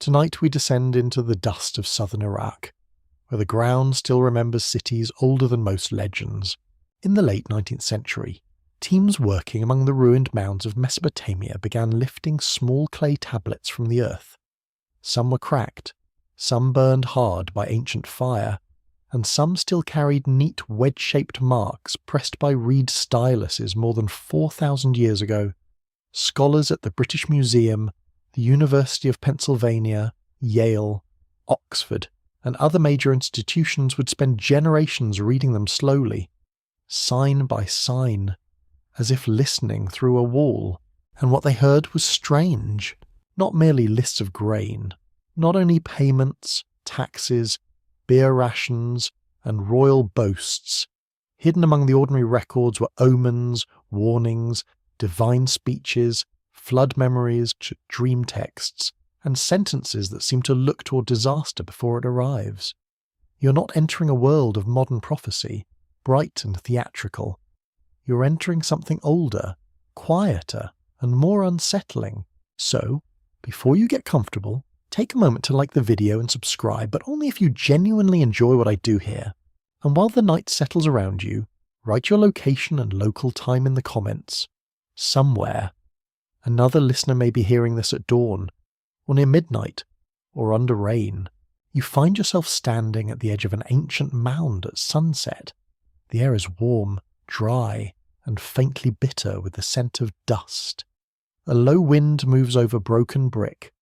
Tonight we descend into the dust of southern Iraq, where the ground still remembers cities older than most legends. In the late 19th century, teams working among the ruined mounds of Mesopotamia began lifting small clay tablets from the earth. Some were cracked, some burned hard by ancient fire, and some still carried neat wedge-shaped marks pressed by reed styluses more than 4,000 years ago. Scholars at the British Museum, the University of Pennsylvania, Yale, Oxford, and other major institutions would spend generations reading them slowly, sign by sign, as if listening through a wall. And what they heard was strange. Not merely lists of grain, not only payments, taxes, beer rations, and royal boasts. Hidden among the ordinary records were omens, warnings, divine speeches, flood memories, dream texts, and sentences that seem to look toward disaster before it arrives. You're not entering a world of modern prophecy, bright and theatrical. You're entering something older, quieter, and more unsettling. So, before you get comfortable, take a moment to like the video and subscribe, but only if you genuinely enjoy what I do here. And while the night settles around you, write your location and local time in the comments. Somewhere. Another listener may be hearing this at dawn, or near midnight, or under rain. You find yourself standing at the edge of an ancient mound at sunset. The air is warm, dry, and faintly bitter with the scent of dust. A low wind moves over broken brick.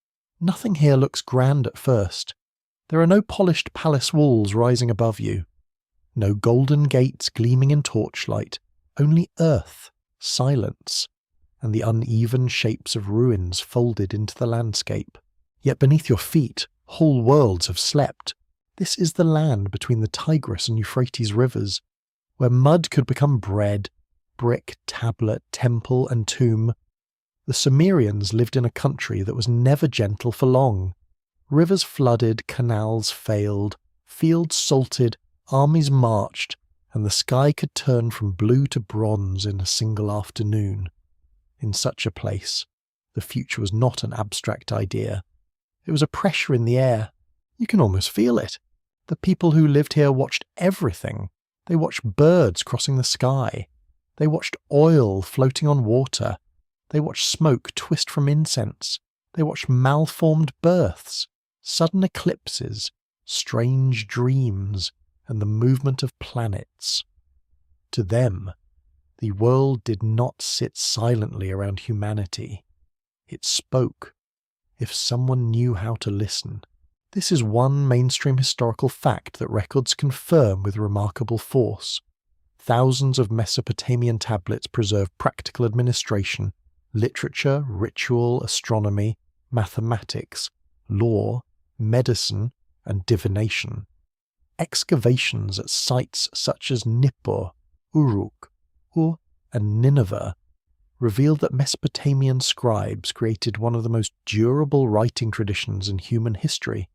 Nothing here looks grand at first. There are no polished palace walls rising above you. No golden gates gleaming in torchlight, only earth, silence, and the uneven shapes of ruins folded into the landscape. Yet beneath your feet, whole worlds have slept. This is the land between the Tigris and Euphrates rivers, where mud could become bread, brick, tablet, temple, and tomb. The Sumerians lived in a country that was never gentle for long. Rivers flooded, canals failed, fields salted, armies marched, and the sky could turn from blue to bronze in a single afternoon. In such a place, the future was not an abstract idea. It was a pressure in the air. You can almost feel it. The people who lived here watched everything. They watched birds crossing the sky. They watched oil floating on water. They watched smoke twist from incense. They watched malformed births, sudden eclipses, strange dreams, and the movement of planets. To them, the world did not sit silently around humanity. It spoke, if someone knew how to listen. This is one mainstream historical fact that records confirm with remarkable force. Thousands of Mesopotamian tablets preserve practical administration, literature, ritual, astronomy, mathematics, law, medicine, and divination. Excavations at sites such as Nippur, Uruk, Ur, and Nineveh revealed that Mesopotamian scribes created one of the most durable writing traditions in human history.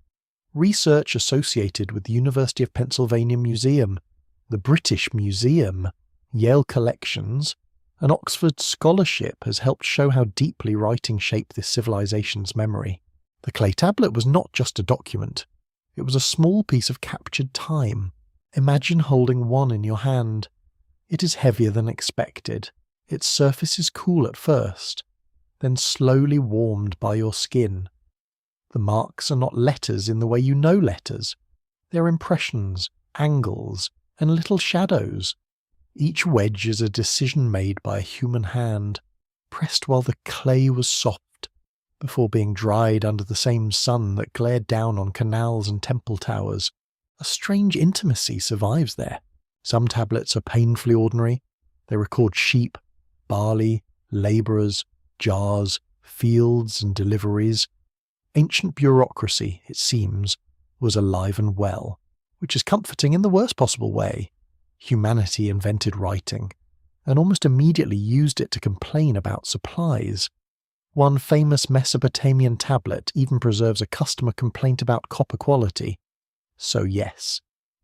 Research associated with the University of Pennsylvania Museum, the British Museum, Yale collections, and Oxford scholarship has helped show how deeply writing shaped this civilization's memory. The clay tablet was not just a document. It was a small piece of captured time. Imagine holding one in your hand. It is heavier than expected. Its surface is cool at first, then slowly warmed by your skin. The marks are not letters in the way you know letters. They are impressions, angles, and little shadows. Each wedge is a decision made by a human hand, pressed while the clay was soft, before being dried under the same sun that glared down on canals and temple towers. A strange intimacy survives there. Some tablets are painfully ordinary. They record sheep, barley, labourers, jars, fields, and deliveries. Ancient bureaucracy, it seems, was alive and well, which is comforting in the worst possible way. Humanity invented writing, and almost immediately used it to complain about supplies. One famous Mesopotamian tablet even preserves a customer complaint about copper quality. So yes,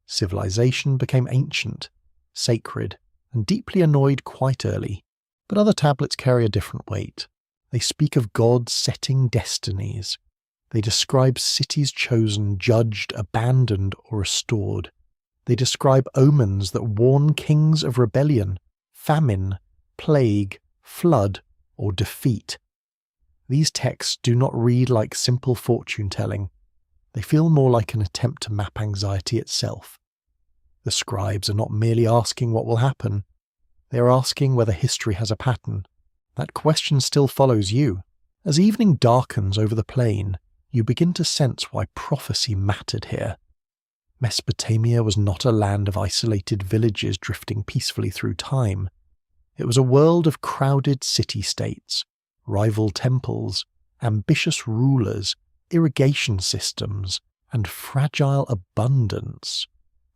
civilization became ancient, sacred, and deeply annoyed quite early. But other tablets carry a different weight. They speak of gods setting destinies. They describe cities chosen, judged, abandoned, or restored. They describe omens that warn kings of rebellion, famine, plague, flood, or defeat. These texts do not read like simple fortune-telling. They feel more like an attempt to map anxiety itself. The scribes are not merely asking what will happen. They are asking whether history has a pattern. That question still follows you. As evening darkens over the plain, you begin to sense why prophecy mattered here. Mesopotamia was not a land of isolated villages drifting peacefully through time. It was a world of crowded city-states, rival temples, ambitious rulers, irrigation systems, and fragile abundance.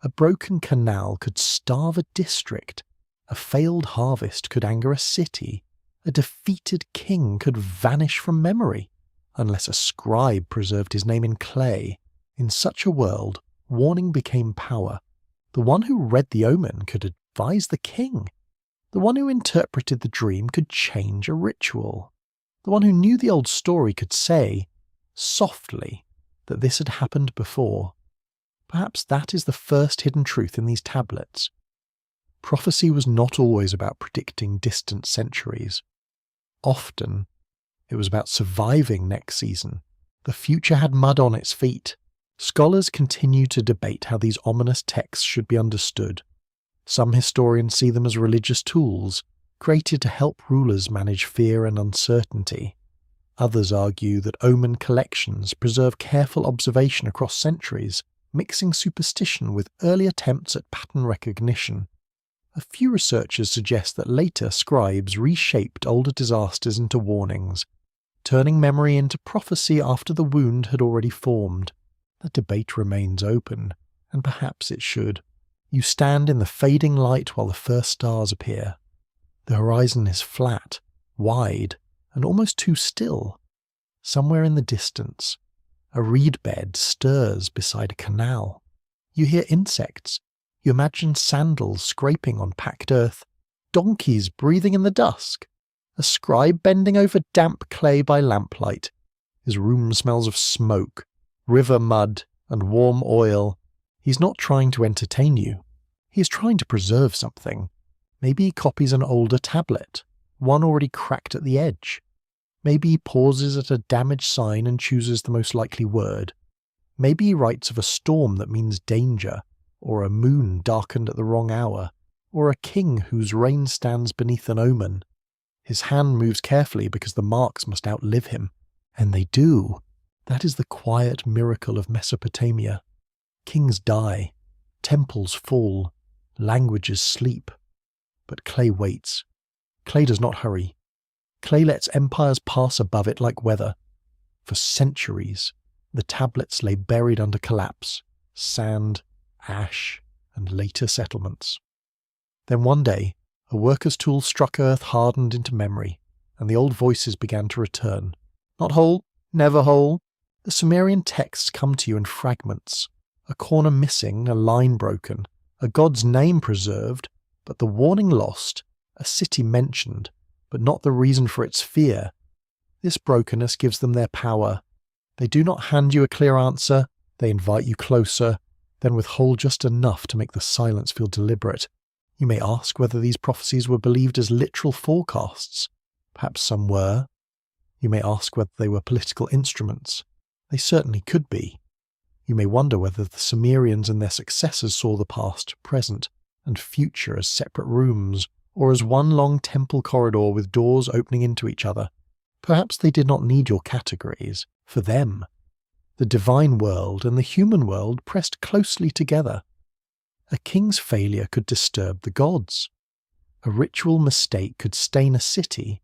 A broken canal could starve a district. A failed harvest could anger a city. A defeated king could vanish from memory, unless a scribe preserved his name in clay. In such a world, warning became power. The one who read the omen could advise the king. The one who interpreted the dream could change a ritual. The one who knew the old story could say, softly, that this had happened before. Perhaps that is the first hidden truth in these tablets. Prophecy was not always about predicting distant centuries. Often, it was about surviving next season. The future had mud on its feet. Scholars continue to debate how these ominous texts should be understood. Some historians see them as religious tools, created to help rulers manage fear and uncertainty. Others argue that omen collections preserve careful observation across centuries, mixing superstition with early attempts at pattern recognition. A few researchers suggest that later scribes reshaped older disasters into warnings, turning memory into prophecy after the wound had already formed. The debate remains open, and perhaps it should. You stand in the fading light while the first stars appear. The horizon is flat, wide, and almost too still. Somewhere in the distance, a reed bed stirs beside a canal. You hear insects. You imagine sandals scraping on packed earth, donkeys breathing in the dusk, a scribe bending over damp clay by lamplight. His room smells of smoke, river mud, and warm oil. He's not trying to entertain you. He is trying to preserve something. Maybe he copies an older tablet, one already cracked at the edge. Maybe he pauses at a damaged sign and chooses the most likely word. Maybe he writes of a storm that means danger, or a moon darkened at the wrong hour, or a king whose reign stands beneath an omen. His hand moves carefully because the marks must outlive him. And they do. That is the quiet miracle of Mesopotamia. Kings die, temples fall, languages sleep. But clay waits. Clay does not hurry. Clay lets empires pass above it like weather. For centuries, the tablets lay buried under collapse, sand, ash, and later settlements. Then one day, a worker's tool struck earth hardened into memory, and the old voices began to return. Not whole, never whole. The Sumerian texts come to you in fragments. A corner missing, a line broken, a god's name preserved, but the warning lost, a city mentioned, but not the reason for its fear. This brokenness gives them their power. They do not hand you a clear answer, they invite you closer, then withhold just enough to make the silence feel deliberate. You may ask whether these prophecies were believed as literal forecasts. Perhaps some were. You may ask whether they were political instruments. They certainly could be. You may wonder whether the Sumerians and their successors saw the past, present, and future as separate rooms, or as one long temple corridor with doors opening into each other. Perhaps they did not need your categories. For them, the divine world and the human world pressed closely together. A king's failure could disturb the gods. A ritual mistake could stain a city.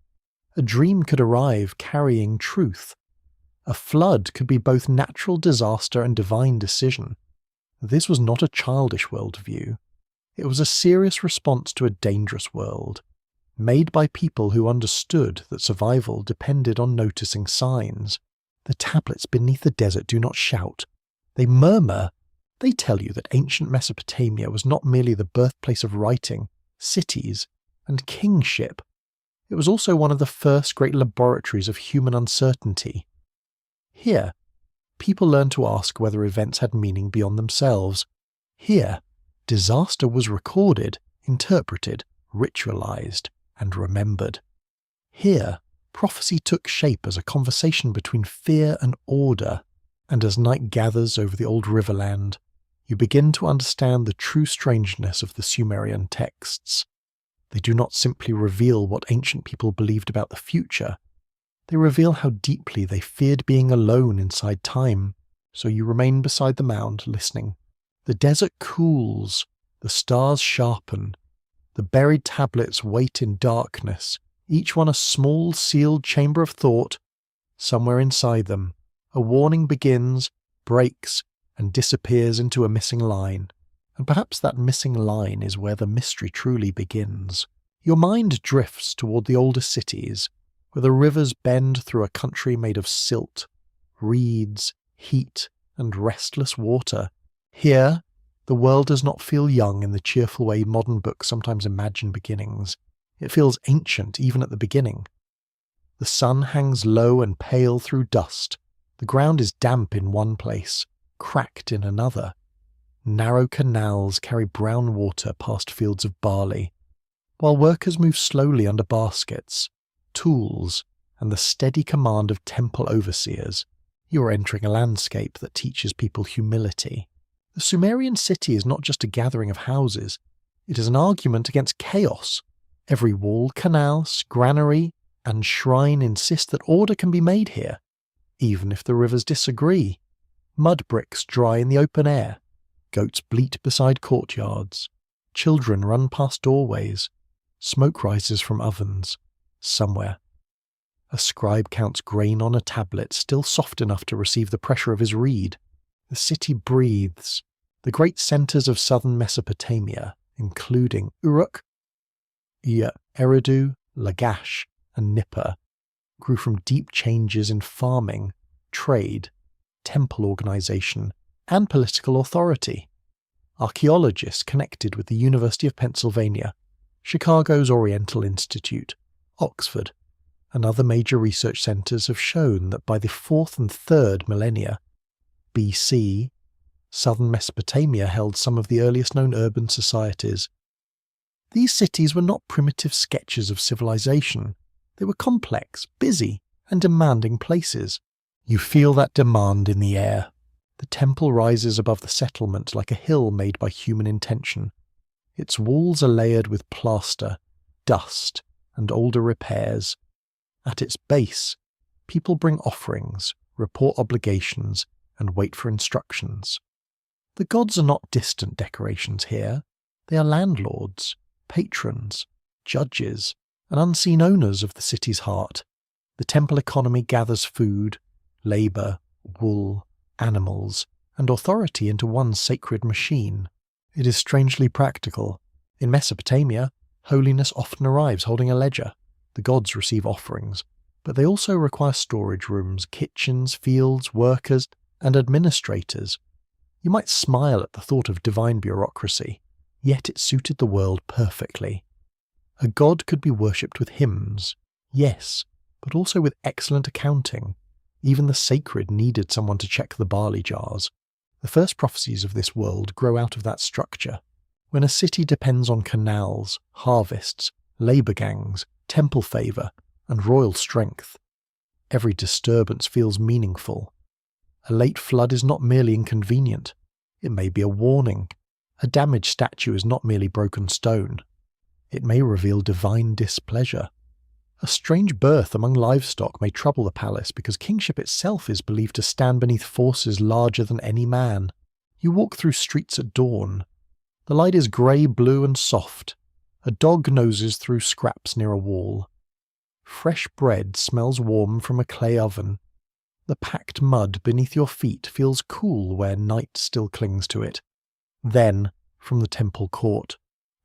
A dream could arrive carrying truth. A flood could be both natural disaster and divine decision. This was not a childish worldview. It was a serious response to a dangerous world, made by people who understood that survival depended on noticing signs. The tablets beneath the desert do not shout. They murmur. They tell you that ancient Mesopotamia was not merely the birthplace of writing, cities, and kingship. It was also one of the first great laboratories of human uncertainty. Here, people learned to ask whether events had meaning beyond themselves. Here, disaster was recorded, interpreted, ritualized, and remembered. Here, prophecy took shape as a conversation between fear and order, and as night gathers over the old riverland, you begin to understand the true strangeness of the Sumerian texts. They do not simply reveal what ancient people believed about the future, they reveal how deeply they feared being alone inside time, so you remain beside the mound listening. The desert cools, the stars sharpen, the buried tablets wait in darkness, each one a small sealed chamber of thought. Somewhere inside them, a warning begins, breaks, and disappears into a missing line. And perhaps that missing line is where the mystery truly begins. Your mind drifts toward the older cities, where the rivers bend through a country made of silt, reeds, heat, and restless water. Here, the world does not feel young in the cheerful way modern books sometimes imagine beginnings. It feels ancient even at the beginning. The sun hangs low and pale through dust. The ground is damp in one place, cracked in another. Narrow canals carry brown water past fields of barley, while workers move slowly under baskets, tools, and the steady command of temple overseers. You are entering a landscape that teaches people humility. The Sumerian city is not just a gathering of houses, it is an argument against chaos. Every wall, canal, granary, and shrine insist that order can be made here, even if the rivers disagree. Mud bricks dry in the open air, goats bleat beside courtyards, children run past doorways, smoke rises from ovens. Somewhere, a scribe counts grain on a tablet still soft enough to receive the pressure of his reed. The city breathes. The great centres of southern Mesopotamia, including Uruk, Eridu, Lagash, and Nippur, grew from deep changes in farming, trade, temple organization, and political authority. Archaeologists connected with the University of Pennsylvania, Chicago's Oriental Institute, Oxford, and other major research centres have shown that by the 4th and 3rd millennia BC, southern Mesopotamia held some of the earliest known urban societies. These cities were not primitive sketches of civilization. They were complex, busy, and demanding places. You feel that demand in the air. The temple rises above the settlement like a hill made by human intention. Its walls are layered with plaster, dust, and older repairs. At its base, people bring offerings, report obligations, and wait for instructions. The gods are not distant decorations here. They are landlords, patrons, judges, and unseen owners of the city's heart. The temple economy gathers food, labour, wool, animals, and authority into one sacred machine. It is strangely practical. In Mesopotamia, holiness often arrives holding a ledger. The gods receive offerings, but they also require storage rooms, kitchens, fields, workers, and administrators. You might smile at the thought of divine bureaucracy, yet it suited the world perfectly. A god could be worshipped with hymns, yes, but also with excellent accounting. Even the sacred needed someone to check the barley jars. The first prophecies of this world grow out of that structure. When a city depends on canals, harvests, labour gangs, temple favour, and royal strength, every disturbance feels meaningful. A late flood is not merely inconvenient, it may be a warning. A damaged statue is not merely broken stone, it may reveal divine displeasure. A strange birth among livestock may trouble the palace because kingship itself is believed to stand beneath forces larger than any man. You walk through streets at dawn. The light is grey, blue, and soft. A dog noses through scraps near a wall. Fresh bread smells warm from a clay oven. The packed mud beneath your feet feels cool where night still clings to it. Then, from the temple court,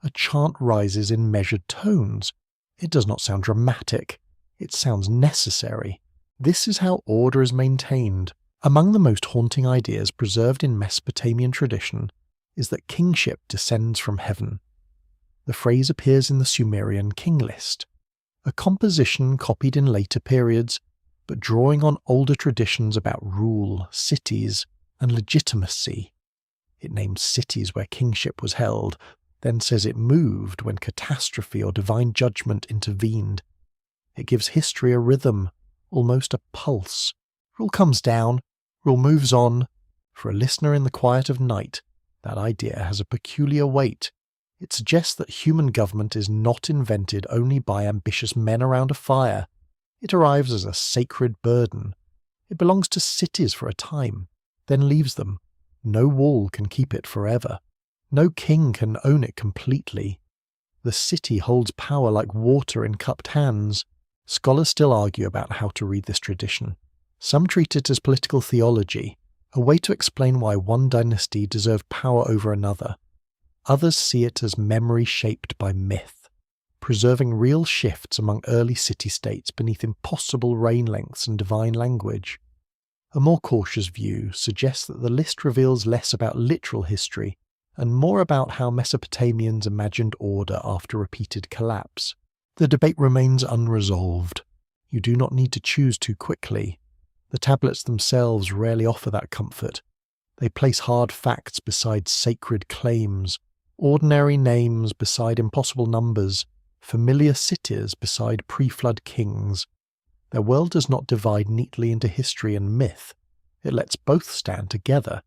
a chant rises in measured tones. It does not sound dramatic. It sounds necessary. This is how order is maintained. Among the most haunting ideas preserved in Mesopotamian tradition is that kingship descends from heaven. The phrase appears in the Sumerian king list, a composition copied in later periods, but drawing on older traditions about rule, cities, and legitimacy. It names cities where kingship was held, then says it moved when catastrophe or divine judgment intervened. It gives history a rhythm, almost a pulse. Rule comes down, rule moves on. For a listener in the quiet of night, that idea has a peculiar weight. It suggests that human government is not invented only by ambitious men around a fire. It arrives as a sacred burden. It belongs to cities for a time, then leaves them. No wall can keep it forever. No king can own it completely. The city holds power like water in cupped hands. Scholars still argue about how to read this tradition. Some treat it as political theology, a way to explain why one dynasty deserved power over another. Others see it as memory shaped by myth, preserving real shifts among early city-states beneath impossible reign lengths and divine language. A more cautious view suggests that the list reveals less about literal history and more about how Mesopotamians imagined order after repeated collapse. The debate remains unresolved. You do not need to choose too quickly. The tablets themselves rarely offer that comfort. They place hard facts beside sacred claims, ordinary names beside impossible numbers, familiar cities beside pre-flood kings. Their world does not divide neatly into history and myth. It lets both stand together,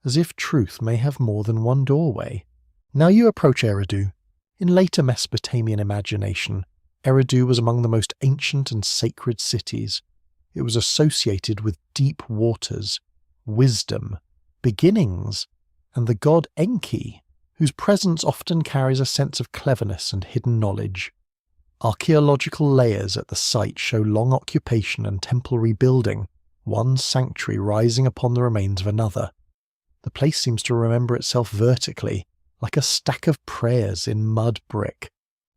as if truth may have more than one doorway. Now you approach Eridu. In later Mesopotamian imagination, Eridu was among the most ancient and sacred cities. It was associated with deep waters, wisdom, beginnings, and the god Enki, whose presence often carries a sense of cleverness and hidden knowledge. Archaeological layers at the site show long occupation and temple rebuilding, one sanctuary rising upon the remains of another. The place seems to remember itself vertically, like a stack of prayers in mud brick.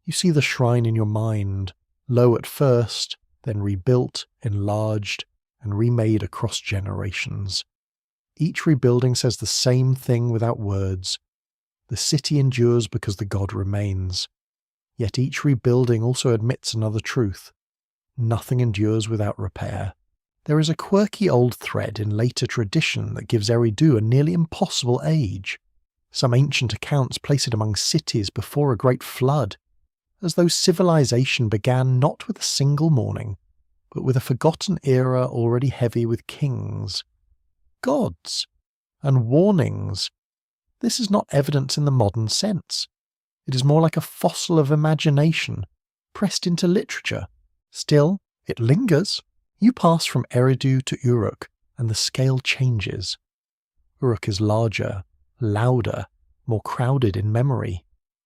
You see the shrine in your mind, low at first, then rebuilt, enlarged, and remade across generations. Each rebuilding says the same thing without words. The city endures because the god remains. Yet each rebuilding also admits another truth. Nothing endures without repair. There is a quirky old thread in later tradition that gives Eridu a nearly impossible age. Some ancient accounts place it among cities before a great flood, as though civilization began not with a single morning, but with a forgotten era already heavy with kings, gods, and warnings. This is not evidence in the modern sense. It is more like a fossil of imagination, pressed into literature. Still, it lingers. You pass from Eridu to Uruk, and the scale changes. Uruk is larger, louder, more crowded in memory.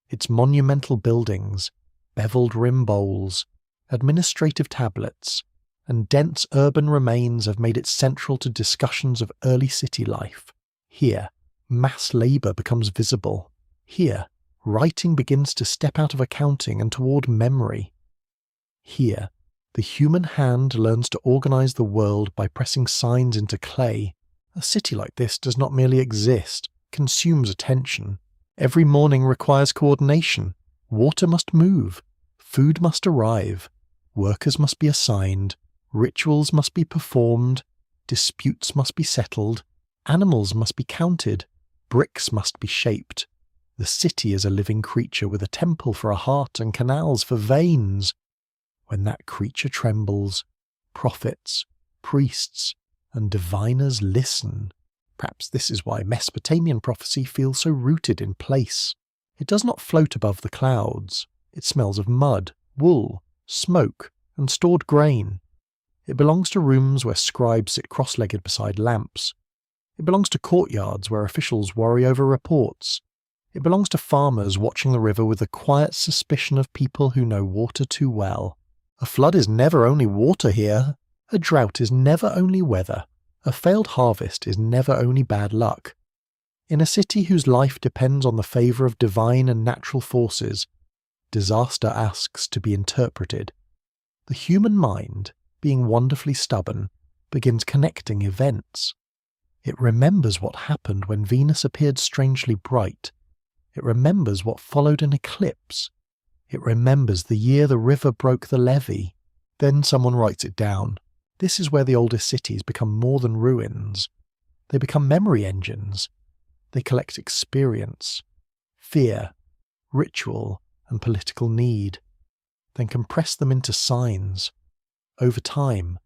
Its monumental buildings, beveled rim bowls, administrative tablets, and dense urban remains have made it central to discussions of early city life. Here, mass labour becomes visible. Here, writing begins to step out of accounting and toward memory. Here, the human hand learns to organise the world by pressing signs into clay. A city like this does not merely exist, consumes attention. Every morning requires coordination. Water must move. Food must arrive. Workers must be assigned. Rituals must be performed. Disputes must be settled. Animals must be counted. Bricks must be shaped. The city is a living creature with a temple for a heart and canals for veins. When that creature trembles, prophets, priests, and diviners listen. Perhaps this is why Mesopotamian prophecy feels so rooted in place. It does not float above the clouds. It smells of mud, wool, smoke, and stored grain. It belongs to rooms where scribes sit cross-legged beside lamps. It belongs to courtyards where officials worry over reports. It belongs to farmers watching the river with the quiet suspicion of people who know water too well. A flood is never only water here. A drought is never only weather. A failed harvest is never only bad luck. In a city whose life depends on the favour of divine and natural forces, disaster asks to be interpreted. The human mind, being wonderfully stubborn, begins connecting events. It remembers what happened when Venus appeared strangely bright. It remembers what followed an eclipse. It remembers the year the river broke the levee. Then someone writes it down. This is where the oldest cities become more than ruins. They become memory engines. They collect experience, fear, ritual, and political need, then compress them into signs. Over time,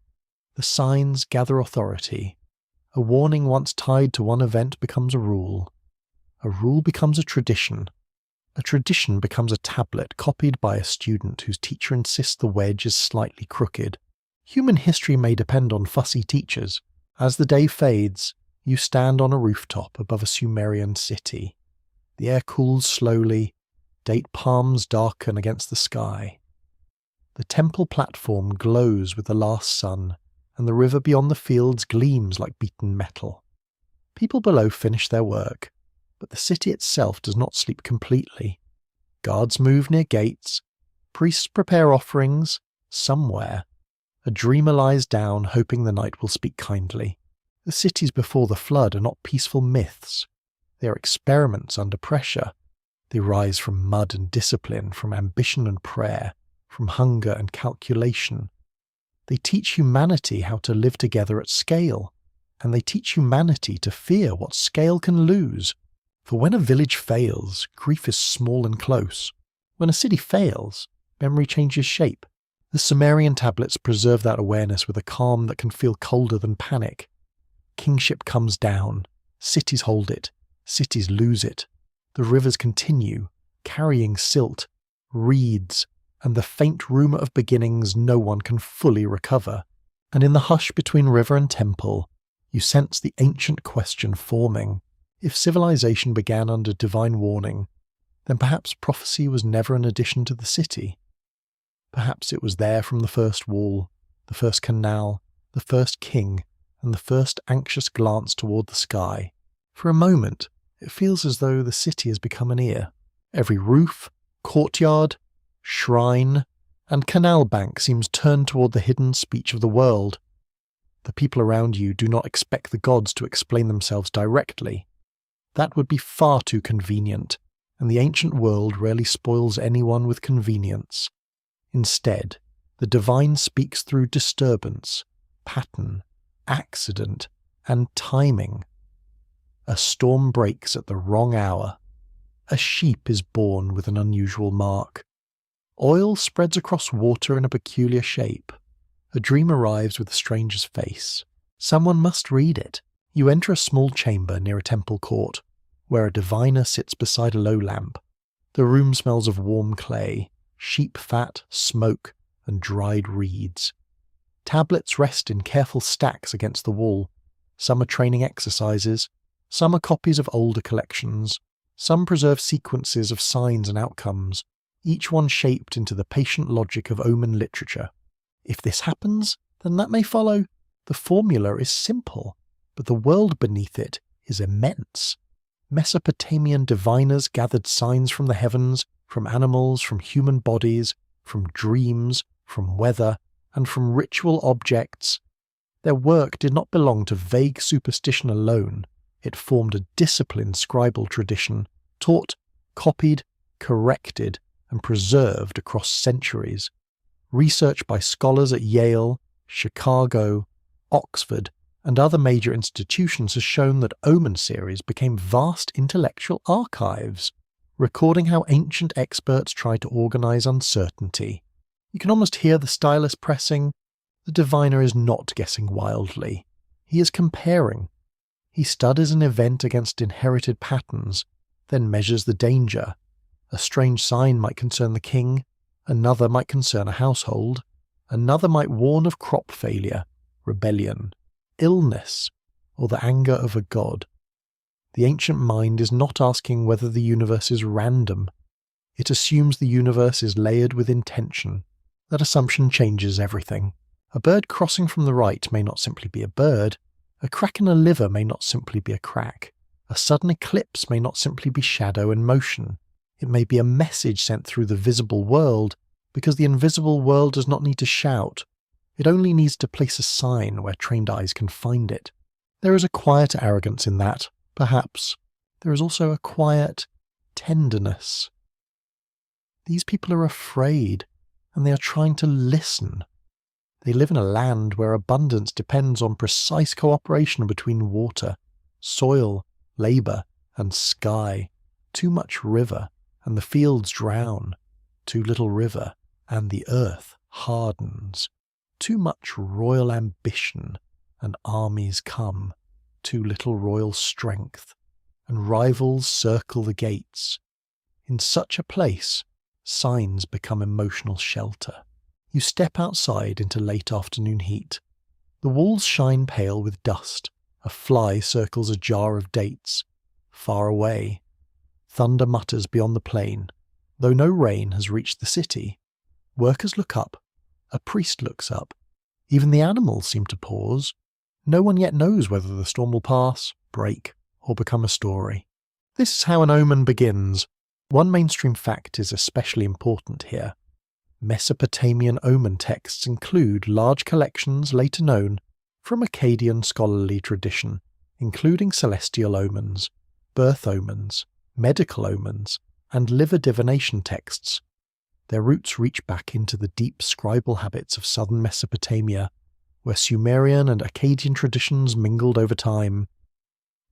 the signs gather authority. A warning once tied to one event becomes a rule. A rule becomes a tradition. A tradition becomes a tablet copied by a student whose teacher insists the wedge is slightly crooked. Human history may depend on fussy teachers. As the day fades, you stand on a rooftop above a Sumerian city. The air cools slowly, date palms darken against the sky. The temple platform glows with the last sun, and the river beyond the fields gleams like beaten metal. People below finish their work, but the city itself does not sleep completely. Guards move near gates, priests prepare offerings. Somewhere, a dreamer lies down, hoping the night will speak kindly. The cities before the flood are not peaceful myths. They are experiments under pressure. They rise from mud and discipline, from ambition and prayer, from hunger and calculation. They teach humanity how to live together at scale, and they teach humanity to fear what scale can lose. For when a village fails, grief is small and close. When a city fails, memory changes shape. The Sumerian tablets preserve that awareness with a calm that can feel colder than panic. Kingship comes down, cities hold it, cities lose it. The rivers continue, carrying silt, reeds, and the faint rumour of beginnings no one can fully recover. And in the hush between river and temple, you sense the ancient question forming. If civilization began under divine warning, then perhaps prophecy was never an addition to the city. Perhaps it was there from the first wall, the first canal, the first king, and the first anxious glance toward the sky. For a moment, it feels as though the city has become an ear. Every roof, courtyard, shrine, and canal bank seems turned toward the hidden speech of the world. The people around you do not expect the gods to explain themselves directly. That would be far too convenient, and the ancient world rarely spoils anyone with convenience. Instead, the divine speaks through disturbance, pattern, accident, and timing. A storm breaks at the wrong hour. A sheep is born with an unusual mark. Oil spreads across water in a peculiar shape. A dream arrives with a stranger's face. Someone must read it. You enter a small chamber near a temple court, where a diviner sits beside a low lamp. The room smells of warm clay, sheep fat, smoke, and dried reeds. Tablets rest in careful stacks against the wall. Some are training exercises, some are copies of older collections, some preserve sequences of signs and outcomes, each one shaped into the patient logic of omen literature. If this happens, then that may follow. The formula is simple, but the world beneath it is immense. Mesopotamian diviners gathered signs from the heavens, from animals, from human bodies, from dreams, from weather, and from ritual objects. Their work did not belong to vague superstition alone. It formed a disciplined scribal tradition, taught, copied, corrected, and preserved across centuries. Research by scholars at Yale, Chicago, Oxford, and other major institutions has shown that omen series became vast intellectual archives, recording how ancient experts tried to organize uncertainty. You can almost hear the stylus pressing. The diviner is not guessing wildly. He is comparing. He studies an event against inherited patterns, then measures the danger. A strange sign might concern the king, another might concern a household, another might warn of crop failure, rebellion, illness, or the anger of a god. The ancient mind is not asking whether the universe is random. It assumes the universe is layered with intention. That assumption changes everything. A bird crossing from the right may not simply be a bird. A crack in a liver may not simply be a crack. A sudden eclipse may not simply be shadow and motion. It may be a message sent through the visible world, because the invisible world does not need to shout. It only needs to place a sign where trained eyes can find it. There is a quiet arrogance in that, perhaps. There is also a quiet tenderness. These people are afraid, and they are trying to listen. They live in a land where abundance depends on precise cooperation between water, soil, labour, and sky. Too much river, and the fields drown. Too little river, and the earth hardens. Too much royal ambition, and armies come. Too little royal strength, and rivals circle the gates. In such a place, signs become emotional shelter. You step outside into late afternoon heat. The walls shine pale with dust. A fly circles a jar of dates. Far away, thunder mutters beyond the plain. Though no rain has reached the city, workers look up. A priest looks up. Even the animals seem to pause. No one yet knows whether the storm will pass, break, or become a story. This is how an omen begins. One mainstream fact is especially important here. Mesopotamian omen texts include large collections later known from Akkadian scholarly tradition, including celestial omens, birth omens, medical omens, and liver divination texts. Their roots reach back into the deep scribal habits of southern Mesopotamia, where Sumerian and Akkadian traditions mingled over time.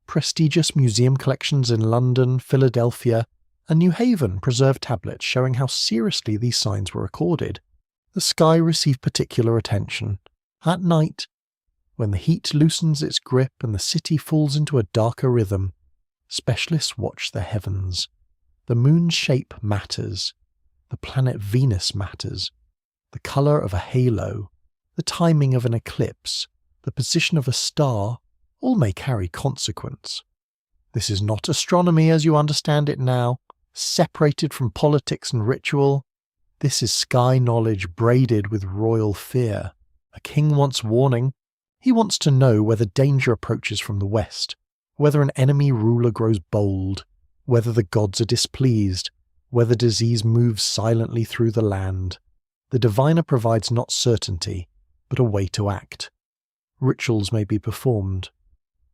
Prestigious museum collections in London, Philadelphia, and New Haven preserve tablets showing how seriously these signs were recorded. The sky received particular attention. At night, when the heat loosens its grip and the city falls into a darker rhythm, specialists watch the heavens. The moon's shape matters. The planet Venus matters. The colour of a halo, the timing of an eclipse, the position of a star, all may carry consequence. This is not astronomy as you understand it now, separated from politics and ritual. This is sky knowledge braided with royal fear. A king wants warning. He wants to know whether danger approaches from the west, whether an enemy ruler grows bold, whether the gods are displeased, whether disease moves silently through the land. The diviner provides not certainty, but a way to act. Rituals may be performed.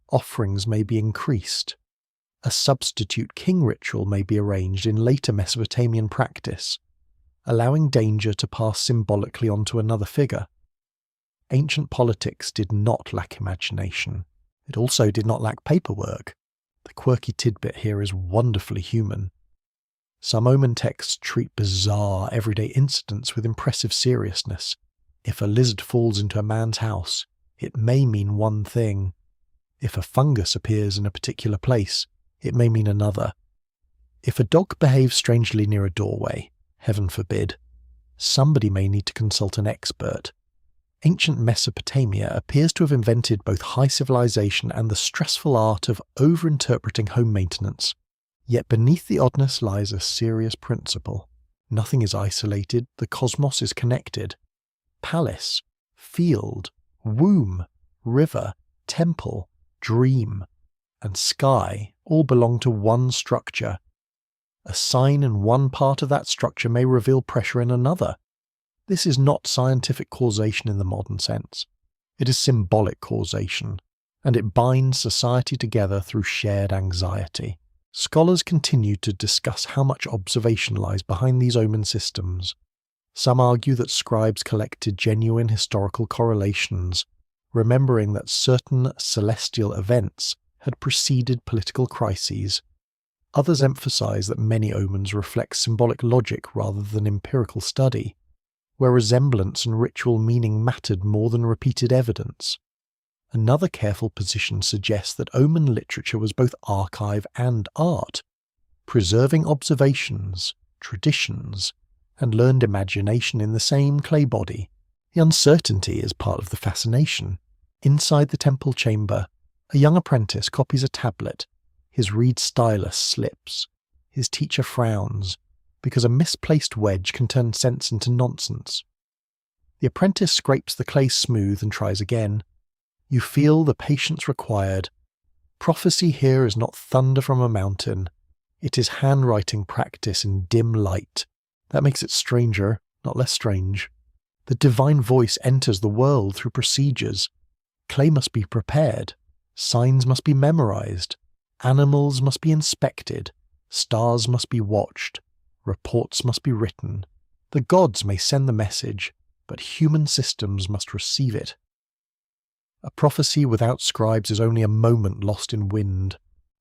Offerings may be increased. A substitute king ritual may be arranged in later Mesopotamian practice, allowing danger to pass symbolically onto another figure. Ancient politics did not lack imagination. It also did not lack paperwork. The quirky tidbit here is wonderfully human. Some omen texts treat bizarre, everyday incidents with impressive seriousness. If a lizard falls into a man's house, it may mean one thing. If a fungus appears in a particular place, it may mean another. If a dog behaves strangely near a doorway, heaven forbid, somebody may need to consult an expert. Ancient Mesopotamia appears to have invented both high civilization and the stressful art of over-interpreting home maintenance. Yet beneath the oddness lies a serious principle. Nothing is isolated, the cosmos is connected. Palace, field, womb, river, temple, dream, and sky all belong to one structure. A sign in one part of that structure may reveal pressure in another. This is not scientific causation in the modern sense. It is symbolic causation, and it binds society together through shared anxiety. Scholars continue to discuss how much observation lies behind these omen systems. Some argue that scribes collected genuine historical correlations, remembering that certain celestial events had preceded political crises. Others emphasize that many omens reflect symbolic logic rather than empirical study, where resemblance and ritual meaning mattered more than repeated evidence. Another careful position suggests that omen literature was both archive and art, preserving observations, traditions, and learned imagination in the same clay body. The uncertainty is part of the fascination. Inside the temple chamber, a young apprentice copies a tablet. His reed stylus slips. His teacher frowns, because a misplaced wedge can turn sense into nonsense. The apprentice scrapes the clay smooth and tries again. You feel the patience required. Prophecy here is not thunder from a mountain. It is handwriting practice in dim light. That makes it stranger, not less strange. The divine voice enters the world through procedures. Clay must be prepared. Signs must be memorized. Animals must be inspected. Stars must be watched. Reports must be written. The gods may send the message. but human systems must receive it. A prophecy without scribes is only a moment lost in wind.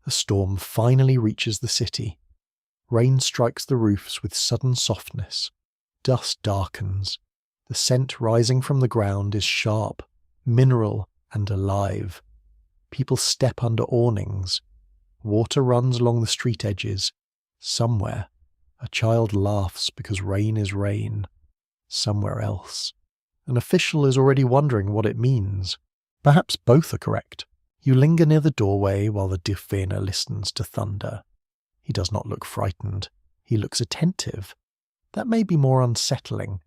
The storm finally reaches the city. Rain strikes the roofs with sudden softness. Dust darkens. The scent rising from the ground is sharp, mineral, and alive. People step under awnings. Water runs along the street edges. Somewhere, a child laughs because rain is rain. Somewhere else, an official is already wondering what it means. Perhaps both are correct. You linger near the doorway while the diviner listens to thunder. He does not look frightened. He looks attentive. That may be more unsettling.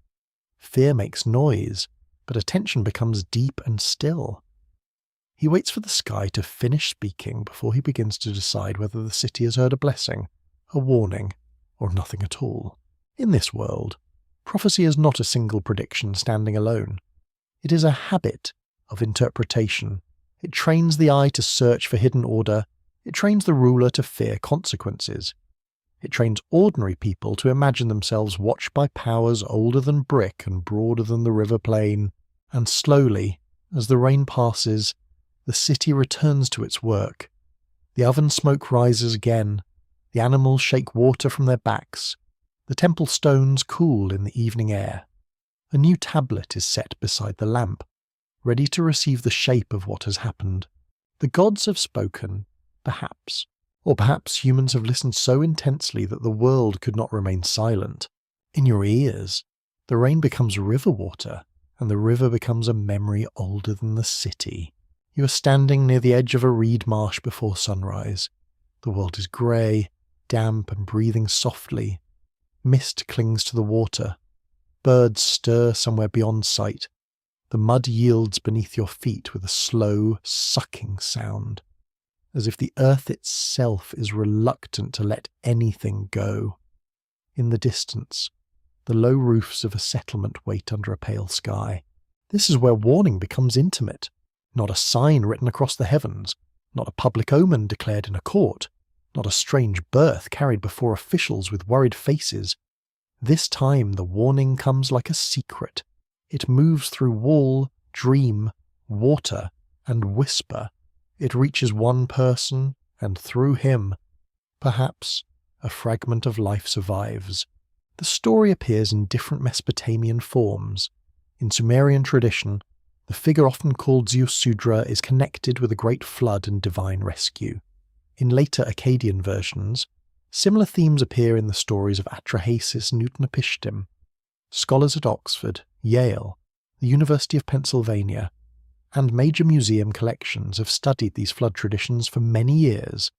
Fear makes noise, but attention becomes deep and still. He waits for the sky to finish speaking before he begins to decide whether the city has heard a blessing, a warning, or nothing at all. In this world, prophecy is not a single prediction standing alone. It is a habit of interpretation. It trains the eye to search for hidden order. It trains the ruler to fear consequences. It trains ordinary people to imagine themselves watched by powers older than brick and broader than the river plain. And slowly, as the rain passes, the city returns to its work. The oven smoke rises again. The animals shake water from their backs. The temple stones cool in the evening air. A new tablet is set beside the lamp, ready to receive the shape of what has happened. The gods have spoken, perhaps. Or perhaps humans have listened so intensely that the world could not remain silent. In your ears, the rain becomes river water, and the river becomes a memory older than the city. You are standing near the edge of a reed marsh before sunrise. The world is grey, damp and breathing softly. Mist clings to the water. Birds stir somewhere beyond sight. The mud yields beneath your feet with a slow, sucking sound, as if the earth itself is reluctant to let anything go. In the distance, the low roofs of a settlement wait under a pale sky. This is where warning becomes intimate, not a sign written across the heavens, not a public omen declared in a court, not a strange birth carried before officials with worried faces. This time the warning comes like a secret. It moves through wall, dream, water, and whisper. It reaches one person, and through him, perhaps, a fragment of life survives. The story appears in different Mesopotamian forms. In Sumerian tradition, the figure often called Zeus-Sudra is connected with a great flood and divine rescue. In later Akkadian versions, similar themes appear in the stories of Atrahasis and Utnapishtim. Scholars at Oxford, Yale, the University of Pennsylvania, and major museum collections have studied these flood traditions for many years,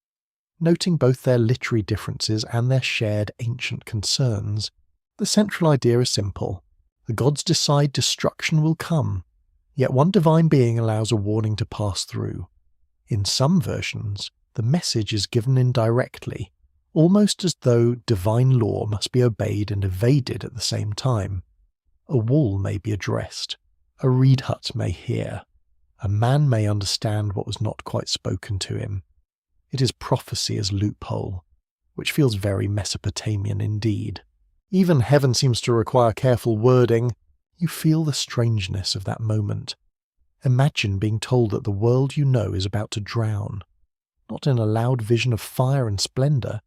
noting both their literary differences and their shared ancient concerns. The central idea is simple. The gods decide destruction will come, yet one divine being allows a warning to pass through. In some versions, the message is given indirectly, almost as though divine law must be obeyed and evaded at the same time. A wall may be addressed, a reed hut may hear, a man may understand what was not quite spoken to him. It is prophecy as loophole, which feels very Mesopotamian indeed. Even heaven seems to require careful wording. You feel the strangeness of that moment. Imagine being told that the world you know is about to drown, not in a loud vision of fire and splendour,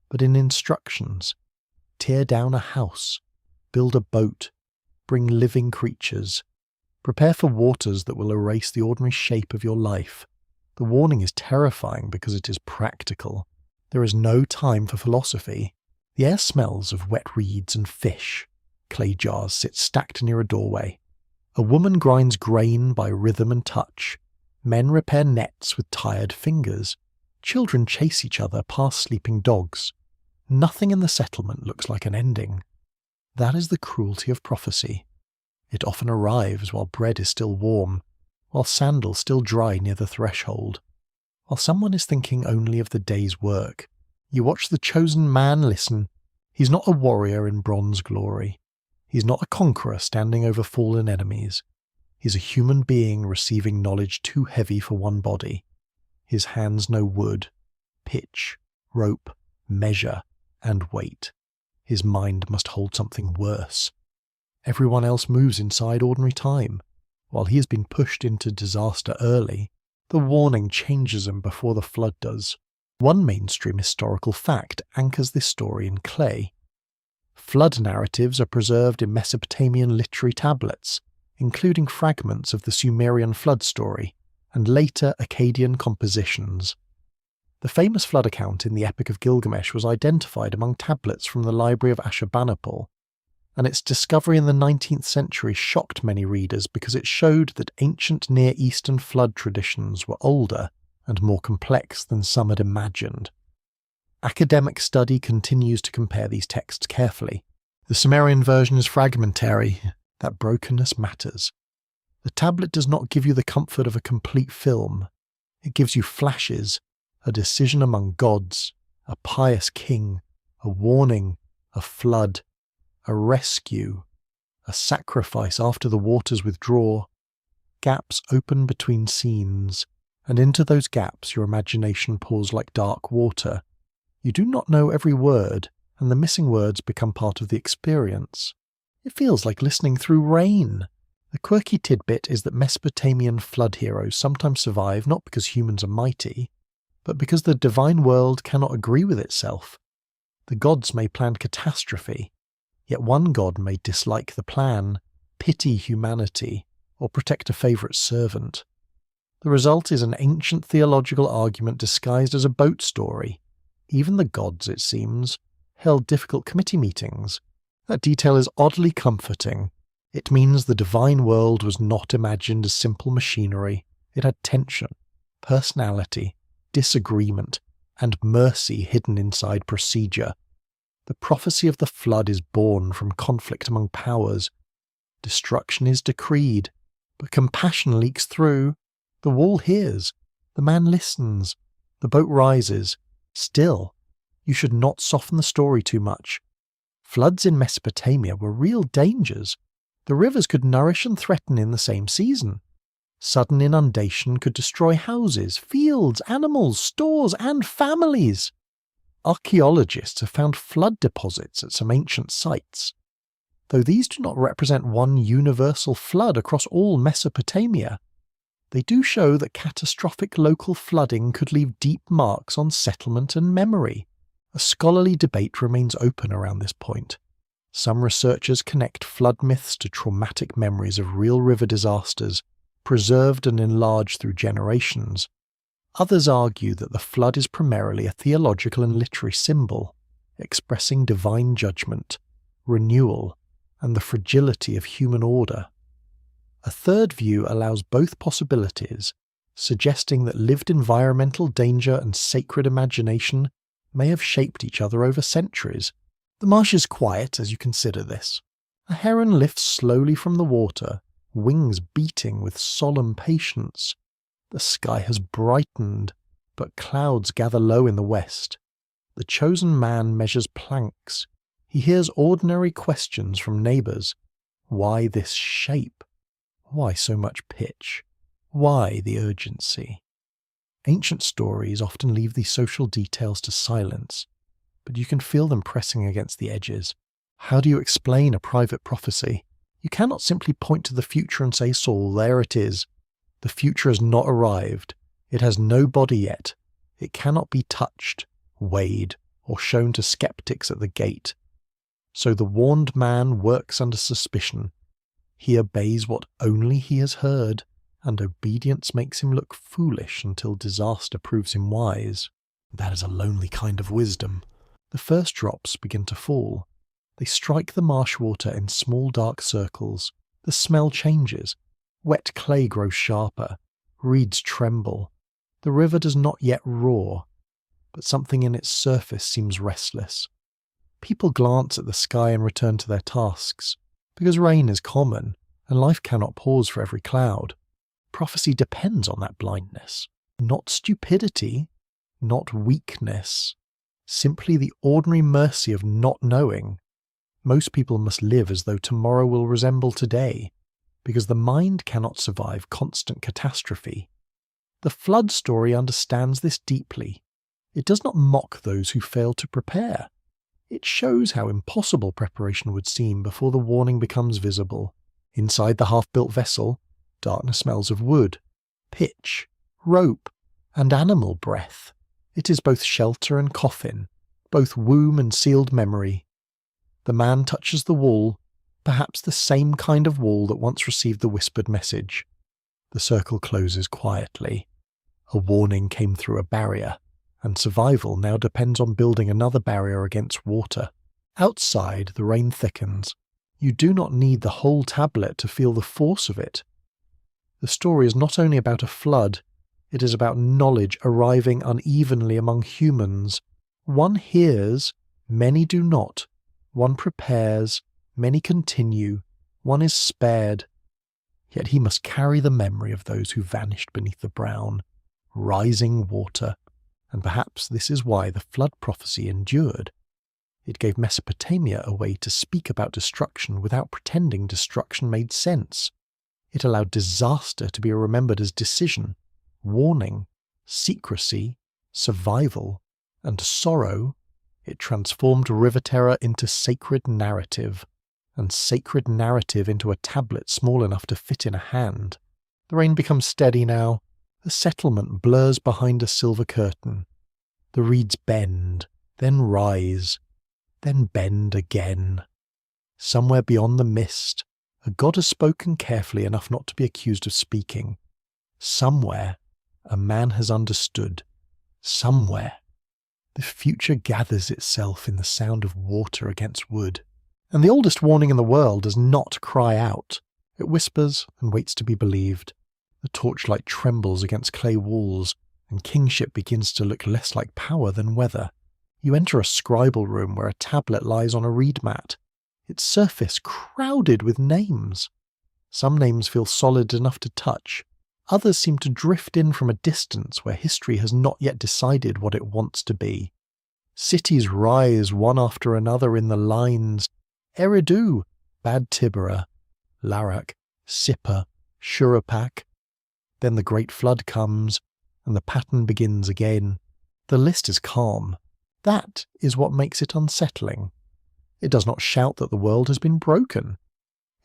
but in instructions. Tear down a house, build a boat, bring living creatures. Prepare for waters that will erase the ordinary shape of your life. The warning is terrifying because it is practical. There is no time for philosophy. The air smells of wet reeds and fish. Clay jars sit stacked near a doorway. A woman grinds grain by rhythm and touch. Men repair nets with tired fingers. Children chase each other past sleeping dogs. Nothing in the settlement looks like an ending. That is the cruelty of prophecy. It often arrives while bread is still warm, while sandals still dry near the threshold, while someone is thinking only of the day's work. You watch the chosen man listen. He's not a warrior in bronze glory. He's not a conqueror standing over fallen enemies. He's a human being receiving knowledge too heavy for one body. His hands know wood, pitch, rope, measure, and weight. His mind must hold something worse. Everyone else moves inside ordinary time. While he has been pushed into disaster early, the warning changes him before the flood does. One mainstream historical fact anchors this story in clay. Flood narratives are preserved in Mesopotamian literary tablets, including fragments of the Sumerian flood story and later Akkadian compositions. The famous flood account in the Epic of Gilgamesh was identified among tablets from the library of Ashurbanipal, and its discovery in the 19th century shocked many readers because it showed that ancient Near Eastern flood traditions were older and more complex than some had imagined. Academic study continues to compare these texts carefully. The Sumerian version is fragmentary. That brokenness matters. The tablet does not give you the comfort of a complete film. It gives you flashes, a decision among gods, a pious king, a warning, a flood, a rescue, a sacrifice after the waters withdraw. Gaps open between scenes, and into those gaps your imagination pours like dark water. You do not know every word, and the missing words become part of the experience. It feels like listening through rain. The quirky tidbit is that Mesopotamian flood heroes sometimes survive not because humans are mighty, but because the divine world cannot agree with itself. The gods may plan catastrophe, yet one god may dislike the plan, pity humanity, or protect a favourite servant. The result is an ancient theological argument disguised as a boat story. Even the gods, it seems, held difficult committee meetings. That detail is oddly comforting. It means the divine world was not imagined as simple machinery. It had tension, personality, disagreement, and mercy hidden inside procedure. The prophecy of the flood is born from conflict among powers. Destruction is decreed, but compassion leaks through. The wall hears, the man listens, the boat rises. Still, you should not soften the story too much. Floods in Mesopotamia were real dangers. The rivers could nourish and threaten in the same season. Sudden inundation could destroy houses, fields, animals, stores, and families. Archaeologists have found flood deposits at some ancient sites. Though these do not represent one universal flood across all Mesopotamia, they do show that catastrophic local flooding could leave deep marks on settlement and memory. A scholarly debate remains open around this point. Some researchers connect flood myths to traumatic memories of real river disasters, preserved and enlarged through generations. Others argue that the flood is primarily a theological and literary symbol, expressing divine judgment, renewal, and the fragility of human order. A third view allows both possibilities, suggesting that lived environmental danger and sacred imagination may have shaped each other over centuries. The marsh is quiet as you consider this. A heron lifts slowly from the water, wings beating with solemn patience. The sky has brightened, but clouds gather low in the west. The chosen man measures planks. He hears ordinary questions from neighbours. Why this shape? Why so much pitch? Why the urgency? Ancient stories often leave these social details to silence, but you can feel them pressing against the edges. How do you explain a private prophecy? You cannot simply point to the future and say, Saul, there it is. The future has not arrived. It has no body yet. It cannot be touched, weighed, or shown to skeptics at the gate. So the warned man works under suspicion. He obeys what only he has heard, and obedience makes him look foolish until disaster proves him wise. That is a lonely kind of wisdom. The first drops begin to fall. They strike the marsh water in small dark circles. The smell changes. Wet clay grows sharper. Reeds tremble. The river does not yet roar, but something in its surface seems restless. People glance at the sky and return to their tasks, because rain is common, and life cannot pause for every cloud. Prophecy depends on that blindness. Not stupidity, not weakness, simply the ordinary mercy of not knowing. Most people must live as though tomorrow will resemble today, because the mind cannot survive constant catastrophe. The flood story understands this deeply. It does not mock those who fail to prepare. It shows how impossible preparation would seem before the warning becomes visible. Inside the half-built vessel, darkness smells of wood, pitch, rope, and animal breath. It is both shelter and coffin, both womb and sealed memory. The man touches the wall, perhaps the same kind of wall that once received the whispered message. The circle closes quietly. A warning came through a barrier, and survival now depends on building another barrier against water. Outside, the rain thickens. You do not need the whole tablet to feel the force of it. The story is not only about a flood, it is about knowledge arriving unevenly among humans. One hears, many do not. One prepares, many continue. One is spared. Yet he must carry the memory of those who vanished beneath the brown, rising water. And perhaps this is why the flood prophecy endured. It gave Mesopotamia a way to speak about destruction without pretending destruction made sense. It allowed disaster to be remembered as decision, warning, secrecy, survival, and sorrow. It transformed river terror into sacred narrative, and sacred narrative into a tablet small enough to fit in a hand. The rain becomes steady now. The settlement blurs behind a silver curtain. The reeds bend, then rise, then bend again. Somewhere beyond the mist, a god has spoken carefully enough not to be accused of speaking. Somewhere, a man has understood. Somewhere, the future gathers itself in the sound of water against wood. And the oldest warning in the world does not cry out. It whispers and waits to be believed. The torchlight trembles against clay walls, and kingship begins to look less like power than weather. You enter a scribal room where a tablet lies on a reed mat, its surface crowded with names. Some names feel solid enough to touch. Others seem to drift in from a distance where history has not yet decided what it wants to be. Cities rise one after another in the lines: Eridu, Bad Tibera, Larak, Sippar, Shurapak. Then the great flood comes, and the pattern begins again. The list is calm. That is what makes it unsettling. It does not shout that the world has been broken.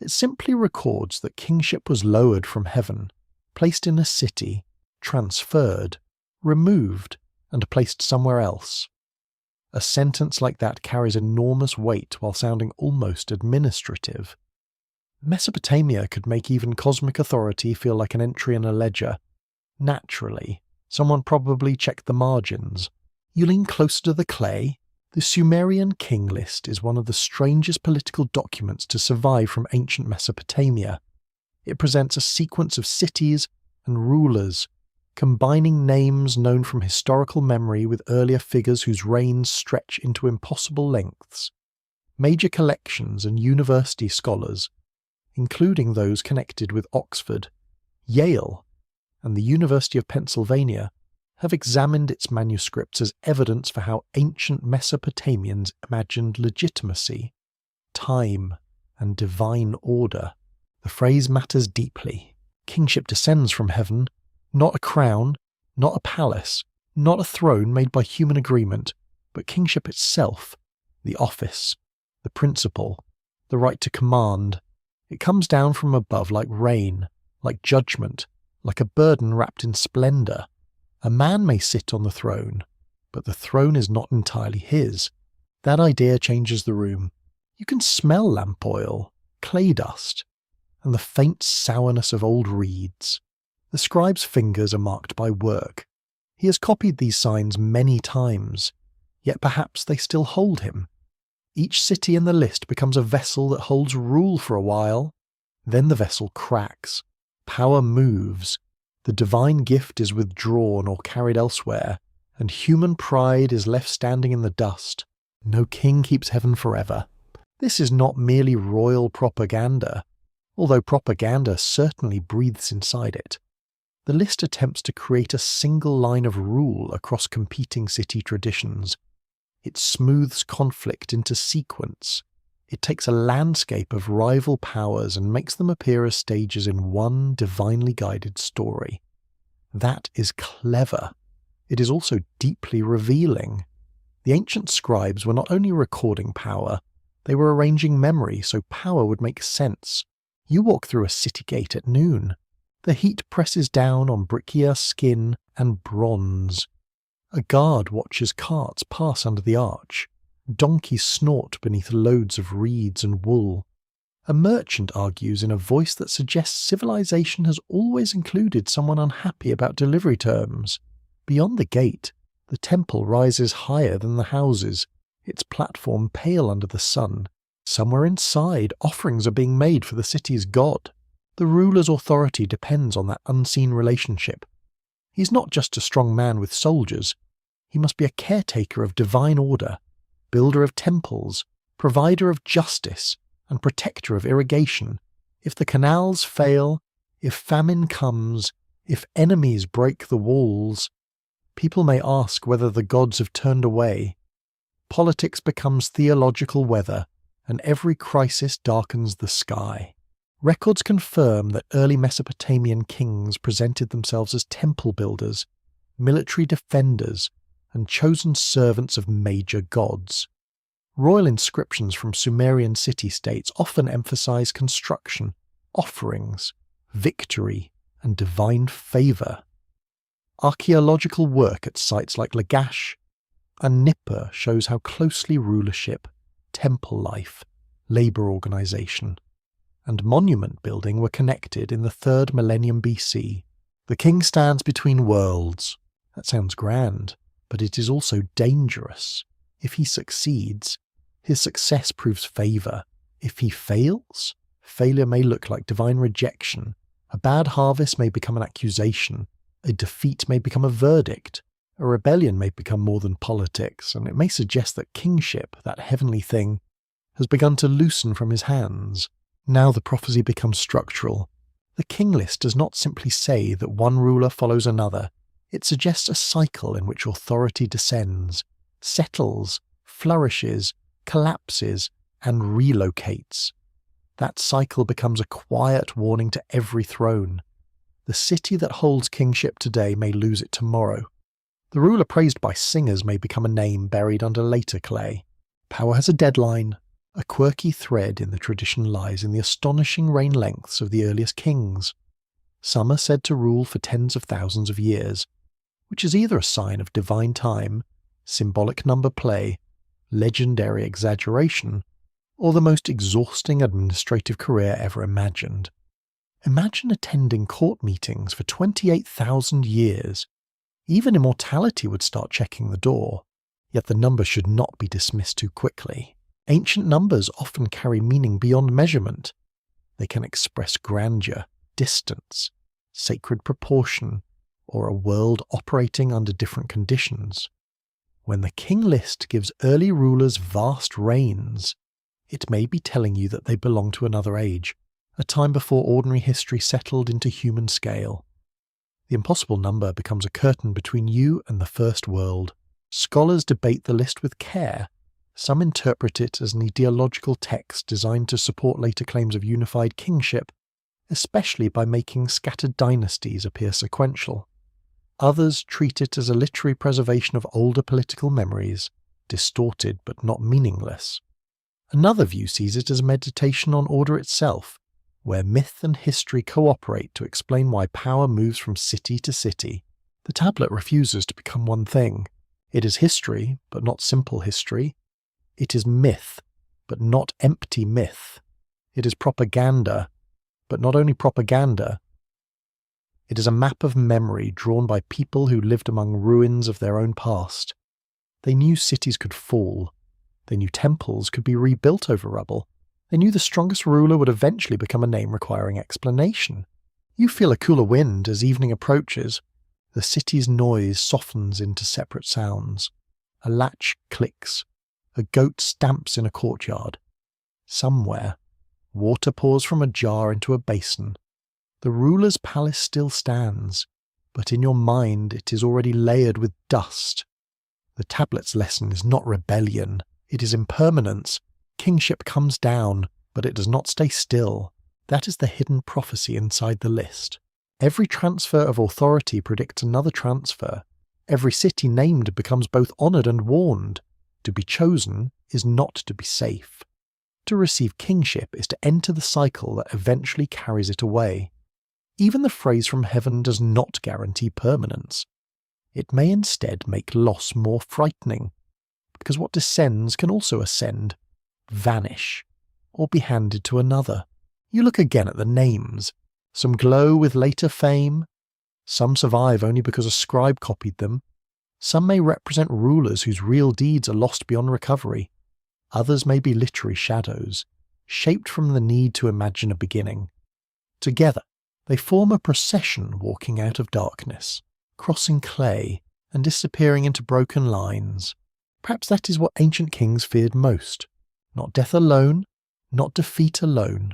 It simply records that kingship was lowered from heaven, placed in a city, transferred, removed, and placed somewhere else. A sentence like that carries enormous weight while sounding almost administrative. Mesopotamia could make even cosmic authority feel like an entry in a ledger. Naturally, someone probably checked the margins. You lean closer to the clay. The Sumerian king list is one of the strangest political documents to survive from ancient Mesopotamia. It presents a sequence of cities and rulers, combining names known from historical memory with earlier figures whose reigns stretch into impossible lengths. Major collections and university scholars, including those connected with Oxford, Yale, and the University of Pennsylvania, have examined its manuscripts as evidence for how ancient Mesopotamians imagined legitimacy, time, and divine order. The phrase matters deeply. Kingship descends from heaven, not a crown, not a palace, not a throne made by human agreement, but kingship itself, the office, the principle, the right to command. It comes down from above like rain, like judgment, like a burden wrapped in splendor. A man may sit on the throne, but the throne is not entirely his. That idea changes the room. You can smell lamp oil, clay dust, and the faint sourness of old reeds. The scribe's fingers are marked by work. He has copied these signs many times, yet perhaps they still hold him. Each city in the list becomes a vessel that holds rule for a while. Then the vessel cracks. Power moves. The divine gift is withdrawn or carried elsewhere, and human pride is left standing in the dust. No king keeps heaven forever. This is not merely royal propaganda, although propaganda certainly breathes inside it. The list attempts to create a single line of rule across competing city traditions. It smooths conflict into sequence. It takes a landscape of rival powers and makes them appear as stages in one divinely guided story. That is clever. It is also deeply revealing. The ancient scribes were not only recording power, they were arranging memory so power would make sense. You walk through a city gate at noon. The heat presses down on brickier skin and bronze. A guard watches carts pass under the arch. Donkeys snort beneath loads of reeds and wool. A merchant argues in a voice that suggests civilization has always included someone unhappy about delivery terms. Beyond the gate, the temple rises higher than the houses, its platform pale under the sun. Somewhere inside, offerings are being made for the city's god. The ruler's authority depends on that unseen relationship. He's not just a strong man with soldiers. He must be a caretaker of divine order, builder of temples, provider of justice, and protector of irrigation. If the canals fail, if famine comes, if enemies break the walls, people may ask whether the gods have turned away. Politics becomes theological weather, and every crisis darkens the sky. Records confirm that early Mesopotamian kings presented themselves as temple builders, military defenders, and chosen servants of major gods. Royal inscriptions from Sumerian city-states often emphasize construction, offerings, victory, and divine favour. Archaeological work at sites like Lagash and Nippur shows how closely rulership, temple life, labour organisation, and monument building were connected in the 3rd millennium BC. The king stands between worlds. That sounds grand, but it is also dangerous. If he succeeds, his success proves favour. If he fails, failure may look like divine rejection. A bad harvest may become an accusation. A defeat may become a verdict. A rebellion may become more than politics, and it may suggest that kingship, that heavenly thing, has begun to loosen from his hands. Now the prophecy becomes structural. The king list does not simply say that one ruler follows another. It suggests a cycle in which authority descends, settles, flourishes, collapses, and relocates. That cycle becomes a quiet warning to every throne. The city that holds kingship today may lose it tomorrow. The ruler praised by singers may become a name buried under later clay. Power has a deadline. A quirky thread in the tradition lies in the astonishing reign lengths of the earliest kings. Some are said to rule for tens of thousands of years, which is either a sign of divine time, symbolic number play, legendary exaggeration, or the most exhausting administrative career ever imagined. Imagine attending court meetings for 28,000 years. Even immortality would start checking the door, yet the number should not be dismissed too quickly. Ancient numbers often carry meaning beyond measurement. They can express grandeur, distance, sacred proportion, or a world operating under different conditions. When the king list gives early rulers vast reigns, it may be telling you that they belong to another age, a time before ordinary history settled into human scale. The impossible number becomes a curtain between you and the first world. Scholars debate the list with care. Some interpret it as an ideological text designed to support later claims of unified kingship, especially by making scattered dynasties appear sequential. Others treat it as a literary preservation of older political memories, distorted but not meaningless. Another view sees it as a meditation on order itself, where myth and history cooperate to explain why power moves from city to city. The tablet refuses to become one thing. It is history, but not simple history. It is myth, but not empty myth. It is propaganda, but not only propaganda. It is a map of memory drawn by people who lived among ruins of their own past. They knew cities could fall. They knew temples could be rebuilt over rubble. They knew the strongest ruler would eventually become a name requiring explanation. You feel a cooler wind as evening approaches. The city's noise softens into separate sounds. A latch clicks. A goat stamps in a courtyard. Somewhere, water pours from a jar into a basin. The ruler's palace still stands, but in your mind it is already layered with dust. The tablet's lesson is not rebellion, it is impermanence. Kingship comes down, but it does not stay still. That is the hidden prophecy inside the list. Every transfer of authority predicts another transfer. Every city named becomes both honoured and warned. To be chosen is not to be safe. To receive kingship is to enter the cycle that eventually carries it away. Even the phrase from heaven does not guarantee permanence. It may instead make loss more frightening, because what descends can also ascend, vanish, or be handed to another. You look again at the names. Some glow with later fame. Some survive only because a scribe copied them. Some may represent rulers whose real deeds are lost beyond recovery. Others may be literary shadows, shaped from the need to imagine a beginning. Together, they form a procession walking out of darkness, crossing clay and disappearing into broken lines. Perhaps that is what ancient kings feared most. Not death alone, not defeat alone,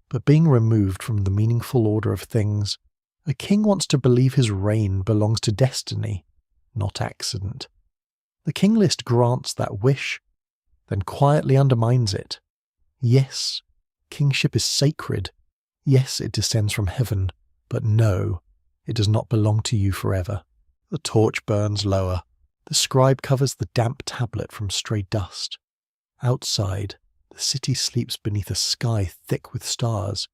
but being removed from the meaningful order of things. A king wants to believe his reign belongs to destiny, not accident. The king list grants that wish, then quietly undermines it. Yes, kingship is sacred. Yes, it descends from heaven, but no, it does not belong to you forever. The torch burns lower. The scribe covers the damp tablet from stray dust. Outside, the city sleeps beneath a sky thick with stars.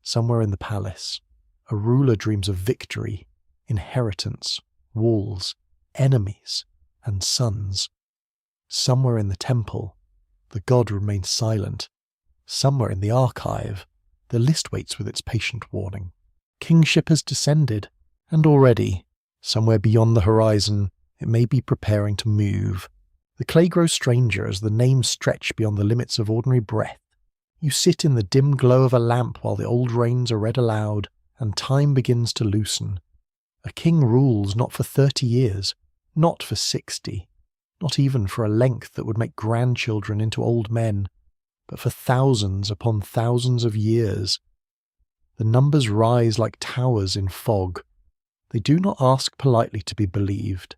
Somewhere in the palace, a ruler dreams of victory, inheritance, walls, enemies, and sons. Somewhere in the temple, the god remains silent. Somewhere in the archive, the list waits with its patient warning. Kingship has descended, and already, somewhere beyond the horizon, it may be preparing to move. The clay grows stranger as the names stretch beyond the limits of ordinary breath. You sit in the dim glow of a lamp while the old reigns are read aloud, and time begins to loosen. A king rules not for 30 years, not for 60, not even for a length that would make grandchildren into old men, but for thousands upon thousands of years. The numbers rise like towers in fog. They do not ask politely to be believed.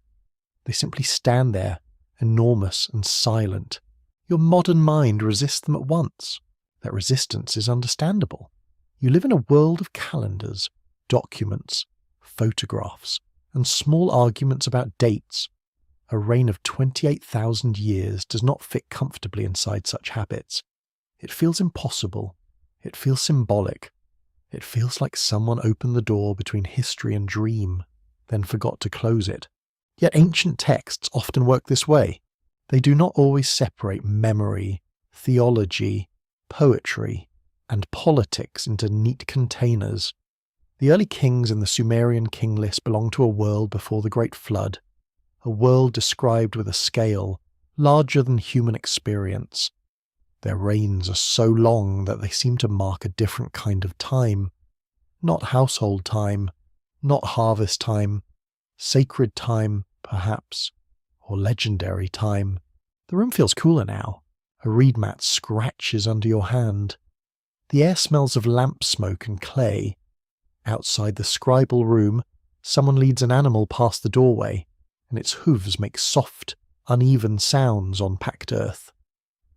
They simply stand there, enormous and silent. Your modern mind resists them at once. That resistance is understandable. You live in a world of calendars, documents, photographs, and small arguments about dates. A reign of 28,000 years does not fit comfortably inside such habits. It feels impossible. It feels symbolic. It feels like someone opened the door between history and dream, then forgot to close it. Yet ancient texts often work this way. They do not always separate memory, theology, poetry, and politics into neat containers. The early kings in the Sumerian king list belonged to a world before the Great Flood, a world described with a scale larger than human experience. Their reigns are so long that they seem to mark a different kind of time. Not household time, not harvest time, sacred time, perhaps, or legendary time. The room feels cooler now. A reed mat scratches under your hand. The air smells of lamp smoke and clay. Outside the scribal room, someone leads an animal past the doorway, and its hooves make soft, uneven sounds on packed earth.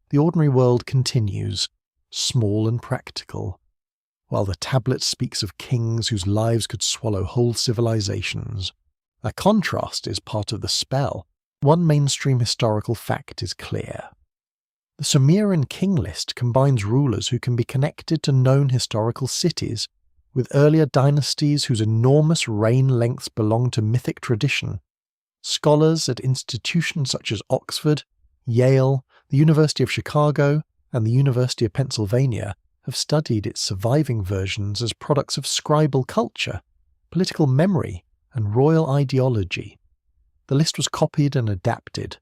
The ordinary world continues, small and practical, while the tablet speaks of kings whose lives could swallow whole civilizations. A contrast is part of the spell. One mainstream historical fact is clear. The Sumerian king list combines rulers who can be connected to known historical cities, with earlier dynasties whose enormous reign lengths belong to mythic tradition. Scholars at institutions such as Oxford, Yale, the University of Chicago, and the University of Pennsylvania have studied its surviving versions as products of scribal culture, political memory, and royal ideology. The list was copied and adapted,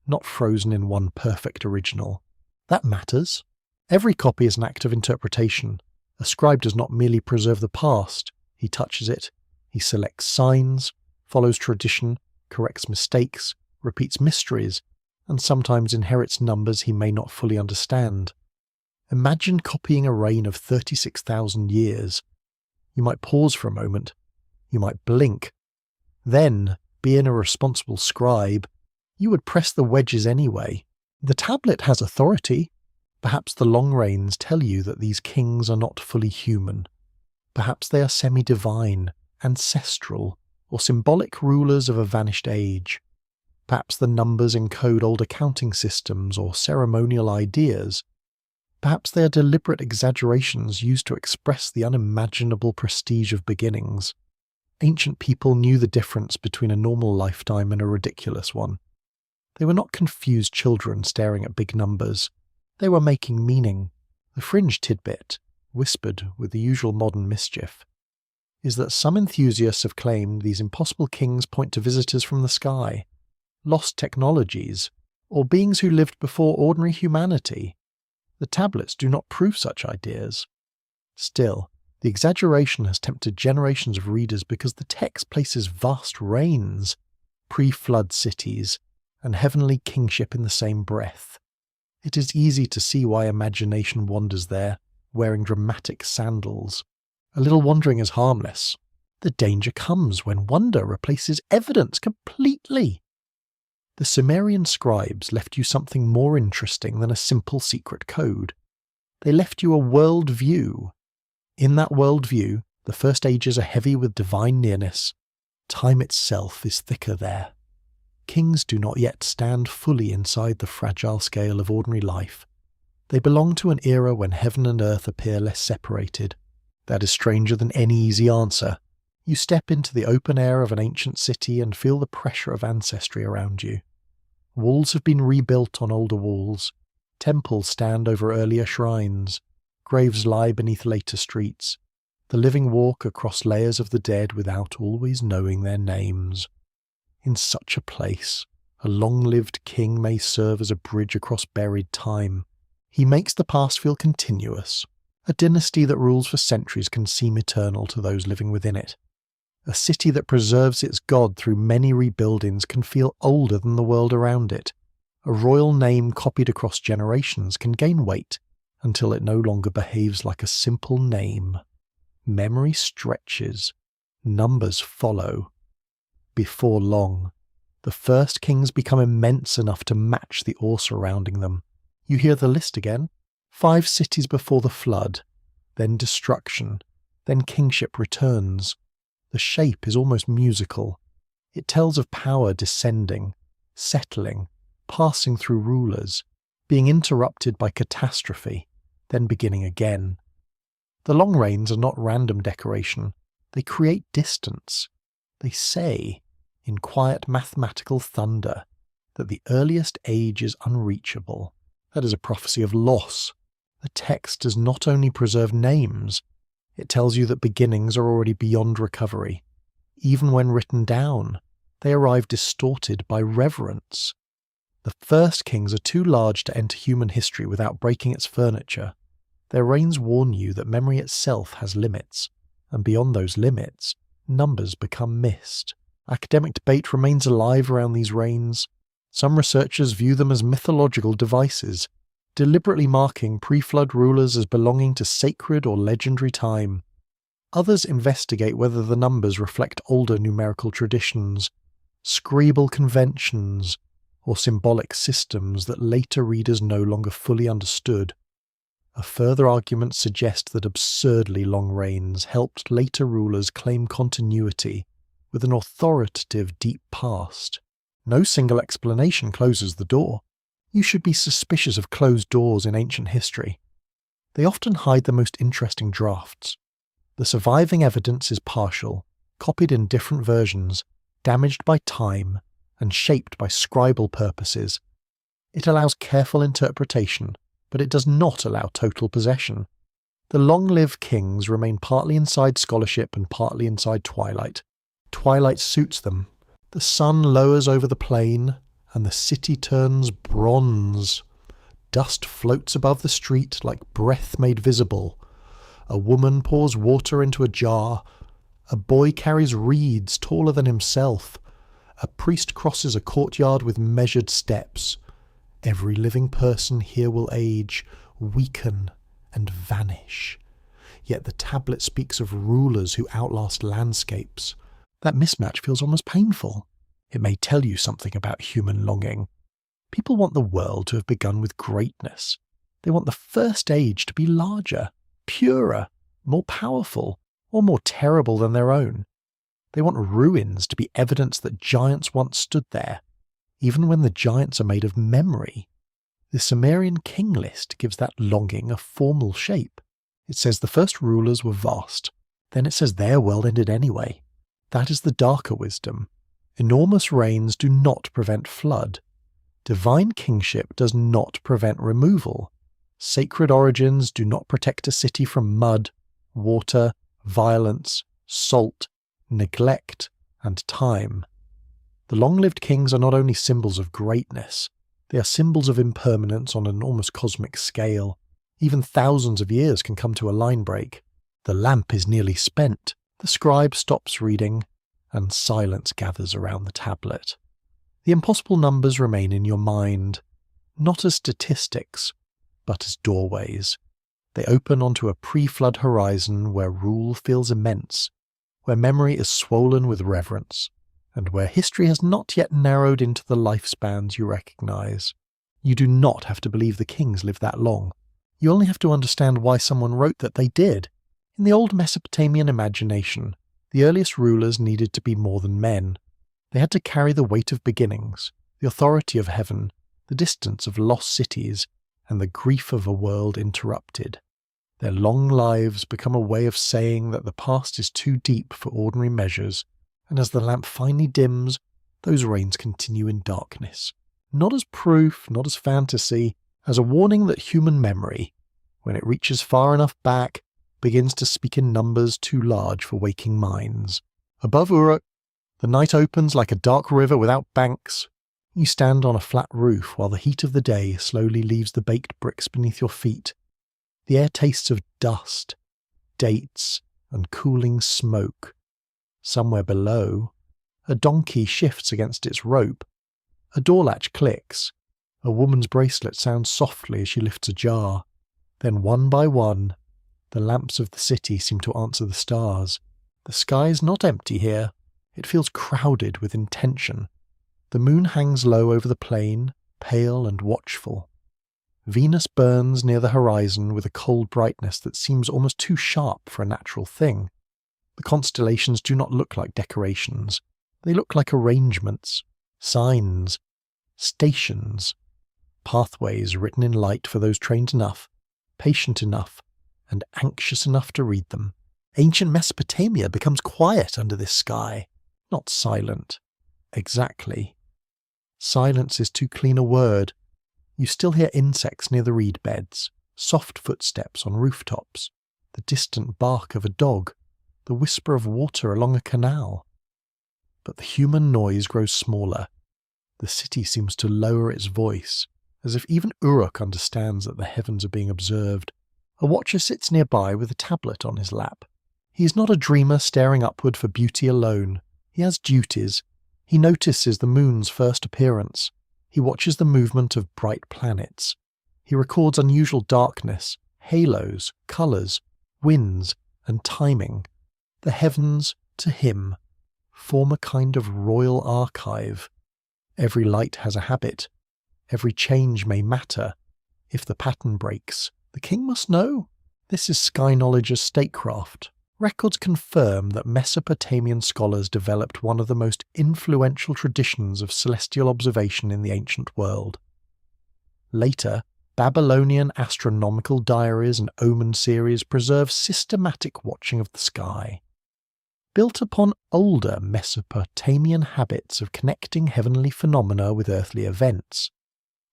not frozen in one perfect original. That matters. Every copy is an act of interpretation. A scribe does not merely preserve the past, he touches it, he selects signs, follows tradition, corrects mistakes, repeats mysteries, and sometimes inherits numbers he may not fully understand. Imagine copying a reign of 36,000 years. You might pause for a moment. You might blink. Then, being a responsible scribe, you would press the wedges anyway. The tablet has authority. Perhaps the long reigns tell you that these kings are not fully human. Perhaps they are semi-divine, ancestral, or symbolic rulers of a vanished age. Perhaps the numbers encode old accounting systems or ceremonial ideas. Perhaps they are deliberate exaggerations used to express the unimaginable prestige of beginnings. Ancient people knew the difference between a normal lifetime and a ridiculous one. They were not confused children staring at big numbers. They were making meaning. The fringe tidbit, whispered with the usual modern mischief, is that some enthusiasts have claimed these impossible kings point to visitors from the sky, lost technologies, or beings who lived before ordinary humanity. The tablets do not prove such ideas. Still, the exaggeration has tempted generations of readers because the text places vast reigns, pre-flood cities, and heavenly kingship in the same breath. It is easy to see why imagination wanders there, wearing dramatic sandals. A little wandering is harmless. The danger comes when wonder replaces evidence completely. The Sumerian scribes left you something more interesting than a simple secret code. They left you a world view. In that world view, the first ages are heavy with divine nearness. Time itself is thicker there. Kings do not yet stand fully inside the fragile scale of ordinary life. They belong to an era when heaven and earth appear less separated. That is stranger than any easy answer. You step into the open air of an ancient city and feel the pressure of ancestry around you. Walls have been rebuilt on older walls. Temples stand over earlier shrines. Graves lie beneath later streets. The living walk across layers of the dead without always knowing their names. In such a place, a long-lived king may serve as a bridge across buried time. He makes the past feel continuous. A dynasty that rules for centuries can seem eternal to those living within it. A city that preserves its god through many rebuildings can feel older than the world around it. A royal name copied across generations can gain weight until it no longer behaves like a simple name. Memory stretches. Numbers follow. Before long, the first kings become immense enough to match the awe surrounding them. You hear the list again. 5 cities before the flood, then destruction, then kingship returns. The shape is almost musical. It tells of power descending, settling, passing through rulers, being interrupted by catastrophe, then beginning again. The long reigns are not random decoration. They create distance. They say, in quiet mathematical thunder, that the earliest age is unreachable. That is a prophecy of loss. The text does not only preserve names, it tells you that beginnings are already beyond recovery. Even when written down, they arrive distorted by reverence. The first kings are too large to enter human history without breaking its furniture. Their reigns warn you that memory itself has limits, and beyond those limits, numbers become mist. Academic debate remains alive around these reigns. Some researchers view them as mythological devices, deliberately marking pre-flood rulers as belonging to sacred or legendary time. Others investigate whether the numbers reflect older numerical traditions, scribal conventions, or symbolic systems that later readers no longer fully understood. A further argument suggests that absurdly long reigns helped later rulers claim continuity with an authoritative deep past. No single explanation closes the door. You should be suspicious of closed doors in ancient history. They often hide the most interesting drafts. The surviving evidence is partial, copied in different versions, damaged by time, and shaped by scribal purposes. It allows careful interpretation, but it does not allow total possession. The long-lived kings remain partly inside scholarship and partly inside twilight. Twilight suits them. The sun lowers over the plain, and the city turns bronze. Dust floats above the street like breath made visible. A woman pours water into a jar. A boy carries reeds taller than himself. A priest crosses a courtyard with measured steps. Every living person here will age, weaken, and vanish. Yet the tablet speaks of rulers who outlast landscapes. That mismatch feels almost painful. It may tell you something about human longing. People want the world to have begun with greatness. They want the first age to be larger, purer, more powerful, or more terrible than their own. They want ruins to be evidence that giants once stood there. even when the giants are made of memory. The Sumerian king list gives that longing a formal shape. It says the first rulers were vast, then it says their world ended anyway. That is the darker wisdom. Enormous rains do not prevent flood. Divine kingship does not prevent removal. Sacred origins do not protect a city from mud, water, violence, salt, neglect, and time. The long-lived kings are not only symbols of greatness, they are symbols of impermanence on an almost cosmic scale. Even thousands of years can come to a line break. The lamp is nearly spent, the scribe stops reading, and silence gathers around the tablet. The impossible numbers remain in your mind, not as statistics, but as doorways. They open onto a pre-flood horizon where rule feels immense, where memory is swollen with reverence, and where history has not yet narrowed into the lifespans you recognize. You do not have to believe the kings lived that long. You only have to understand why someone wrote that they did. In the old Mesopotamian imagination, the earliest rulers needed to be more than men. They had to carry the weight of beginnings, the authority of heaven, the distance of lost cities, and the grief of a world interrupted. Their long lives become a way of saying that the past is too deep for ordinary measures, and as the lamp finally dims, those reigns continue in darkness. Not as proof, not as fantasy, as a warning that human memory, when it reaches far enough back, begins to speak in numbers too large for waking minds. Above Uruk, the night opens like a dark river without banks. You stand on a flat roof while the heat of the day slowly leaves the baked bricks beneath your feet. The air tastes of dust, dates, and cooling smoke. Somewhere below, a donkey shifts against its rope. A door latch clicks. A woman's bracelet sounds softly as she lifts a jar. Then one by one, the lamps of the city seem to answer the stars. The sky is not empty here. It feels crowded with intention. The moon hangs low over the plain, pale and watchful. Venus burns near the horizon with a cold brightness that seems almost too sharp for a natural thing. The constellations do not look like decorations. They look like arrangements, signs, stations, pathways written in light for those trained enough, patient enough, and anxious enough to read them. Ancient Mesopotamia becomes quiet under this sky, not silent. Exactly. Silence is too clean a word. You still hear insects near the reed beds, soft footsteps on rooftops, the distant bark of a dog, the whisper of water along a canal. But the human noise grows smaller. The city seems to lower its voice, as if even Uruk understands that the heavens are being observed. A watcher sits nearby with a tablet on his lap. He is not a dreamer staring upward for beauty alone. He has duties. He notices the moon's first appearance. He watches the movement of bright planets. He records unusual darkness, halos, colours, winds, and timing. The heavens, to him, form a kind of royal archive. Every light has a habit. Every change may matter. If the pattern breaks, the king must know. This is sky knowledge as statecraft. Records confirm that Mesopotamian scholars developed one of the most influential traditions of celestial observation in the ancient world. Later, Babylonian astronomical diaries and omen series preserve systematic watching of the sky. Built upon older Mesopotamian habits of connecting heavenly phenomena with earthly events.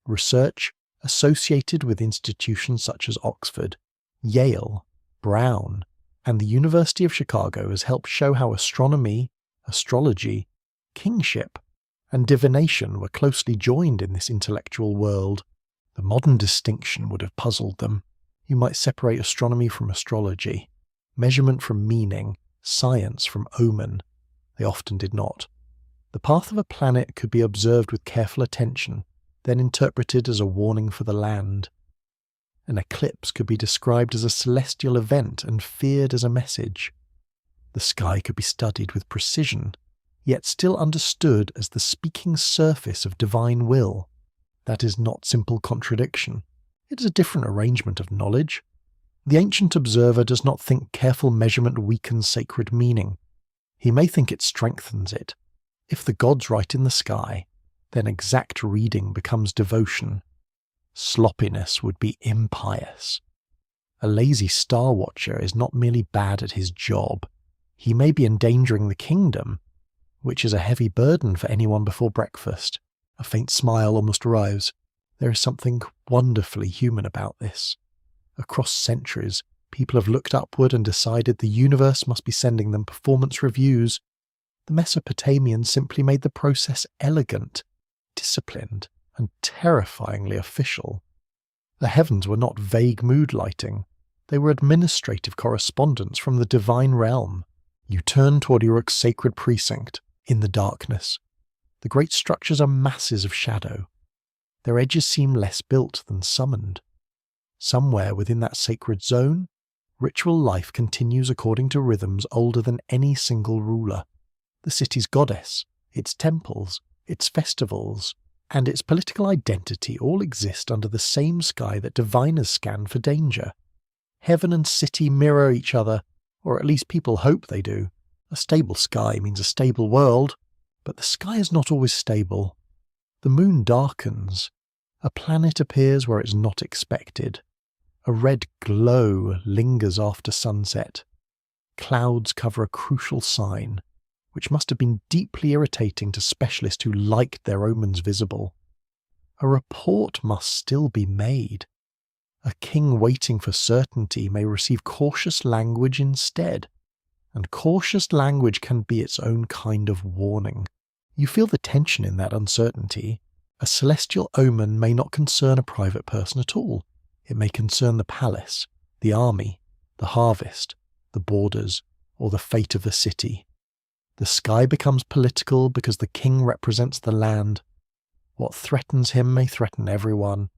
Research associated with institutions such as Oxford, Yale, Brown, and the University of Chicago has helped show how astronomy, astrology, kingship, and divination were closely joined in this intellectual world. The modern distinction would have puzzled them. You might separate astronomy from astrology, measurement from meaning, science from omen. They often did not. The path of a planet could be observed with careful attention, then interpreted as a warning for the land. An eclipse could be described as a celestial event and feared as a message. The sky could be studied with precision, yet still understood as the speaking surface of divine will. That is not simple contradiction. It is a different arrangement of knowledge. The ancient observer does not think careful measurement weakens sacred meaning. He may think it strengthens it. If the gods write in the sky, then exact reading becomes devotion. Sloppiness would be impious. A lazy star watcher is not merely bad at his job, he may be endangering the kingdom, which is a heavy burden for anyone before breakfast. A faint smile almost arrives. There is something wonderfully human about this. Across centuries, people have looked upward and decided the universe must be sending them performance reviews. The Mesopotamians simply made the process elegant, disciplined, and terrifyingly official. The heavens were not vague mood lighting. They were administrative correspondence from the divine realm. You turn toward Uruk's sacred precinct, in the darkness. The great structures are masses of shadow. Their edges seem less built than summoned. Somewhere within that sacred zone, ritual life continues according to rhythms older than any single ruler. The city's goddess, its temples, its festivals, and its political identity all exist under the same sky that diviners scan for danger. Heaven and city mirror each other, or at least people hope they do. A stable sky means a stable world, but the sky is not always stable. The moon darkens. A planet appears where it's not expected. A red glow lingers after sunset. Clouds cover a crucial sign, which must have been deeply irritating to specialists who liked their omens visible. A report must still be made. A king waiting for certainty may receive cautious language instead, and cautious language can be its own kind of warning. You feel the tension in that uncertainty. A celestial omen may not concern a private person at all. It may concern the palace, the army, the harvest, the borders, or the fate of the city. The sky becomes political because the king represents the land. What threatens him may threaten everyone.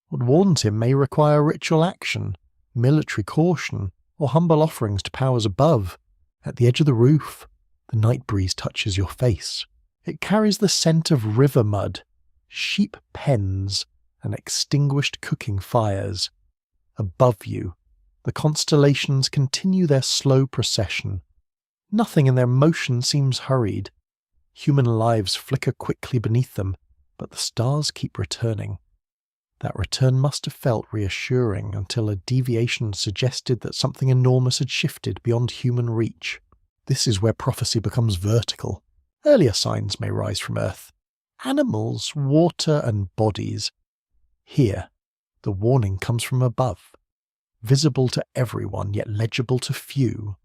What warns him may require ritual action, military caution, or humble offerings to powers above. At the edge of the roof, the night breeze touches your face. It carries the scent of river mud, sheep pens, and extinguished cooking fires. Above you, the constellations continue their slow procession. Nothing in their motion seems hurried. Human lives flicker quickly beneath them, but the stars keep returning. That return must have felt reassuring until a deviation suggested that something enormous had shifted beyond human reach. This is where prophecy becomes vertical. Earlier signs may rise from Earth. Animals, water, and bodies. Here, the warning comes from above. Visible to everyone, yet legible to few.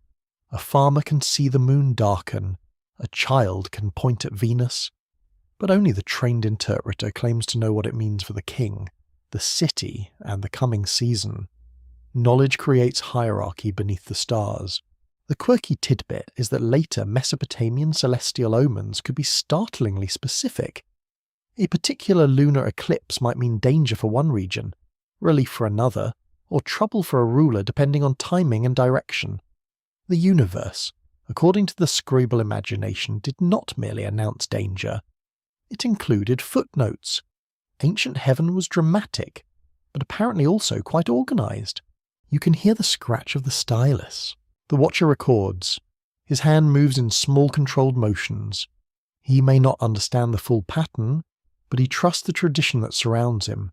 A farmer can see the moon darken. A child can point at Venus. But only the trained interpreter claims to know what it means for the king, the city, and the coming season. Knowledge creates hierarchy beneath the stars. The quirky tidbit is that later Mesopotamian celestial omens could be startlingly specific. A particular lunar eclipse might mean danger for one region, relief for another, or trouble for a ruler depending on timing and direction. The universe, according to the scribal imagination, did not merely announce danger. It included footnotes. Ancient heaven was dramatic, but apparently also quite organised. You can hear the scratch of the stylus. The watcher records. His hand moves in small controlled motions. He may not understand the full pattern, but he trusts the tradition that surrounds him.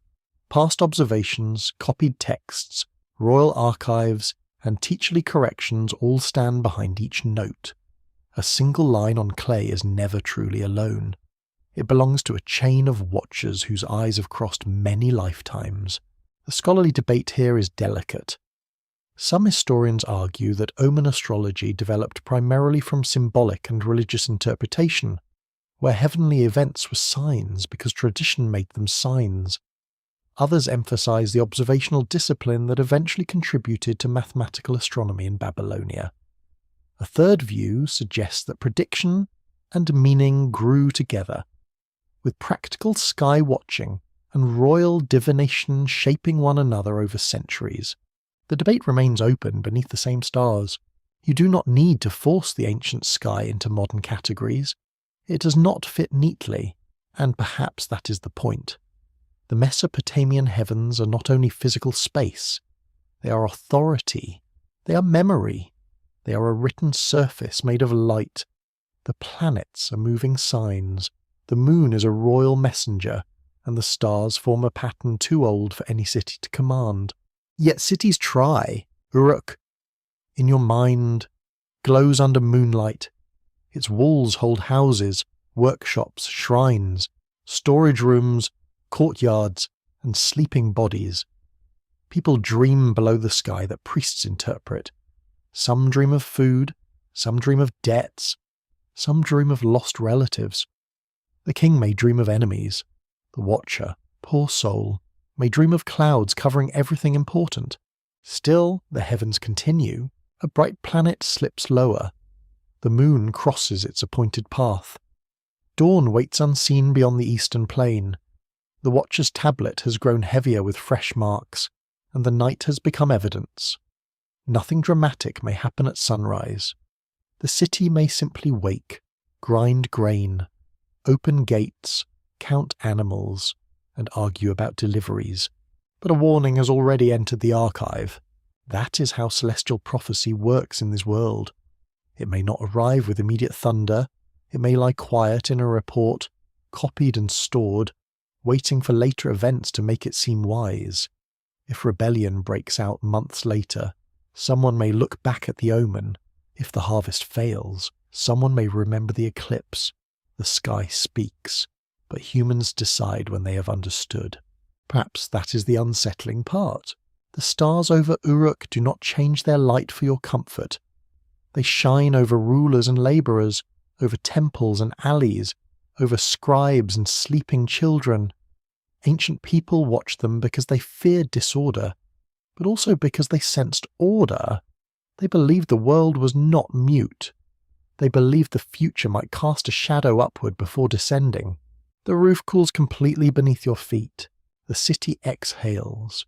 Past observations, copied texts, royal archives, and teacherly corrections all stand behind each note. A single line on clay is never truly alone. It belongs to a chain of watchers whose eyes have crossed many lifetimes. The scholarly debate here is delicate. Some historians argue that omen astrology developed primarily from symbolic and religious interpretation, where heavenly events were signs because tradition made them signs. Others emphasize the observational discipline that eventually contributed to mathematical astronomy in Babylonia. A third view suggests that prediction and meaning grew together, with practical sky watching and royal divination shaping one another over centuries. The debate remains open beneath the same stars. You do not need to force the ancient sky into modern categories. It does not fit neatly, and perhaps that is the point. The Mesopotamian heavens are not only physical space, they are authority, they are memory, they are a written surface made of light. The planets are moving signs, The moon is a royal messenger, and the stars form a pattern too old for any city to command. Yet cities try. Uruk, in your mind, glows under moonlight. Its walls hold houses, workshops, shrines, storage rooms, courtyards, and sleeping bodies. People dream below the sky that priests interpret. Some dream of food, some dream of debts, some dream of lost relatives. The king may dream of enemies. The watcher, poor soul, may dream of clouds covering everything important. Still, the heavens continue. A bright planet slips lower. The moon crosses its appointed path. Dawn waits unseen beyond the eastern plain. The watcher's tablet has grown heavier with fresh marks, and the night has become evidence. Nothing dramatic may happen at sunrise. The city may simply wake, grind grain, open gates, count animals, and argue about deliveries. But a warning has already entered the archive. That is how celestial prophecy works in this world. It may not arrive with immediate thunder. It may lie quiet in a report, copied and stored, waiting for later events to make it seem wise. If rebellion breaks out months later, someone may look back at the omen. If the harvest fails, someone may remember the eclipse. The sky speaks, but humans decide when they have understood. Perhaps that is the unsettling part. The stars over Uruk do not change their light for your comfort. They shine over rulers and labourers, over temples and alleys, over scribes and sleeping children. Ancient people watched them because they feared disorder, but also because they sensed order. They believed the world was not mute. They believed the future might cast a shadow upward before descending. The roof cools completely beneath your feet. The city exhales.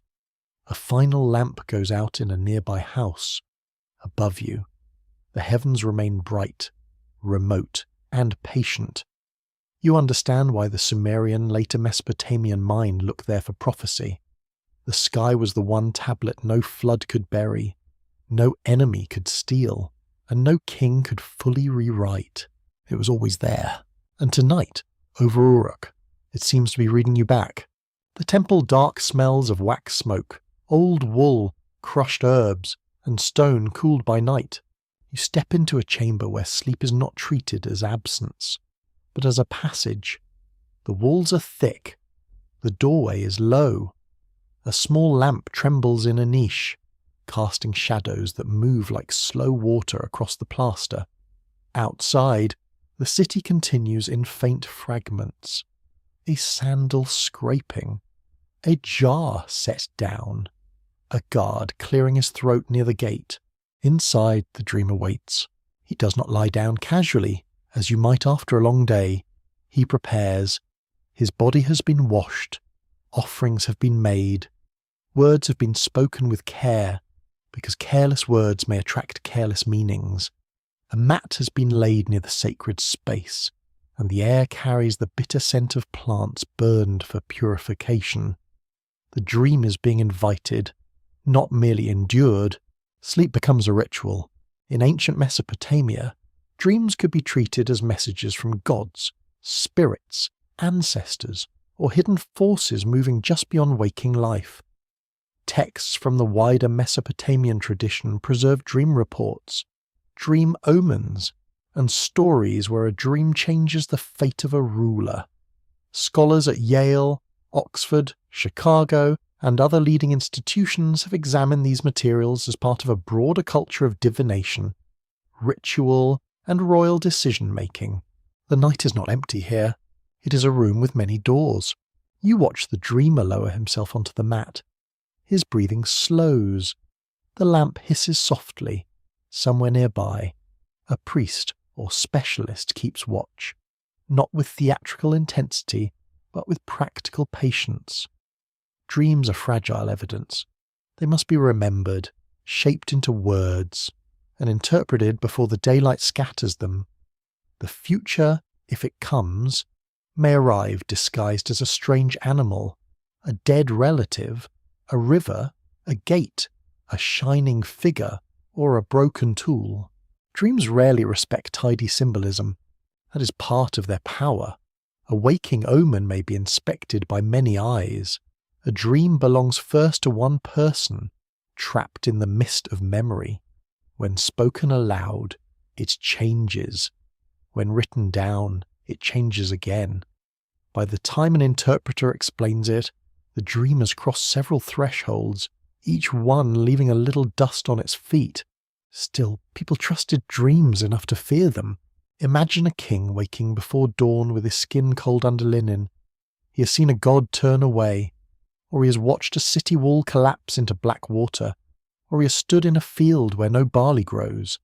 A final lamp goes out in a nearby house. Above you, the heavens remain bright, remote, and patient. You understand why the Sumerian, later Mesopotamian mind looked there for prophecy. The sky was the one tablet no flood could bury, no enemy could steal, and no king could fully rewrite. It was always there. And tonight, over Uruk, it seems to be reading you back. The temple dark smells of wax smoke, old wool, crushed herbs, and stone cooled by night. You step into a chamber where sleep is not treated as absence, but as a passage. The walls are thick. The doorway is low. A small lamp trembles in a niche, casting shadows that move like slow water across the plaster. Outside, the city continues in faint fragments. A sandal scraping. A jar set down. A guard clearing his throat near the gate. Inside, the dreamer waits. He does not lie down casually, as you might after a long day. He prepares. His body has been washed. Offerings have been made. Words have been spoken with care, because careless words may attract careless meanings. A mat has been laid near the sacred space, and the air carries the bitter scent of plants burned for purification. The dream is being invited, not merely endured. Sleep becomes a ritual. In ancient Mesopotamia, dreams could be treated as messages from gods, spirits, ancestors, or hidden forces moving just beyond waking life. Texts from the wider Mesopotamian tradition preserve dream reports, dream omens, and stories where a dream changes the fate of a ruler. Scholars at Yale, Oxford, Chicago, and other leading institutions have examined these materials as part of a broader culture of divination, ritual, and royal decision-making. The night is not empty here. It is a room with many doors. You watch the dreamer lower himself onto the mat. His breathing slows. The lamp hisses softly. Somewhere nearby, a priest or specialist keeps watch, not with theatrical intensity, but with practical patience. Dreams are fragile evidence. They must be remembered, shaped into words, and interpreted before the daylight scatters them. The future, if it comes, may arrive disguised as a strange animal, a dead relative, a river, a gate, a shining figure, or a broken tool. Dreams rarely respect tidy symbolism. That is part of their power. A waking omen may be inspected by many eyes. A dream belongs first to one person, trapped in the mist of memory. When spoken aloud, it changes. When written down, it changes again. By the time an interpreter explains it, the dream has crossed several thresholds, each one leaving a little dust on its feet. Still, people trusted dreams enough to fear them. Imagine a king waking before dawn with his skin cold under linen. He has seen a god turn away, or he has watched a city wall collapse into black water, or he has stood in a field where no barley grows.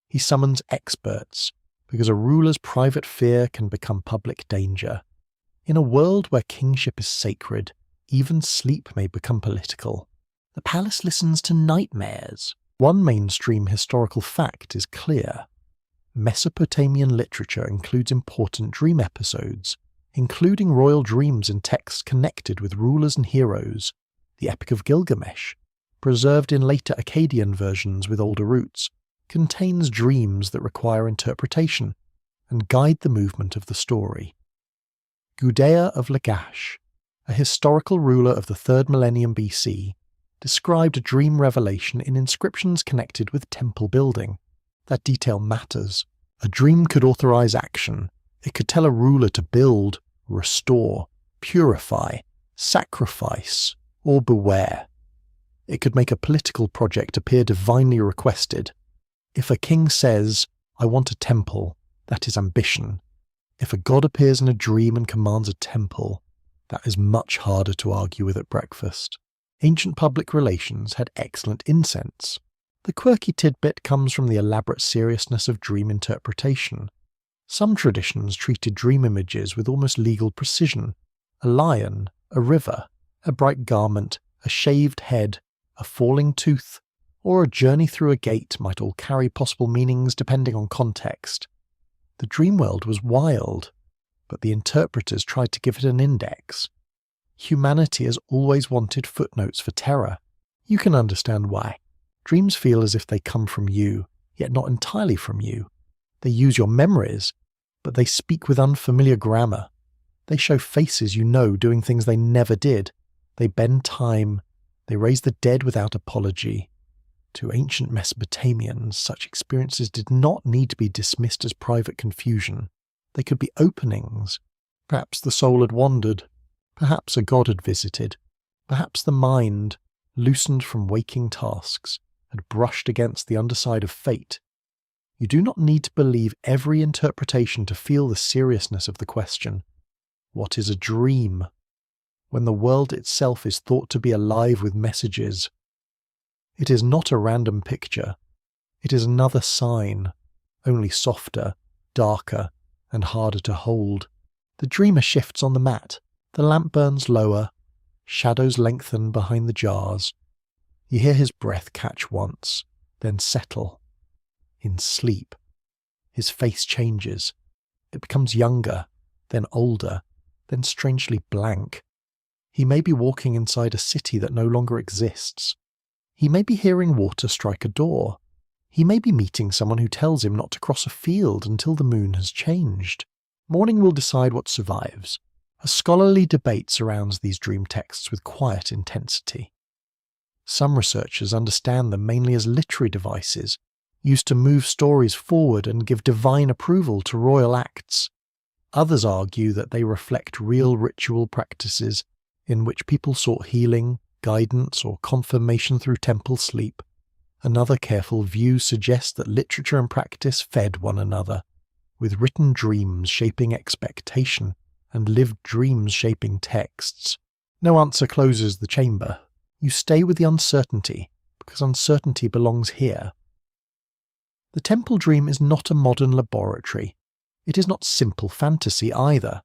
He summons experts, because a ruler's private fear can become public danger. In a world where kingship is sacred, even sleep may become political. The palace listens to nightmares. One mainstream historical fact is clear. Mesopotamian literature includes important dream episodes, including royal dreams in texts connected with rulers and heroes. The Epic of Gilgamesh, preserved in later Akkadian versions with older roots, contains dreams that require interpretation and guide the movement of the story. Gudea of Lagash, a historical ruler of the 3rd millennium BC, described a dream revelation in inscriptions connected with temple building. That detail matters. A dream could authorize action. It could tell a ruler to build, restore, purify, sacrifice, or beware. It could make a political project appear divinely requested. If a king says, "I want a temple," that is ambition. If a god appears in a dream and commands a temple, that is much harder to argue with at breakfast. Ancient public relations had excellent incense. The quirky tidbit comes from the elaborate seriousness of dream interpretation. Some traditions treated dream images with almost legal precision. A lion, a river, a bright garment, a shaved head, a falling tooth, or a journey through a gate might all carry possible meanings depending on context. The dream world was wild, but the interpreters tried to give it an index. Humanity has always wanted footnotes for terror. You can understand why. Dreams feel as if they come from you, yet not entirely from you. They use your memories, but they speak with unfamiliar grammar. They show faces you know doing things they never did. They bend time. They raise the dead without apology. To ancient Mesopotamians, such experiences did not need to be dismissed as private confusion. They could be openings. Perhaps the soul had wandered. Perhaps a god had visited. Perhaps the mind, loosened from waking tasks, had brushed against the underside of fate. You do not need to believe every interpretation to feel the seriousness of the question. What is a dream? When the world itself is thought to be alive with messages. It is not a random picture. It is another sign, only softer, darker, and harder to hold. The dreamer shifts on the mat. The lamp burns lower. Shadows lengthen behind the jars. You hear his breath catch once, then settle. In sleep, his face changes. It becomes younger, then older, then strangely blank. He may be walking inside a city that no longer exists. He may be hearing water strike a door. He may be meeting someone who tells him not to cross a field until the moon has changed. Morning will decide what survives. A scholarly debate surrounds these dream texts with quiet intensity. Some researchers understand them mainly as literary devices, used to move stories forward and give divine approval to royal acts. Others argue that they reflect real ritual practices in which people sought healing, guidance, or confirmation through temple sleep. Another careful view suggests that literature and practice fed one another, with written dreams shaping expectation and lived dreams shaping texts. No answer closes the chamber. You stay with the uncertainty, because uncertainty belongs here. The temple dream is not a modern laboratory. It is not simple fantasy either.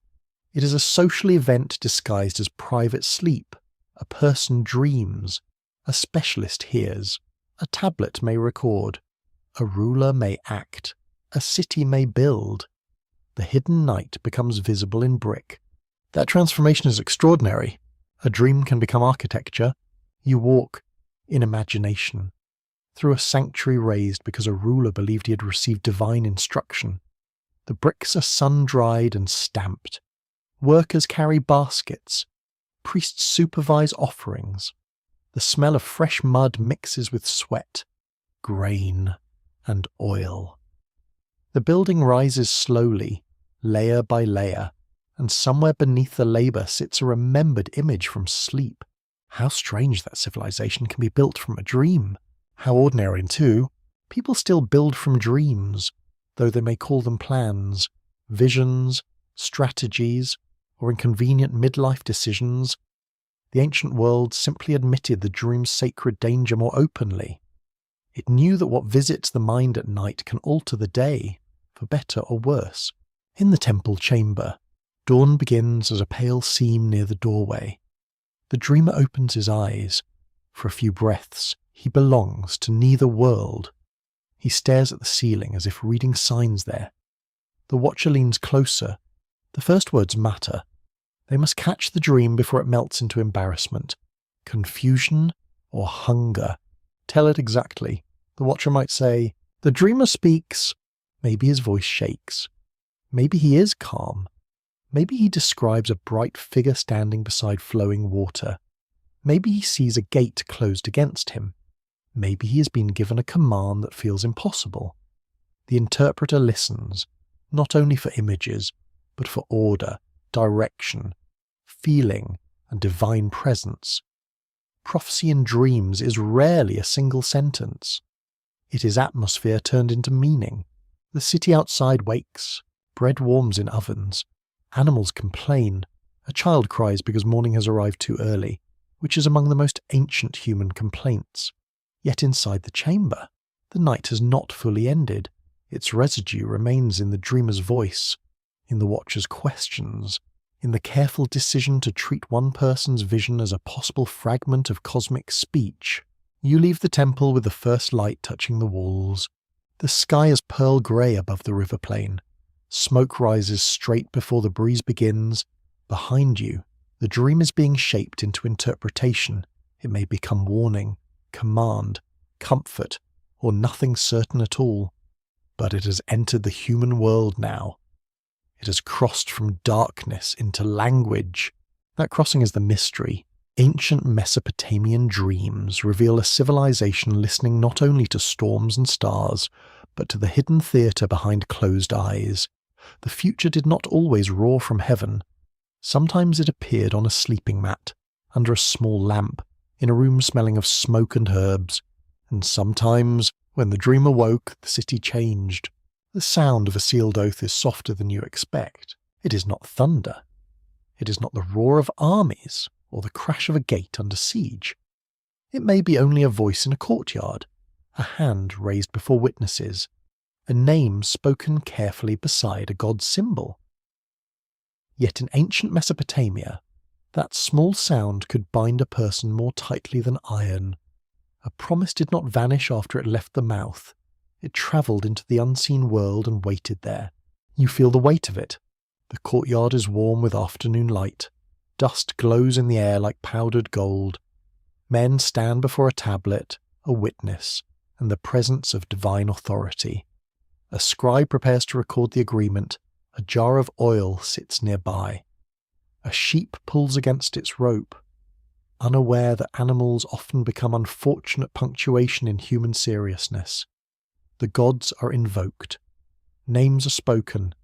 It is a social event disguised as private sleep. A person dreams. A specialist hears. A tablet may record. A ruler may act. A city may build. The hidden night becomes visible in brick. That transformation is extraordinary. A dream can become architecture. You walk, in imagination, through a sanctuary raised because a ruler believed he had received divine instruction. The bricks are sun-dried and stamped. Workers carry baskets. Priests supervise offerings. The smell of fresh mud mixes with sweat, grain, and oil. The building rises slowly, layer by layer, and somewhere beneath the labour sits a remembered image from sleep. How strange that civilization can be built from a dream. How ordinary, too. People still build from dreams, though they may call them plans, visions, strategies, or inconvenient midlife decisions. The ancient world simply admitted the dream's sacred danger more openly. It knew that what visits the mind at night can alter the day, for better or worse. In the temple chamber, dawn begins as a pale seam near the doorway. The dreamer opens his eyes. For a few breaths, he belongs to neither world. He stares at the ceiling as if reading signs there. The watcher leans closer. The first words matter. They must catch the dream before it melts into embarrassment, confusion, or hunger. Tell it exactly. The watcher might say, "The dreamer speaks." Maybe his voice shakes. Maybe he is calm. Maybe he describes a bright figure standing beside flowing water. Maybe he sees a gate closed against him. Maybe he has been given a command that feels impossible. The interpreter listens, not only for images, but for order, direction, feeling, and divine presence. Prophecy in dreams is rarely a single sentence. It is atmosphere turned into meaning. The city outside wakes. Bread warms in ovens. Animals complain. A child cries because morning has arrived too early, which is among the most ancient human complaints. Yet inside the chamber, the night has not fully ended. Its residue remains in the dreamer's voice, in the watcher's questions, in the careful decision to treat one person's vision as a possible fragment of cosmic speech. You leave the temple with the first light touching the walls. The sky is pearl grey above the river plain. Smoke rises straight before the breeze begins. Behind you, the dream is being shaped into interpretation. It may become warning, command, comfort, or nothing certain at all. But it has entered the human world now. It has crossed from darkness into language. That crossing is the mystery. Ancient Mesopotamian dreams reveal a civilization listening not only to storms and stars, but to the hidden theatre behind closed eyes. The future did not always roar from heaven. Sometimes it appeared on a sleeping mat, under a small lamp, in a room smelling of smoke and herbs. And sometimes, when the dream awoke, the city changed. The sound of a sealed oath is softer than you expect. It is not thunder. It is not the roar of armies or the crash of a gate under siege. It may be only a voice in a courtyard, a hand raised before witnesses, a name spoken carefully beside a god's symbol. Yet in ancient Mesopotamia, that small sound could bind a person more tightly than iron. A promise did not vanish after it left the mouth. It travelled into the unseen world and waited there. You feel the weight of it. The courtyard is warm with afternoon light. Dust glows in the air like powdered gold. Men stand before a tablet, a witness, and the presence of divine authority. A scribe prepares to record the agreement. A jar of oil sits nearby. A sheep pulls against its rope, unaware that animals often become unfortunate punctuation in human seriousness. The gods are invoked. Names are spoken.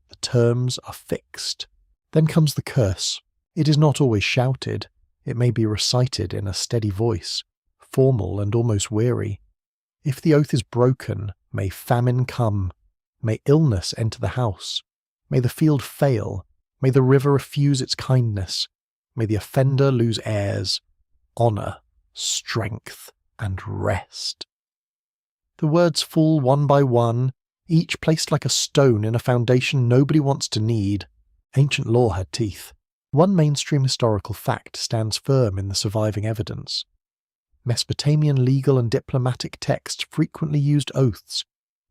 The terms are fixed. Then comes the curse. It is not always shouted. It may be recited in a steady voice, formal and almost weary. If the oath is broken, may famine come. May illness enter the house. May the field fail. May the river refuse its kindness. May the offender lose heirs, honour, strength, and rest. The words fall one by one, each placed like a stone in a foundation nobody wants to need. Ancient law had teeth. One mainstream historical fact stands firm in the surviving evidence. Mesopotamian legal and diplomatic texts frequently used oaths,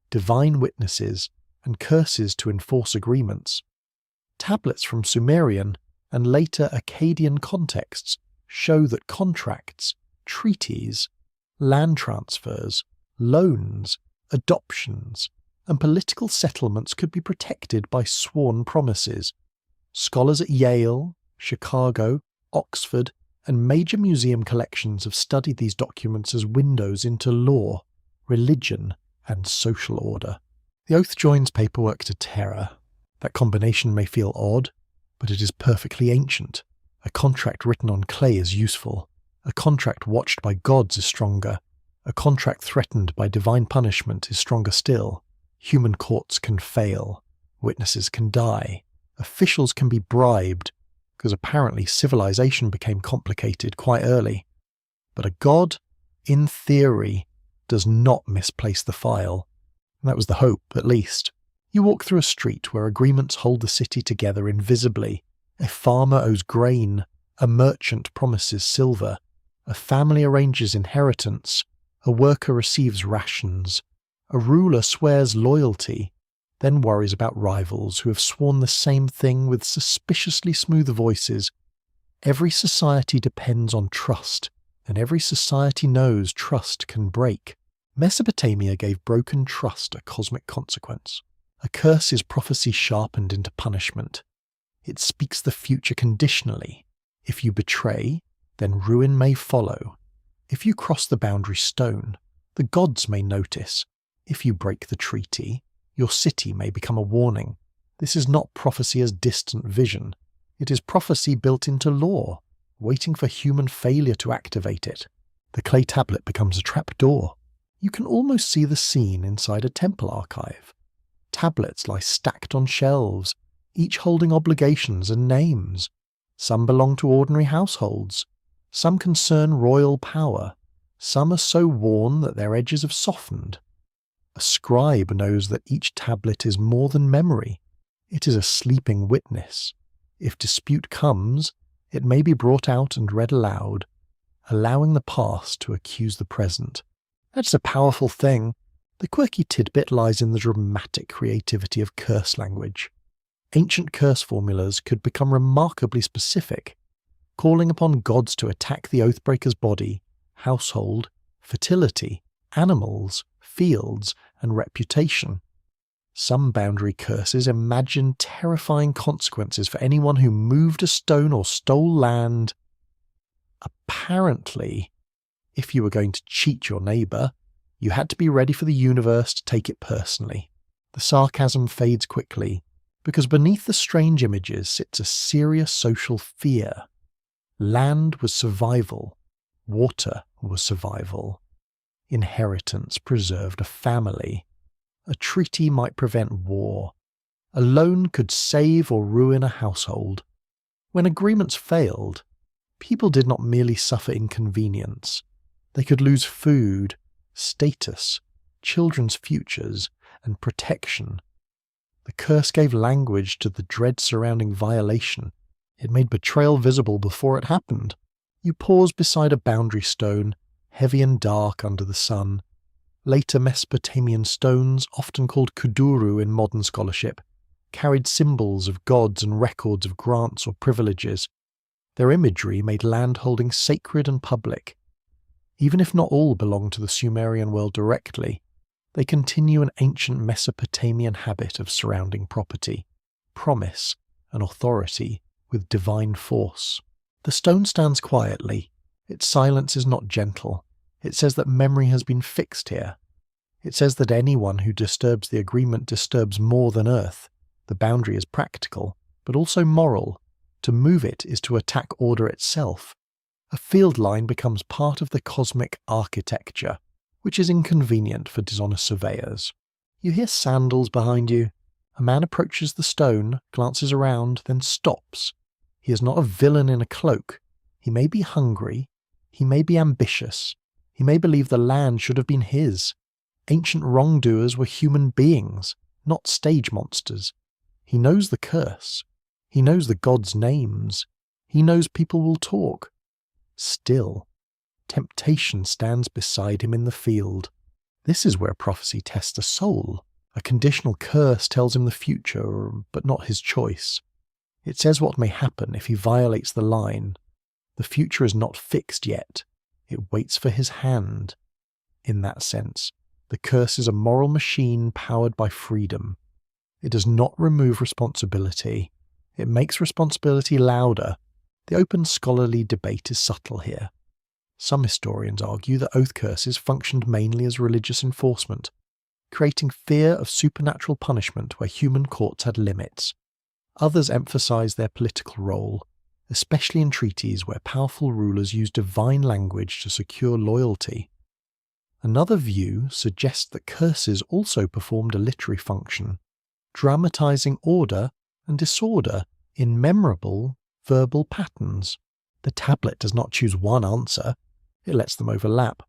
divine witnesses, and curses to enforce agreements. Tablets from Sumerian and later Akkadian contexts show that contracts, treaties, land transfers, loans, adoptions, and political settlements could be protected by sworn promises. Scholars at Yale, Chicago, Oxford, and major museum collections have studied these documents as windows into law, religion, and social order. The oath joins paperwork to terror. That combination may feel odd, but it is perfectly ancient. A contract written on clay is useful. A contract watched by gods is stronger. A contract threatened by divine punishment is stronger still. Human courts can fail. Witnesses can die. Officials can be bribed, because apparently civilization became complicated quite early. But a god, in theory, does not misplace the file. That was the hope, at least. You walk through a street where agreements hold the city together invisibly. A farmer owes grain. A merchant promises silver. A family arranges inheritance. A worker receives rations. A ruler swears loyalty, then worries about rivals who have sworn the same thing with suspiciously smooth voices. Every society depends on trust, and every society knows trust can break. Mesopotamia gave broken trust a cosmic consequence. A curse is prophecy sharpened into punishment. It speaks the future conditionally. If you betray, then ruin may follow. If you cross the boundary stone, the gods may notice. If you break the treaty, your city may become a warning. This is not prophecy as distant vision. It is prophecy built into law, waiting for human failure to activate it. The clay tablet becomes a trapdoor. You can almost see the scene inside a temple archive. Tablets lie stacked on shelves, each holding obligations and names. Some belong to ordinary households. Some concern royal power. Some are so worn that their edges have softened. A scribe knows that each tablet is more than memory. It is a sleeping witness. If dispute comes, it may be brought out and read aloud, allowing the past to accuse the present. That's a powerful thing. The quirky tidbit lies in the dramatic creativity of curse language. Ancient curse formulas could become remarkably specific, calling upon gods to attack the oathbreaker's body, household, fertility, animals, fields, and reputation. Some boundary curses imagine terrifying consequences for anyone who moved a stone or stole land. Apparently, if you were going to cheat your neighbour, you had to be ready for the universe to take it personally. The sarcasm fades quickly, because beneath the strange images sits a serious social fear. Land was survival. Water was survival. Inheritance preserved a family. A treaty might prevent war. A loan could save or ruin a household. When agreements failed, people did not merely suffer inconvenience. They could lose food, status, children's futures, and protection. The curse gave language to the dread surrounding violation. It made betrayal visible before it happened. You pause beside a boundary stone, heavy and dark under the sun. Later Mesopotamian stones, often called kuduru in modern scholarship, carried symbols of gods and records of grants or privileges. Their imagery made landholding sacred and public. Even if not all belong to the Sumerian world directly, they continue an ancient Mesopotamian habit of surrounding property, promise, and authority with divine force. The stone stands quietly. Its silence is not gentle. It says that memory has been fixed here. It says that anyone who disturbs the agreement disturbs more than earth. The boundary is practical, but also moral. To move it is to attack order itself. A field line becomes part of the cosmic architecture, which is inconvenient for dishonest surveyors. You hear sandals behind you. A man approaches the stone, glances around, then stops. He is not a villain in a cloak. He may be hungry. He may be ambitious. He may believe the land should have been his. Ancient wrongdoers were human beings, not stage monsters. He knows the curse. He knows the gods' names. He knows people will talk. Still, temptation stands beside him in the field. This is where prophecy tests a soul. A conditional curse tells him the future, but not his choice. It says what may happen if he violates the line. The future is not fixed yet. It waits for his hand. In that sense, the curse is a moral machine powered by freedom. It does not remove responsibility. It makes responsibility louder. The open scholarly debate is subtle here. Some historians argue that oath curses functioned mainly as religious enforcement, creating fear of supernatural punishment where human courts had limits. Others emphasize their political role, especially in treaties where powerful rulers use divine language to secure loyalty. Another view suggests that curses also performed a literary function, dramatizing order and disorder in memorable verbal patterns. The tablet does not choose one answer, it lets them overlap.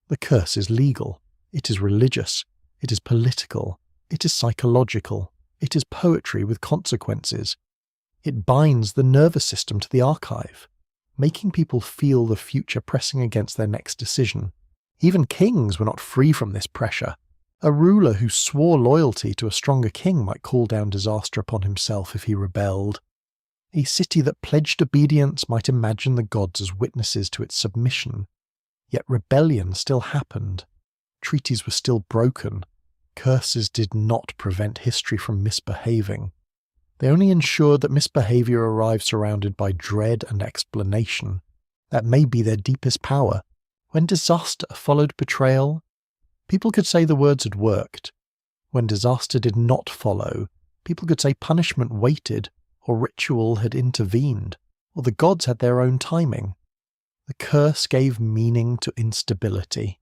The curse is legal, it is religious, it is political, it is psychological, it is poetry with consequences. It binds the nervous system to the archive, making people feel the future pressing against their next decision. Even kings were not free from this pressure. A ruler who swore loyalty to a stronger king might call down disaster upon himself if he rebelled. A city that pledged obedience might imagine the gods as witnesses to its submission. Yet rebellion still happened. Treaties were still broken. Curses did not prevent history from misbehaving. They only ensured that misbehaviour arrived surrounded by dread and explanation. That may be their deepest power. When disaster followed betrayal, people could say the words had worked. When disaster did not follow, people could say punishment waited, or ritual had intervened, or the gods had their own timing. The curse gave meaning to instability.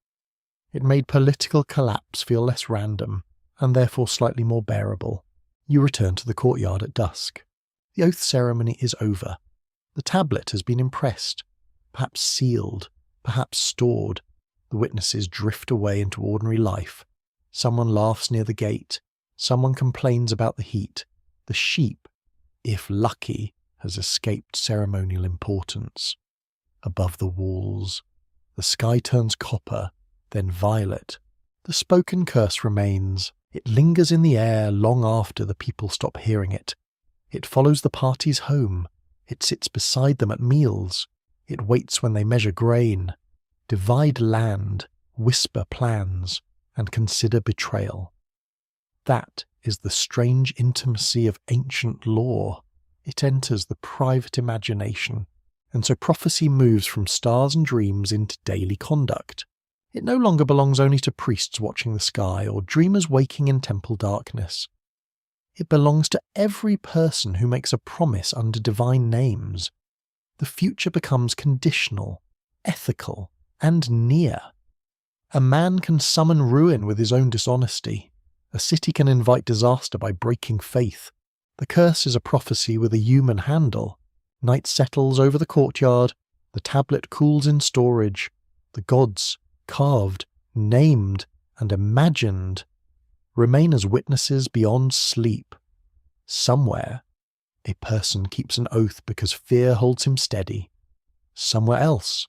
It made political collapse feel less random, and therefore slightly more bearable. You return to the courtyard at dusk. The oath ceremony is over. The tablet has been impressed, perhaps sealed, perhaps stored. The witnesses drift away into ordinary life. Someone laughs near the gate. Someone complains about the heat. The sheep, if lucky, has escaped ceremonial importance. Above the walls, the sky turns copper, then violet. The spoken curse remains. It lingers in the air long after the people stop hearing it. It follows the parties home. It sits beside them at meals. It waits when they measure grain, divide land, whisper plans, and consider betrayal. That is the strange intimacy of ancient law. It enters the private imagination, and so prophecy moves from stars and dreams into daily conduct. It no longer belongs only to priests watching the sky or dreamers waking in temple darkness. It belongs to every person who makes a promise under divine names. The future becomes conditional, ethical, and near. A man can summon ruin with his own dishonesty. A city can invite disaster by breaking faith. The curse is a prophecy with a human handle. Night settles over the courtyard. The tablet cools in storage. The gods, carved, named, and imagined, remain as witnesses beyond sleep. Somewhere, a person keeps an oath because fear holds him steady. Somewhere else,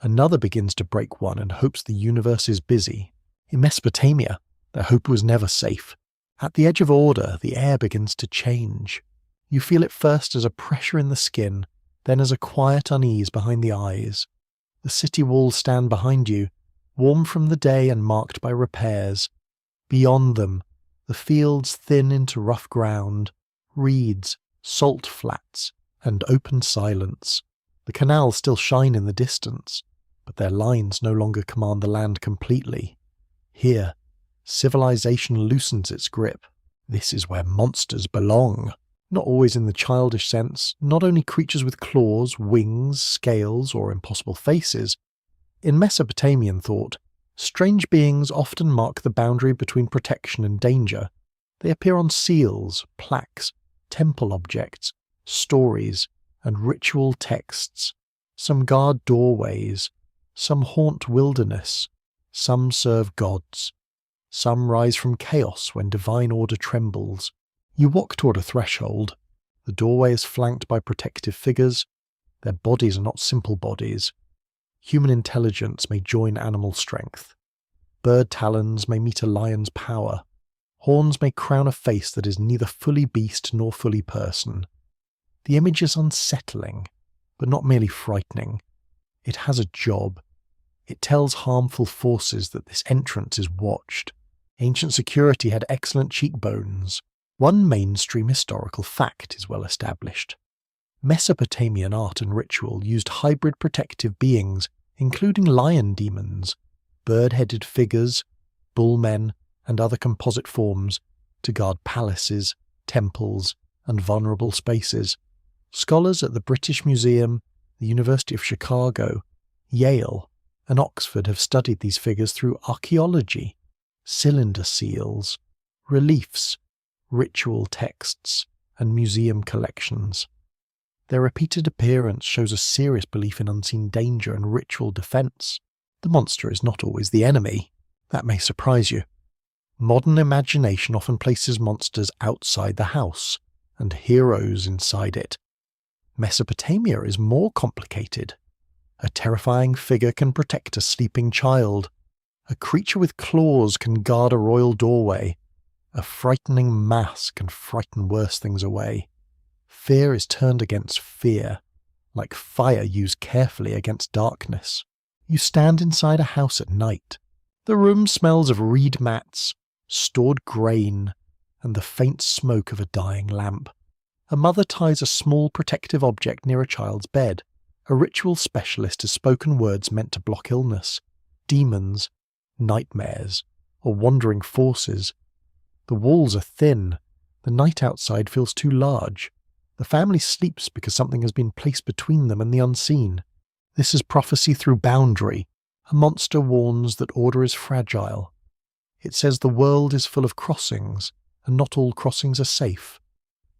another begins to break one and hopes the universe is busy. In Mesopotamia, their hope was never safe. At the edge of order, the air begins to change. You feel it first as a pressure in the skin, then as a quiet unease behind the eyes. The city walls stand behind you, warm from the day and marked by repairs. Beyond them, the fields thin into rough ground, reeds, salt flats, and open silence. The canals still shine in the distance, but their lines no longer command the land completely. Here, civilization loosens its grip. This is where monsters belong. Not always in the childish sense, not only creatures with claws, wings, scales, or impossible faces. In Mesopotamian thought, strange beings often mark the boundary between protection and danger. They appear on seals, plaques, temple objects, stories, and ritual texts. Some guard doorways, some haunt wilderness, some serve gods. Some rise from chaos when divine order trembles. You walk toward a threshold. The doorway is flanked by protective figures. Their bodies are not simple bodies. Human intelligence may join animal strength. Bird talons may meet a lion's power. Horns may crown a face that is neither fully beast nor fully person. The image is unsettling, but not merely frightening. It has a job. It tells harmful forces that this entrance is watched. Ancient security had excellent cheekbones. One mainstream historical fact is well established. Mesopotamian art and ritual used hybrid protective beings, including lion demons, bird-headed figures, bullmen, and other composite forms, to guard palaces, temples, and vulnerable spaces. Scholars at the British Museum, the University of Chicago, Yale, and Oxford have studied these figures through archaeology, cylinder seals, reliefs, ritual texts, and museum collections. Their repeated appearance shows a serious belief in unseen danger and ritual defense. The monster is not always the enemy. That may surprise you. Modern imagination often places monsters outside the house and heroes inside it. Mesopotamia is more complicated. A terrifying figure can protect a sleeping child. A creature with claws can guard a royal doorway. A frightening mass can frighten worse things away. Fear is turned against fear, like fire used carefully against darkness. You stand inside a house at night. The room smells of reed mats, stored grain, and the faint smoke of a dying lamp. A mother ties a small protective object near a child's bed. A ritual specialist has spoken words meant to block illness, demons, nightmares, or wandering forces. The walls are thin. The night outside feels too large. The family sleeps because something has been placed between them and the unseen. This is prophecy through boundary. A monster warns that order is fragile. It says the world is full of crossings, and not all crossings are safe.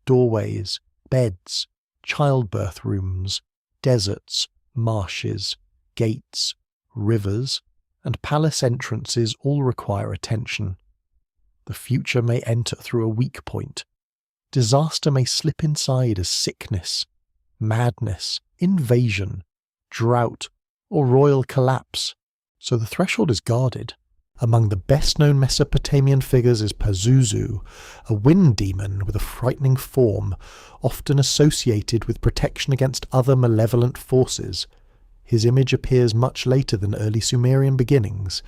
Doorways, beds, childbirth rooms, deserts, marshes, gates, rivers, and palace entrances all require attention. The future may enter through a weak point. Disaster may slip inside as sickness, madness, invasion, drought, or royal collapse, so the threshold is guarded. Among the best-known Mesopotamian figures is Pazuzu, a wind demon with a frightening form, often associated with protection against other malevolent forces. His image appears much later than early Sumerian beginnings,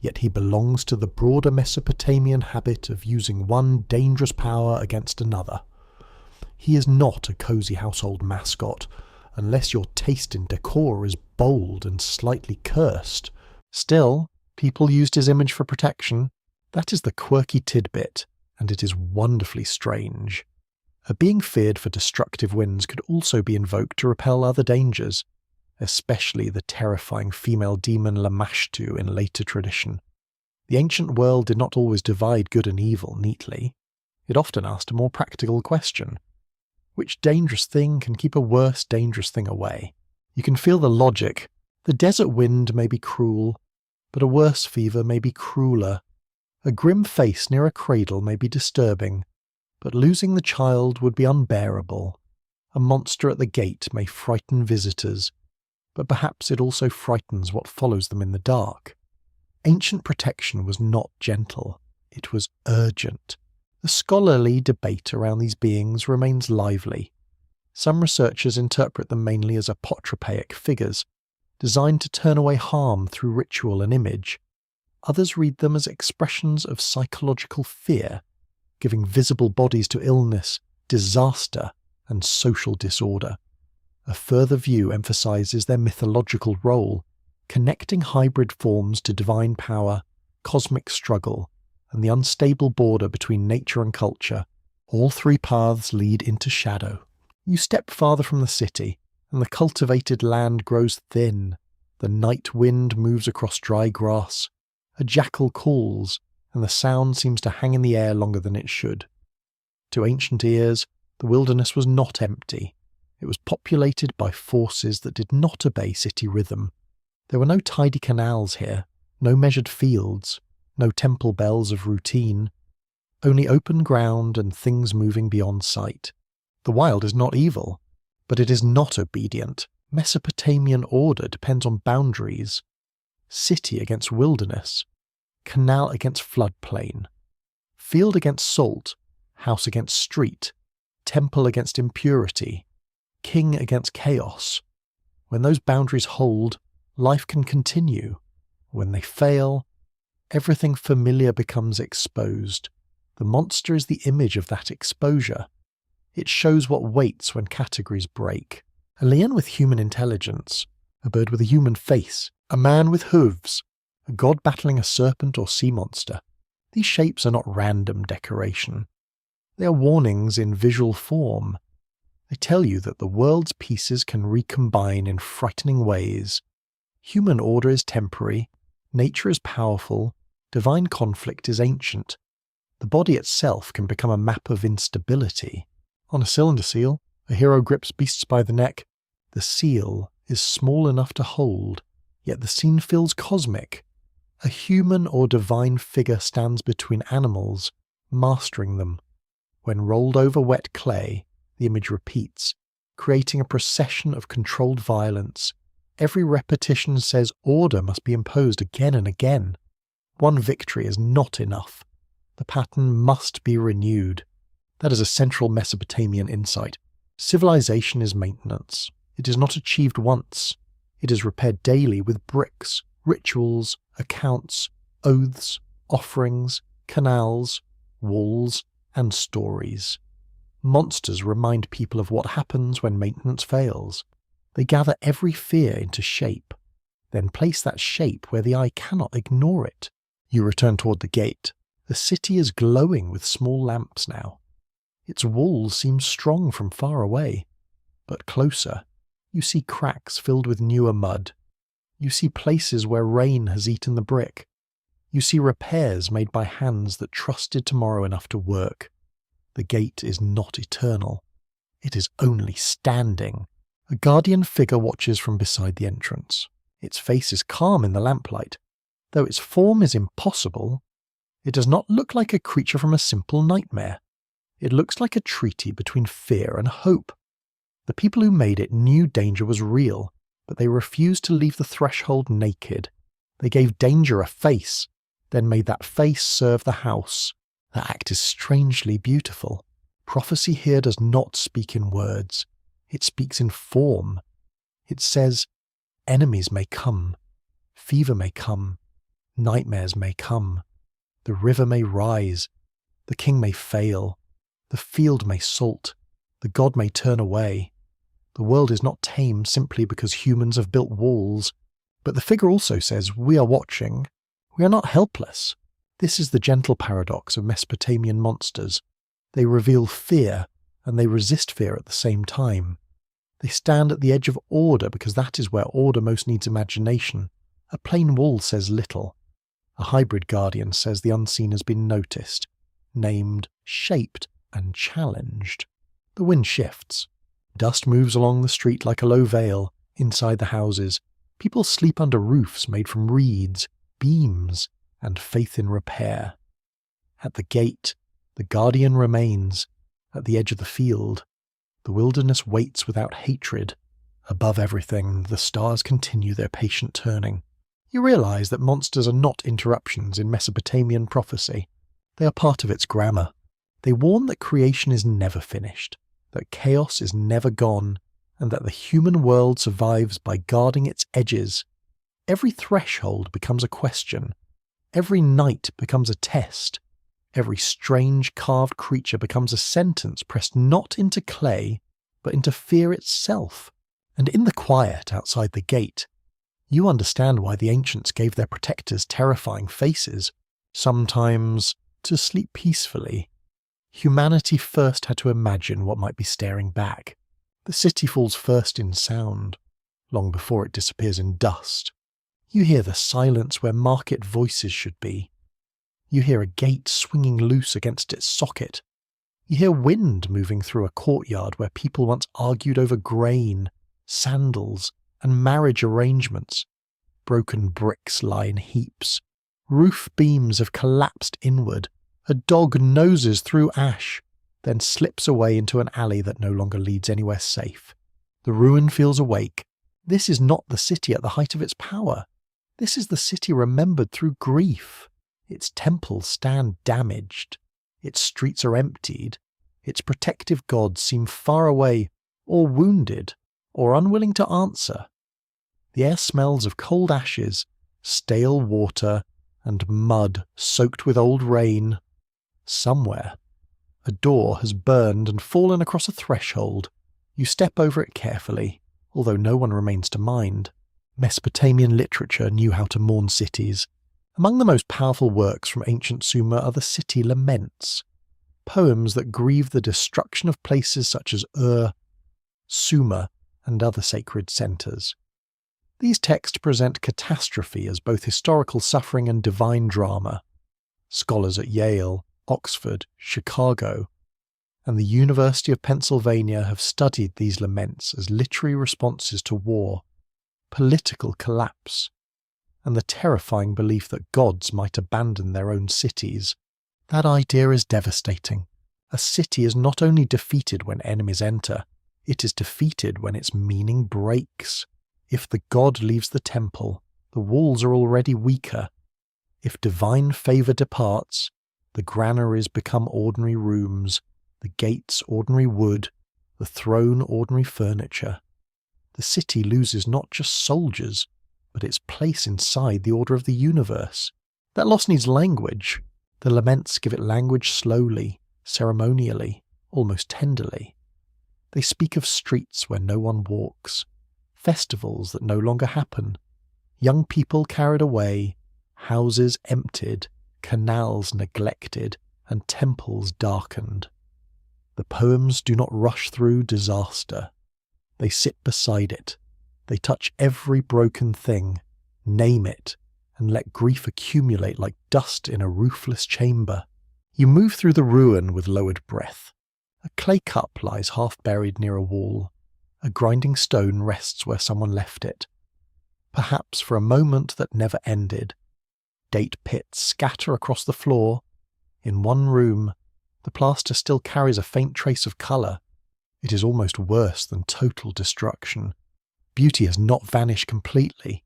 yet he belongs to the broader Mesopotamian habit of using one dangerous power against another. He is not a cozy household mascot, unless your taste in decor is bold and slightly cursed. Still, people used his image for protection. That is the quirky tidbit, and it is wonderfully strange. A being feared for destructive winds could also be invoked to repel other dangers, especially the terrifying female demon Lamashtu in later tradition. The ancient world did not always divide good and evil neatly. It often asked a more practical question. Which dangerous thing can keep a worse dangerous thing away? You can feel the logic. The desert wind may be cruel, but a worse fever may be crueler. A grim face near a cradle may be disturbing, but losing the child would be unbearable. A monster at the gate may frighten visitors, but perhaps it also frightens what follows them in the dark. Ancient protection was not gentle, it was urgent. The scholarly debate around these beings remains lively. Some researchers interpret them mainly as apotropaic figures, designed to turn away harm through ritual and image. Others read them as expressions of psychological fear, giving visible bodies to illness, disaster, and social disorder. A further view emphasizes their mythological role, connecting hybrid forms to divine power, cosmic struggle, and the unstable border between nature and culture. All three paths lead into shadow. You step farther from the city, and the cultivated land grows thin. The night wind moves across dry grass. A jackal calls, and the sound seems to hang in the air longer than it should. To ancient ears, the wilderness was not empty. It was populated by forces that did not obey city rhythm. There were no tidy canals here, no measured fields, no temple bells of routine, only open ground and things moving beyond sight. The wild is not evil, but it is not obedient. Mesopotamian order depends on boundaries. City against wilderness, canal against floodplain, field against salt, house against street, temple against impurity, king against chaos. When those boundaries hold, life can continue. When they fail, everything familiar becomes exposed. The monster is the image of that exposure. It shows what waits when categories break. A lion with human intelligence, a bird with a human face, a man with hooves, a god battling a serpent or sea monster. These shapes are not random decoration. They are warnings in visual form. They tell you that the world's pieces can recombine in frightening ways. Human order is temporary, nature is powerful, divine conflict is ancient. The body itself can become a map of instability. On a cylinder seal, a hero grips beasts by the neck. The seal is small enough to hold, yet the scene feels cosmic. A human or divine figure stands between animals, mastering them. When rolled over wet clay, the image repeats, creating a procession of controlled violence. Every repetition says order must be imposed again and again. One victory is not enough. The pattern must be renewed. That is a central Mesopotamian insight. Civilization is maintenance. It is not achieved once. It is repaired daily with bricks, rituals, accounts, oaths, offerings, canals, walls, and stories. Monsters remind people of what happens when maintenance fails. They gather every fear into shape, then place that shape where the eye cannot ignore it. You return toward the gate. The city is glowing with small lamps now. Its walls seem strong from far away, but closer, you see cracks filled with newer mud. You see places where rain has eaten the brick. You see repairs made by hands that trusted tomorrow enough to work. The gate is not eternal. It is only standing. A guardian figure watches from beside the entrance. Its face is calm in the lamplight. Though its form is impossible, it does not look like a creature from a simple nightmare. It looks like a treaty between fear and hope. The people who made it knew danger was real, but they refused to leave the threshold naked. They gave danger a face, then made that face serve the house. The act is strangely beautiful. Prophecy here does not speak in words. It speaks in form. It says, enemies may come, fever may come, nightmares may come, the river may rise, the king may fail, the field may salt, the god may turn away. The world is not tame simply because humans have built walls. But the figure also says, we are watching. We are not helpless. This is the gentle paradox of Mesopotamian monsters. They reveal fear, and they resist fear at the same time. They stand at the edge of order because that is where order most needs imagination. A plain wall says little. A hybrid guardian says the unseen has been noticed, named, shaped, and challenged. The wind shifts. Dust moves along the street like a low veil. Inside the houses, people sleep under roofs made from reeds, beams, and faith in repair. At the gate, the guardian remains. At the edge of the field, the wilderness waits without hatred. Above everything, the stars continue their patient turning. You realize that monsters are not interruptions in Mesopotamian prophecy. They are part of its grammar. They warn that creation is never finished, that chaos is never gone, and that the human world survives by guarding its edges. Every threshold becomes a question. Every night becomes a test. Every strange carved creature becomes a sentence pressed not into clay, but into fear itself. And in the quiet outside the gate, you understand why the ancients gave their protectors terrifying faces, sometimes to sleep peacefully. Humanity first had to imagine what might be staring back. The city falls first in sound, long before it disappears in dust. You hear the silence where market voices should be. You hear a gate swinging loose against its socket. You hear wind moving through a courtyard where people once argued over grain, sandals, and marriage arrangements. Broken bricks lie in heaps. Roof beams have collapsed inward. A dog noses through ash, then slips away into an alley that no longer leads anywhere safe. The ruin feels awake. This is not the city at the height of its power. This is the city remembered through grief. Its temples stand damaged. Its streets are emptied. Its protective gods seem far away, or wounded, or unwilling to answer. The air smells of cold ashes, stale water, and mud soaked with old rain. Somewhere, a door has burned and fallen across a threshold. You step over it carefully, although no one remains to mind. Mesopotamian literature knew how to mourn cities. Among the most powerful works from ancient Sumer are the city laments, poems that grieve the destruction of places such as Sumer, and other sacred centres. These texts present catastrophe as both historical suffering and divine drama. Scholars at Yale, Oxford, Chicago, and the University of Pennsylvania have studied these laments as literary responses to war, political collapse, and the terrifying belief that gods might abandon their own cities. That idea is devastating. A city is not only defeated when enemies enter, it is defeated when its meaning breaks. If the god leaves the temple, the walls are already weaker. If divine favour departs, the granaries become ordinary rooms, the gates ordinary wood, the throne ordinary furniture. The city loses not just soldiers, but its place inside the order of the universe. That loss needs language. The laments give it language slowly, ceremonially, almost tenderly. They speak of streets where no one walks, festivals that no longer happen, young people carried away, houses emptied, canals neglected, and temples darkened. The poems do not rush through disaster. They sit beside it. They touch every broken thing, name it, and let grief accumulate like dust in a roofless chamber. You move through the ruin with lowered breath. A clay cup lies half buried near a wall. A grinding stone rests where someone left it. Perhaps for a moment that never ended. Date pits scatter across the floor. In one room, the plaster still carries a faint trace of colour. It is almost worse than total destruction. Beauty has not vanished completely.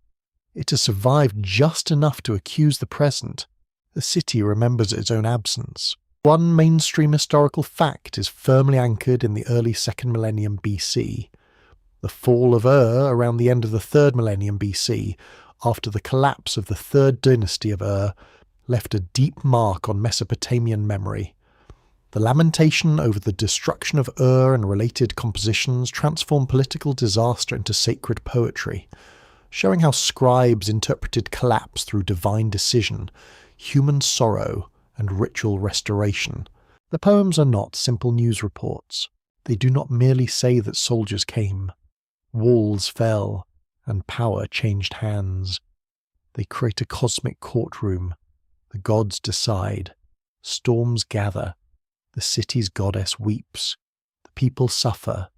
It has survived just enough to accuse the present. The city remembers its own absence. One mainstream historical fact is firmly anchored in the early 2nd millennium BC. The fall of around the end of the 3rd millennium BC, after the collapse of the 3rd dynasty of left a deep mark on Mesopotamian memory. The lamentation over the destruction of and related compositions transformed political disaster into sacred poetry, showing how scribes interpreted collapse through divine decision, human sorrow, and ritual restoration. The poems are not simple news reports. They do not merely say that soldiers came, walls fell, and power changed hands. They create a cosmic courtroom. The gods decide. Storms gather. The city's goddess weeps. The people suffer.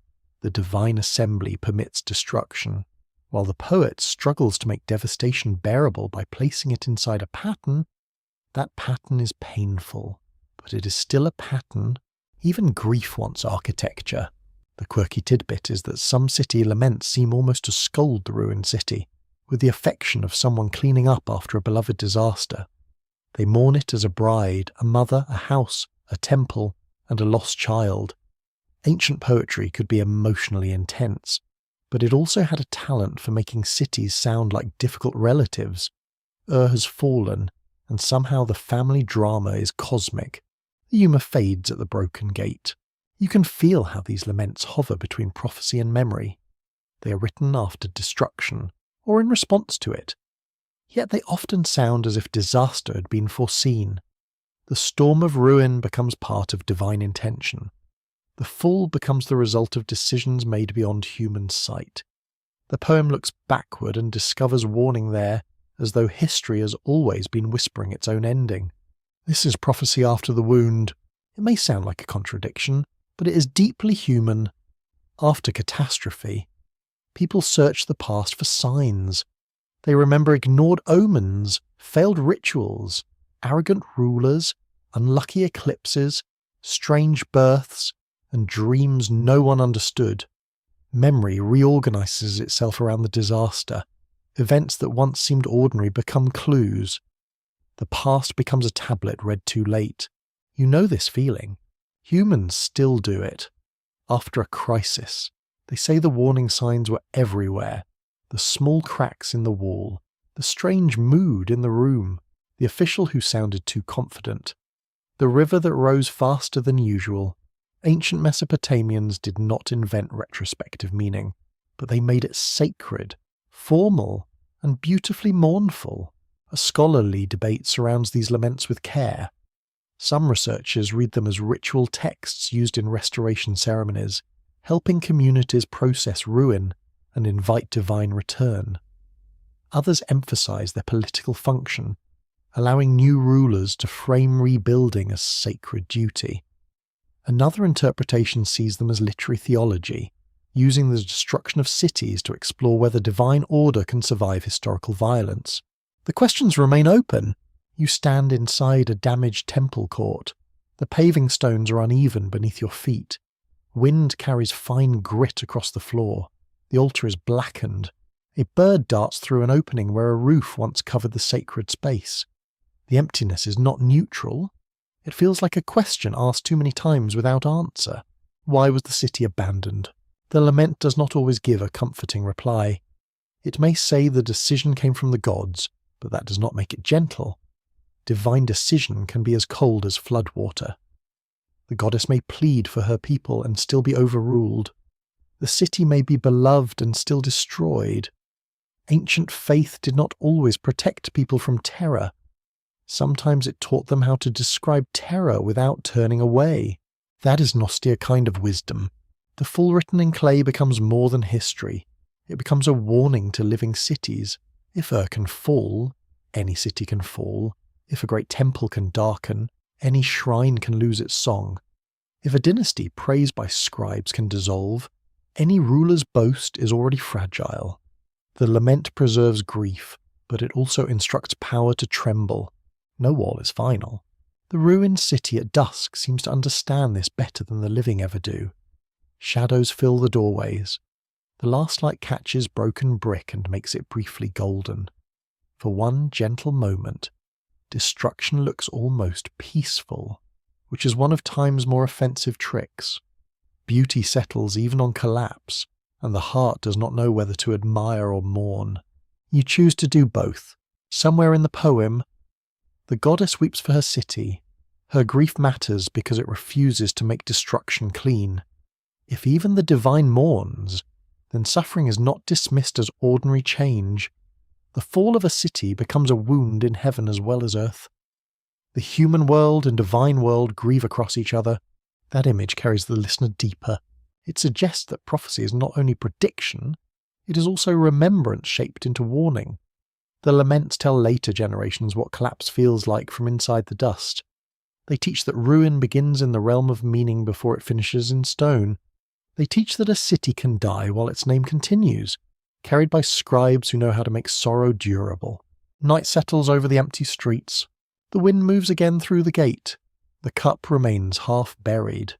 The divine assembly permits destruction. While the poet struggles to make devastation bearable by placing it inside a pattern, that pattern is painful, but it is still a pattern. Even grief wants architecture. The quirky tidbit is that some city laments seem almost to scold the ruined city, with the affection of someone cleaning up after a beloved disaster. They mourn it as a bride, a mother, a house, a temple, and a lost child. Ancient poetry could be emotionally intense, but it also had a talent for making cities sound like difficult relatives. Has fallen, and somehow the family drama is cosmic. The humour fades at the broken gate. You can feel how these laments hover between prophecy and memory. They are written after destruction, or in response to it. Yet they often sound as if disaster had been foreseen. The storm of ruin becomes part of divine intention. The fall becomes the result of decisions made beyond human sight. The poem looks backward and discovers warning there, as though history has always been whispering its own ending. This is prophecy after the wound. It may sound like a contradiction, but it is deeply human. After catastrophe, people search the past for signs. They remember ignored omens, failed rituals, arrogant rulers, unlucky eclipses, strange births, and dreams no one understood. Memory reorganizes itself around the disaster. Events that once seemed ordinary become clues. The past becomes a tablet read too late. You know this feeling. Humans still do it. After a crisis, they say the warning signs were everywhere. The small cracks in the wall, the strange mood in the room, the official who sounded too confident. the river that rose faster than usual. Ancient Mesopotamians did not invent retrospective meaning, but they made it sacred, formal, and beautifully mournful. A scholarly debate surrounds these laments with care. Some researchers read them as ritual texts used in restoration ceremonies, helping communities process ruin and invite divine return. Others emphasize their political function, allowing new rulers to frame rebuilding as sacred duty. Another interpretation sees them as literary theology, using the destruction of cities to explore whether divine order can survive historical violence. The questions remain open. You stand inside a damaged temple court. The paving stones are uneven beneath your feet. Wind carries fine grit across the floor. The altar is blackened. A bird darts through an opening where a roof once covered the sacred space. The emptiness is not neutral. It feels like a question asked too many times without answer. Why was the city abandoned? The lament does not always give a comforting reply. It may say the decision came from the gods, but that does not make it gentle. Divine decision can be as cold as floodwater. The goddess may plead for her people and still be overruled. The city may be beloved and still destroyed. Ancient faith did not always protect people from terror. Sometimes it taught them how to describe terror without turning away. That is not a kind of wisdom. The fall written in clay becomes more than history. It becomes a warning to living cities. If Ur can fall, any city can fall. If a great temple can darken, any shrine can lose its song. If a dynasty praised by scribes can dissolve, any ruler's boast is already fragile. The lament preserves grief, but it also instructs power to tremble. No wall is final. The ruined city at dusk seems to understand this better than the living ever do. Shadows fill the doorways. The last light catches broken brick and makes it briefly golden. For one gentle moment, destruction looks almost peaceful, which is one of time's more offensive tricks. Beauty settles even on collapse, and the heart does not know whether to admire or mourn. You choose to do both. Somewhere in the poem, the goddess weeps for her city. Her grief matters because it refuses to make destruction clean. If even the divine mourns, then suffering is not dismissed as ordinary change. The fall of a city becomes a wound in heaven as well as earth. The human world and divine world grieve across each other. That image carries the listener deeper. It suggests that prophecy is not only prediction, it is also remembrance shaped into warning. The laments tell later generations what collapse feels like from inside the dust. They teach that ruin begins in the realm of meaning before it finishes in stone. They teach that a city can die while its name continues, carried by scribes who know how to make sorrow durable. Night settles over the empty streets. The wind moves again through the gate. The cup remains half buried.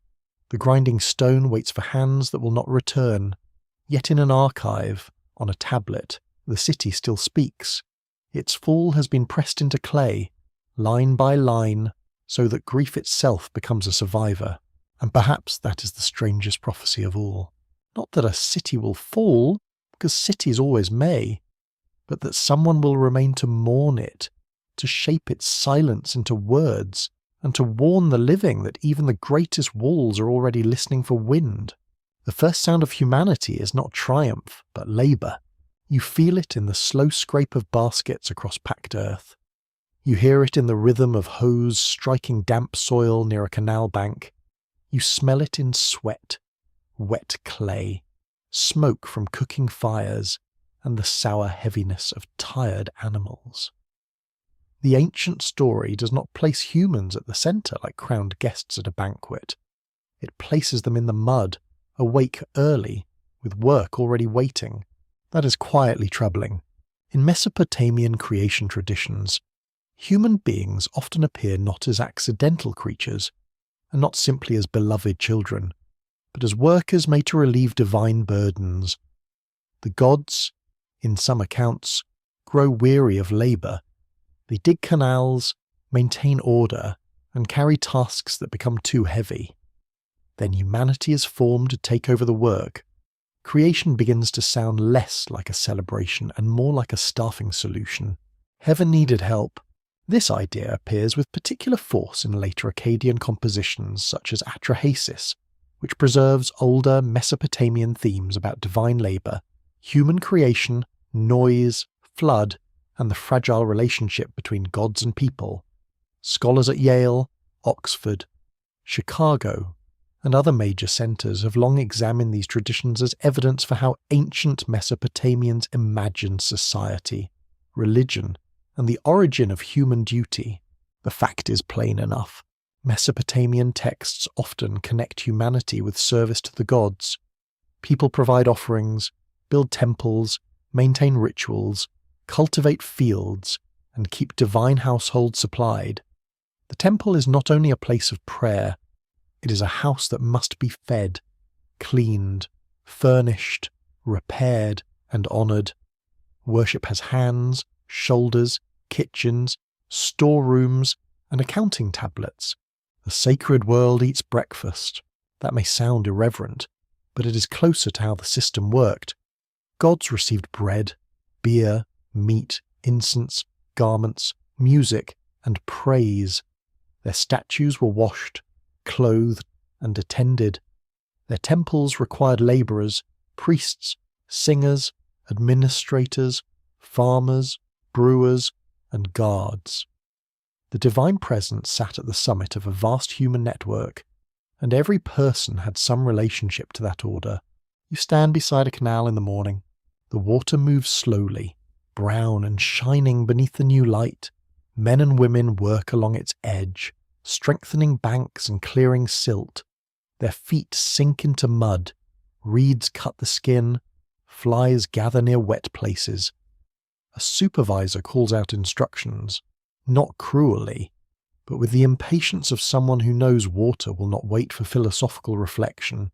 The grinding stone waits for hands that will not return. Yet in an archive, on a tablet, the city still speaks. Its fall has been pressed into clay, line by line, so that grief itself becomes a survivor. And perhaps that is the strangest prophecy of all. Not that a city will fall, because cities always may, but that someone will remain to mourn it, to shape its silence into words, and to warn the living that even the greatest walls are already listening for wind. The first sound of humanity is not triumph, but labour. You feel it in the slow scrape of baskets across packed earth. You hear it in the rhythm of hose striking damp soil near a canal bank. You smell it in sweat, wet clay, smoke from cooking fires, and the sour heaviness of tired animals. The ancient story does not place humans at the centre like crowned guests at a banquet. It places them in the mud, awake early, with work already waiting. That is quietly troubling. In Mesopotamian creation traditions, human beings often appear not as accidental creatures, and not simply as beloved children, but as workers made to relieve divine burdens. The gods, in some accounts, grow weary of labour. They dig canals, maintain order, and carry tasks that become too heavy. Then humanity is formed to take over the work. Creation begins to sound less like a celebration and more like a staffing solution. Heaven needed help, This idea appears with particular force in later Akkadian compositions such as Atrahasis, which preserves older Mesopotamian themes about divine labour, human creation, noise, flood, and the fragile relationship between gods and people. Scholars at Yale, Oxford, Chicago, and other major centres have long examined these traditions as evidence for how ancient Mesopotamians imagined society, religion, and the origin of human duty. The fact is plain enough. Mesopotamian texts often connect humanity with service to the gods. People provide offerings, build temples, maintain rituals, cultivate fields, and keep divine households supplied. The temple is not only a place of prayer, it is a house that must be fed, cleaned, furnished, repaired, and honoured. Worship has hands, shoulders, kitchens, storerooms, and accounting tablets. The sacred world eats breakfast. That may sound irreverent, but it is closer to how the system worked. Gods received bread, beer, meat, incense, garments, music, and praise. Their statues were washed, clothed, and attended. Their temples required labourers, priests, singers, administrators, farmers, brewers, and guards. The divine presence sat at the summit of a vast human network, and every person had some relationship to that order. You stand beside a canal in the morning. The water moves slowly, brown and shining beneath the new light. Men and women work along its edge, strengthening banks and clearing silt. Their feet sink into mud, reeds cut the skin, flies gather near wet places. A supervisor calls out instructions, not cruelly, but with the impatience of someone who knows water will not wait for philosophical reflection.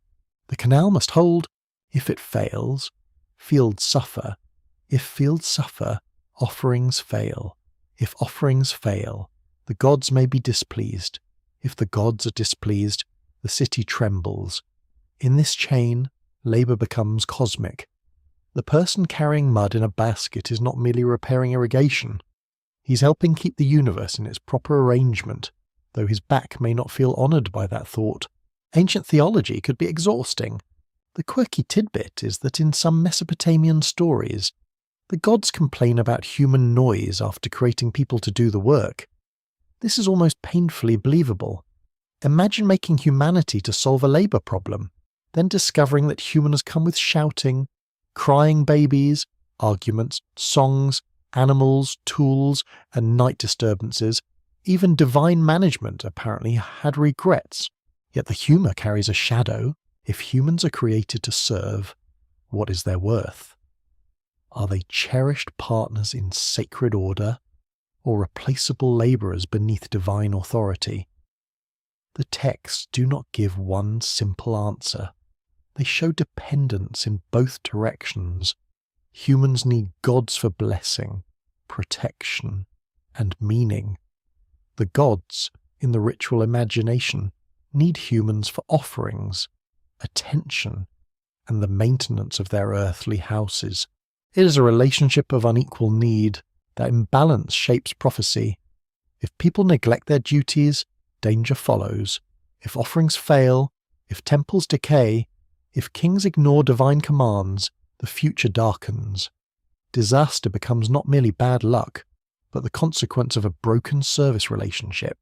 The canal must hold. If it fails, fields suffer. If fields suffer, offerings fail. If offerings fail, the gods may be displeased. If the gods are displeased, the city trembles. In this chain, labour becomes cosmic. The person carrying mud in a basket is not merely repairing irrigation. He's helping keep the universe in its proper arrangement, though his back may not feel honoured by that thought. Ancient theology could be exhausting. The quirky tidbit is that in some Mesopotamian stories, the gods complain about human noise after creating people to do the work. This is almost painfully believable. Imagine making humanity to solve a labour problem, then discovering that humans come with shouting, crying babies, arguments, songs, animals, tools, and night disturbances. Even divine management apparently had regrets. Yet the humour carries a shadow. If humans are created to serve, what is their worth? Are they cherished partners in sacred order, or replaceable labourers beneath divine authority? The texts do not give one simple answer. They show dependence in both directions. Humans need gods for blessing, protection, and meaning. The gods, in the ritual imagination, need humans for offerings, attention, and the maintenance of their earthly houses. It is a relationship of unequal need. That imbalance shapes prophecy. If people neglect their duties, danger follows. If offerings fail, if temples decay, if kings ignore divine commands, the future darkens. Disaster becomes not merely bad luck, but the consequence of a broken service relationship.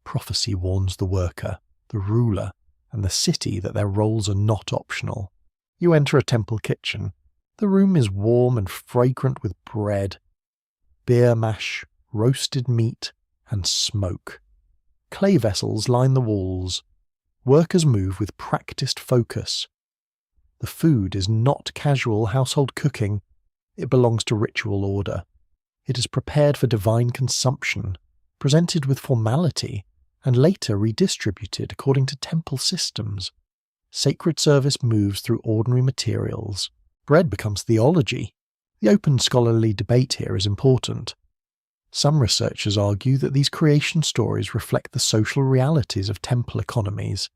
Prophecy warns the worker, the ruler, and the city that their roles are not optional. You enter a temple kitchen. The room is warm and fragrant with bread, beer mash, roasted meat, and smoke. Clay vessels line the walls. Workers move with practiced focus. The food is not casual household cooking. It belongs to ritual order. It is prepared for divine consumption, presented with formality, and later redistributed according to temple systems. Sacred service moves through ordinary materials. Bread becomes theology. The open scholarly debate here is important. Some researchers argue that these creation stories reflect the social realities of temple economies,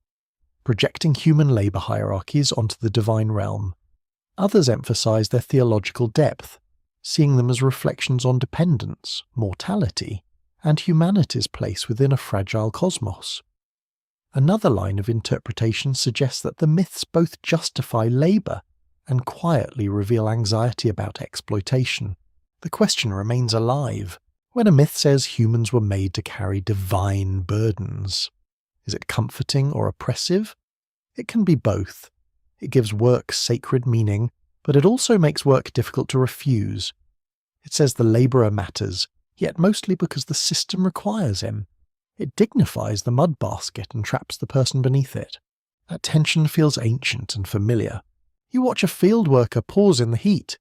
projecting human labour hierarchies onto the divine realm. Others emphasize their theological depth, seeing them as reflections on dependence, mortality, and humanity's place within a fragile cosmos. Another line of interpretation suggests that the myths both justify labour and quietly reveal anxiety about exploitation. The question remains alive. When a myth says humans were made to carry divine burdens, is it comforting or oppressive? It can be both. It gives work sacred meaning, but it also makes work difficult to refuse. It says the labourer matters, yet mostly because the system requires him. It dignifies the mud basket and traps the person beneath it. That tension feels ancient and familiar. You watch a field worker pause in the heat.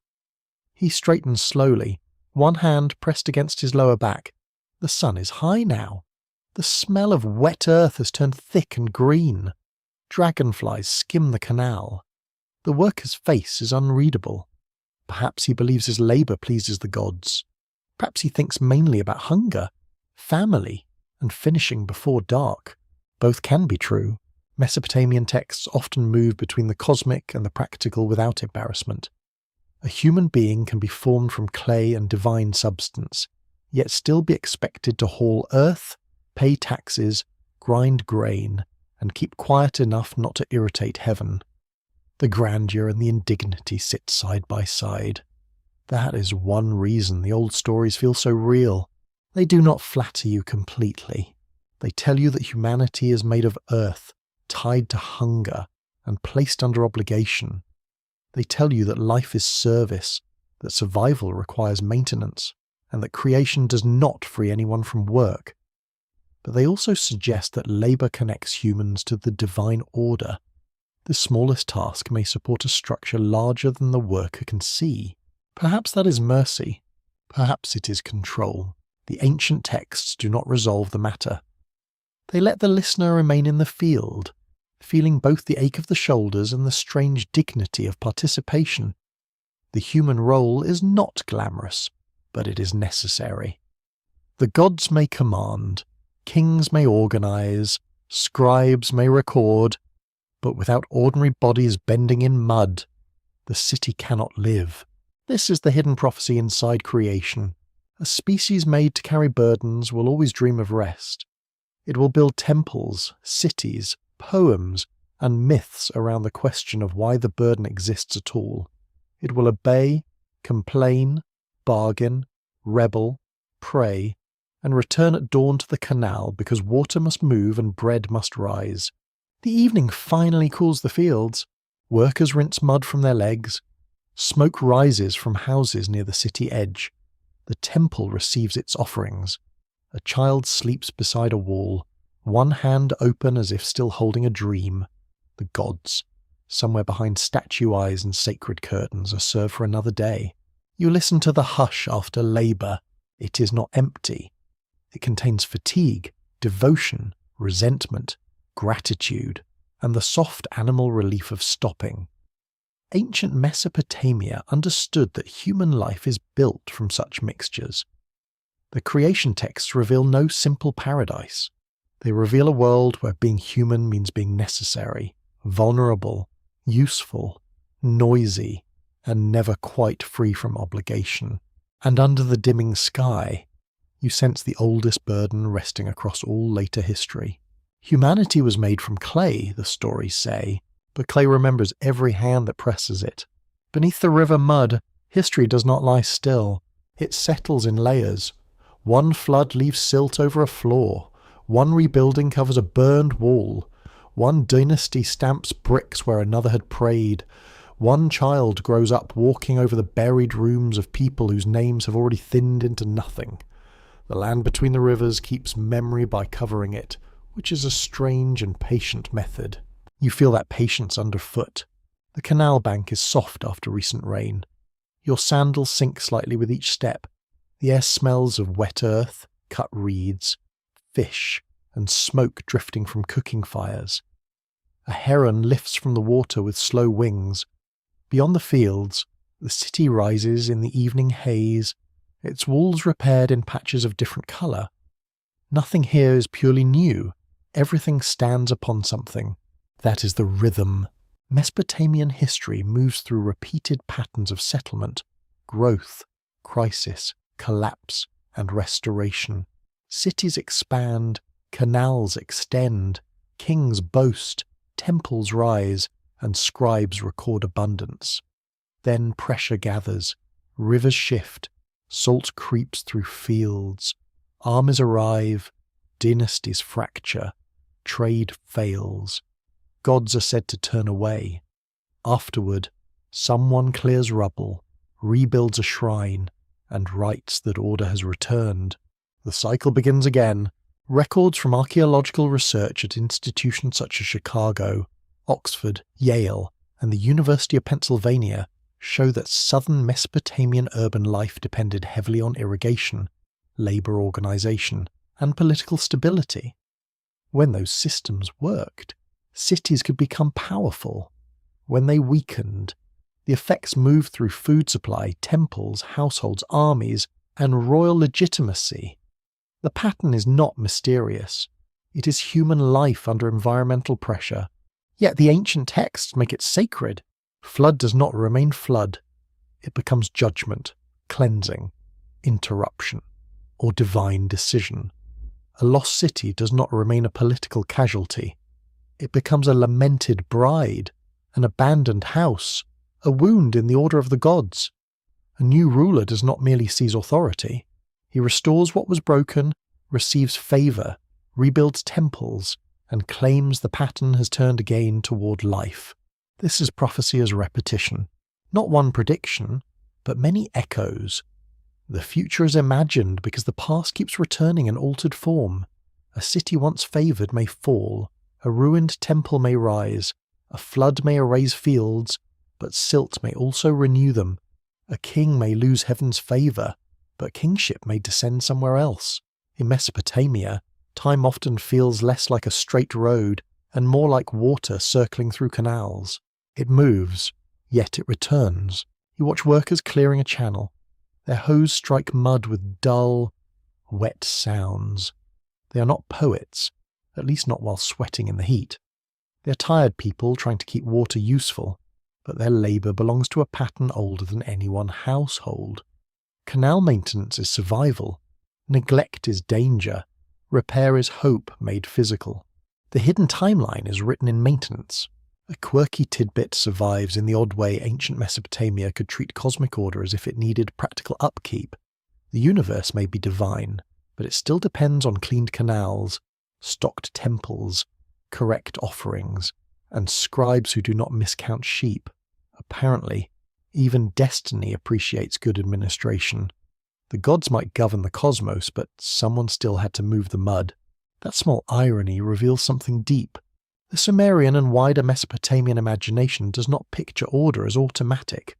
He straightens slowly, one hand pressed against his lower back. The sun is high now. The smell of wet earth has turned thick and green. Dragonflies skim the canal. The worker's face is unreadable. Perhaps he believes his labour pleases the gods. Perhaps he thinks mainly about hunger, family, and finishing before dark. Both can be true. Mesopotamian texts often move between the cosmic and the practical without embarrassment. A human being can be formed from clay and divine substance, yet still be expected to haul earth, pay taxes, grind grain, and keep quiet enough not to irritate heaven. The grandeur and the indignity sit side by side. That is one reason the old stories feel so real. They do not flatter you completely. They tell you that humanity is made of earth, tied to hunger, and placed under obligation. They tell you that life is service, that survival requires maintenance, and that creation does not free anyone from work. But they also suggest that labour connects humans to the divine order. The smallest task may support a structure larger than the worker can see. Perhaps that is mercy. Perhaps it is control. The ancient texts do not resolve the matter. They let the listener remain in the field, feeling both the ache of the shoulders and the strange dignity of participation. The human role is not glamorous, but it is necessary. The gods may command, kings may organize, scribes may record, but without ordinary bodies bending in mud, the city cannot live. This is the hidden prophecy inside creation. A species made to carry burdens will always dream of rest. It will build temples, cities, poems, and myths around the question of why the burden exists at all. It will obey, complain, bargain, rebel, pray, and return at dawn to the canal because water must move and bread must rise. The evening finally cools the fields. Workers rinse mud from their legs. Smoke rises from houses near the city edge. The temple receives its offerings. A child sleeps beside a wall, one hand open as if still holding a dream. The gods, somewhere behind statue eyes and sacred curtains, are served for another day. You listen to the hush after labour. It is not empty. It contains fatigue, devotion, resentment, gratitude, and the soft animal relief of stopping. Ancient Mesopotamia understood that human life is built from such mixtures. The creation texts reveal no simple paradise. They reveal a world where being human means being necessary, vulnerable, useful, noisy, and never quite free from obligation. And under the dimming sky, you sense the oldest burden resting across all later history. Humanity was made from clay, the stories say, but clay remembers every hand that presses it. Beneath the river mud, history does not lie still. It settles in layers. One flood leaves silt over a floor. One rebuilding covers a burned wall. One dynasty stamps bricks where another had prayed. One child grows up walking over the buried rooms of people whose names have already thinned into nothing. The land between the rivers keeps memory by covering it, which is a strange and patient method. You feel that patience underfoot. The canal bank is soft after recent rain. Your sandals sink slightly with each step. The air smells of wet earth, cut reeds, fish, and smoke drifting from cooking fires. A heron lifts from the water with slow wings. Beyond the fields, the city rises in the evening haze, its walls repaired in patches of different colour. Nothing here is purely new. Everything stands upon something. That is the rhythm. Mesopotamian history moves through repeated patterns of settlement, growth, crisis, collapse, and restoration. Cities expand, canals extend, kings boast, temples rise, and scribes record abundance. Then pressure gathers, rivers shift, salt creeps through fields, armies arrive, dynasties fracture, trade fails. Gods are said to turn away. Afterward, someone clears rubble, rebuilds a shrine, and writes that order has returned. The cycle begins again. Records from archaeological research at institutions such as Chicago, Oxford, Yale, and the University of Pennsylvania show that southern Mesopotamian urban life depended heavily on irrigation, labour organisation, and political stability. When those systems worked, cities could become powerful. When they weakened, the effects moved through food supply, temples, households, armies, and royal legitimacy. The pattern is not mysterious. It is human life under environmental pressure. Yet the ancient texts make it sacred. Flood does not remain flood. It becomes judgment, cleansing, interruption, or divine decision. A lost city does not remain a political casualty. It becomes a lamented bride, an abandoned house, a wound in the order of the gods. A new ruler does not merely seize authority. He restores what was broken, receives favour, rebuilds temples, and claims the pattern has turned again toward life. This is prophecy as repetition. Not one prediction, but many echoes. The future is imagined because the past keeps returning in altered form. A city once favoured may fall, a ruined temple may rise, a flood may erase fields, but silt may also renew them. A king may lose heaven's favour, but kingship may descend somewhere else. In Mesopotamia, time often feels less like a straight road and more like water circling through canals. It moves, yet it returns. You watch workers clearing a channel. Their hoes strike mud with dull, wet sounds. They are not poets, at least not while sweating in the heat. They are tired people trying to keep water useful, but their labour belongs to a pattern older than any one household. Canal maintenance is survival. Neglect is danger. Repair is hope made physical. The hidden timeline is written in maintenance. A quirky tidbit survives in the odd way ancient Mesopotamia could treat cosmic order as if it needed practical upkeep. The universe may be divine, but it still depends on cleaned canals, stocked temples, correct offerings, and scribes who do not miscount sheep. Apparently, even destiny appreciates good administration. The gods might govern the cosmos, but someone still had to move the mud. That small irony reveals something deep. The Sumerian and wider Mesopotamian imagination does not picture order as automatic.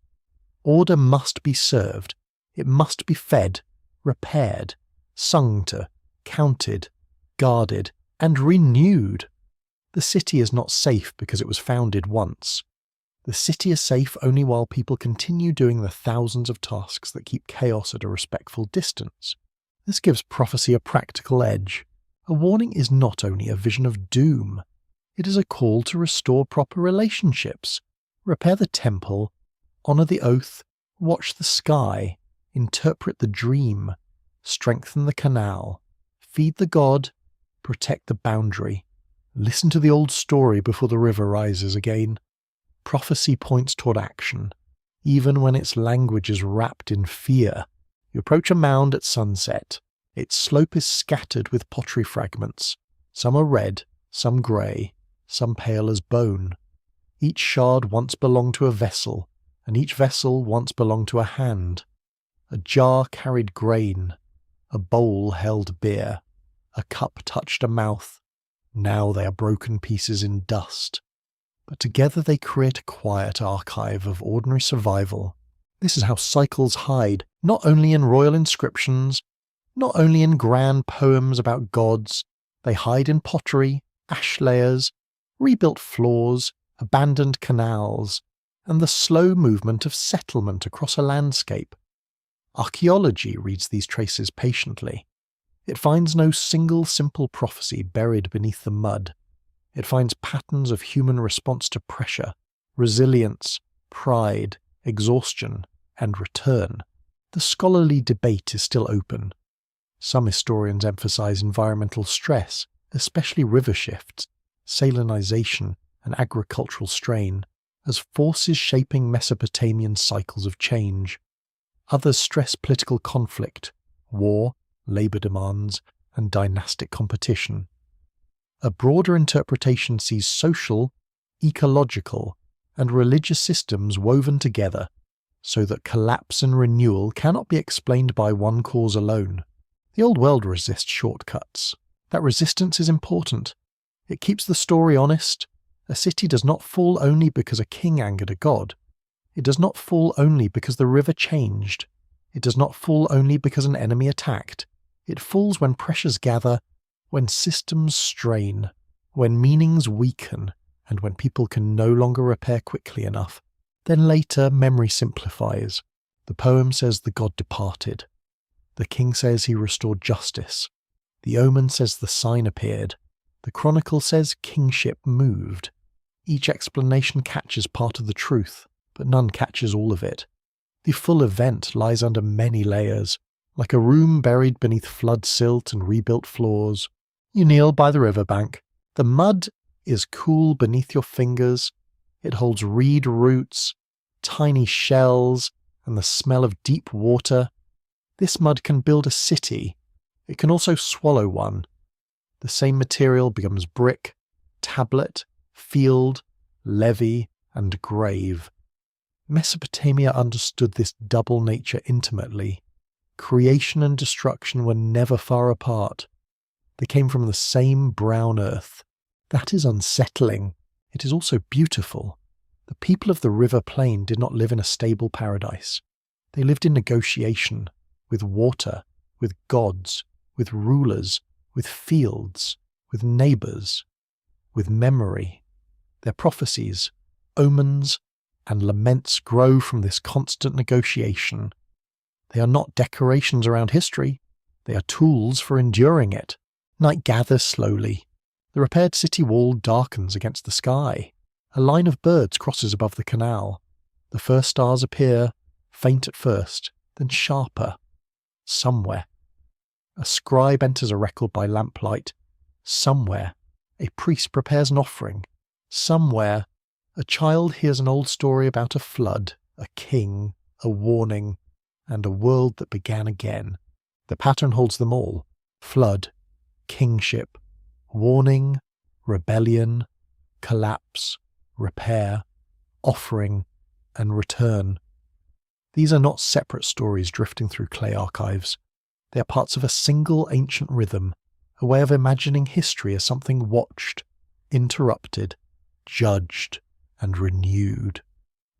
Order must be served. It must be fed, repaired, sung to, counted, guarded, and renewed. The city is not safe because it was founded once. The city is safe only while people continue doing the thousands of tasks that keep chaos at a respectful distance. This gives prophecy a practical edge. A warning is not only a vision of doom. It is a call to restore proper relationships, repair the temple, honour the oath, watch the sky, interpret the dream, strengthen the canal, feed the god, protect the boundary, listen to the old story before the river rises again. Prophecy points toward action, even when its language is wrapped in fear. You approach a mound at sunset. Its slope is scattered with pottery fragments. Some are red, some grey, some pale as bone. Each shard once belonged to a vessel, and each vessel once belonged to a hand. A jar carried grain, a bowl held beer, a cup touched a mouth. Now they are broken pieces in dust. But together they create a quiet archive of ordinary survival. This is how cycles hide, not only in royal inscriptions, not only in grand poems about gods. They hide in pottery, ash layers, rebuilt floors, abandoned canals, and the slow movement of settlement across a landscape. Archaeology reads these traces patiently. It finds no single simple prophecy buried beneath the mud. It finds patterns of human response to pressure, resilience, pride, exhaustion, and return. The scholarly debate is still open. Some historians emphasize environmental stress, especially river shifts, salinization, and agricultural strain, as forces shaping Mesopotamian cycles of change. Others stress political conflict, war, labor demands, and dynastic competition. A broader interpretation sees social, ecological, and religious systems woven together so that collapse and renewal cannot be explained by one cause alone. The old world resists shortcuts. That resistance is important. It keeps the story honest. A city does not fall only because a king angered a god. It does not fall only because the river changed. It does not fall only because an enemy attacked. It falls when pressures gather, when systems strain, when meanings weaken, and when people can no longer repair quickly enough. Then later, memory simplifies. The poem says the god departed. The king says he restored justice. The omen says the sign appeared. The chronicle says kingship moved. Each explanation catches part of the truth, but none catches all of it. The full event lies under many layers, like a room buried beneath flood silt and rebuilt floors. You kneel by the riverbank. The mud is cool beneath your fingers. It holds reed roots, tiny shells, and the smell of deep water. This mud can build a city. It can also swallow one. The same material becomes brick, tablet, field, levee, and grave. Mesopotamia understood this double nature intimately. Creation and destruction were never far apart. They came from the same brown earth. That is unsettling. It is also beautiful. The people of the river plain did not live in a stable paradise. They lived in negotiation, with water, with gods, with rulers, with fields, with neighbours, with memory. Their prophecies, omens, and laments grow from this constant negotiation. They are not decorations around history. They are tools for enduring it. Night gathers slowly. The repaired city wall darkens against the sky. A line of birds crosses above the canal. The first stars appear, faint at first, then sharper. Somewhere. A scribe enters a record by lamplight. Somewhere. A priest prepares an offering. Somewhere. A child hears an old story about a flood, a king, a warning, and a world that began again. The pattern holds them all. Flood, kingship, warning, rebellion, collapse, repair, offering, and return. These are not separate stories drifting through clay archives. They are parts of a single ancient rhythm, a way of imagining history as something watched, interrupted, judged, and renewed.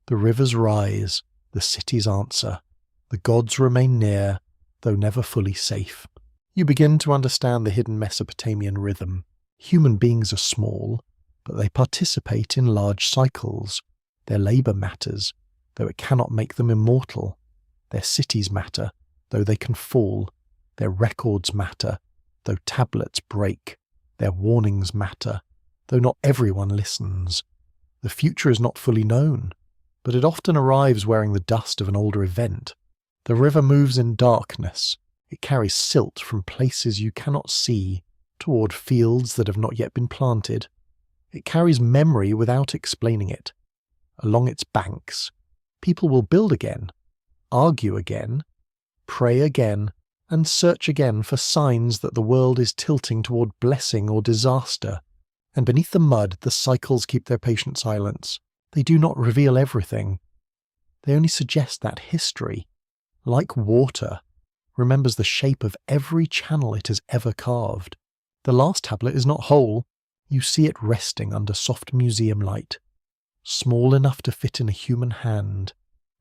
The rivers rise, the cities answer. The gods remain near, though never fully safe. You begin to understand the hidden Mesopotamian rhythm. Human beings are small, but they participate in large cycles. Their labour matters, though it cannot make them immortal. Their cities matter, though they can fall. Their records matter, though tablets break. Their warnings matter, though not everyone listens. The future is not fully known, but it often arrives wearing the dust of an older event. The river moves in darkness. It carries silt from places you cannot see toward fields that have not yet been planted. It carries memory without explaining it. Along its banks, people will build again, argue again, pray again, and search again for signs that the world is tilting toward blessing or disaster. And beneath the mud, the cycles keep their patient silence. They do not reveal everything. They only suggest that history, like water, remembers the shape of every channel it has ever carved. The last tablet is not whole. You see it resting under soft museum light, small enough to fit in a human hand,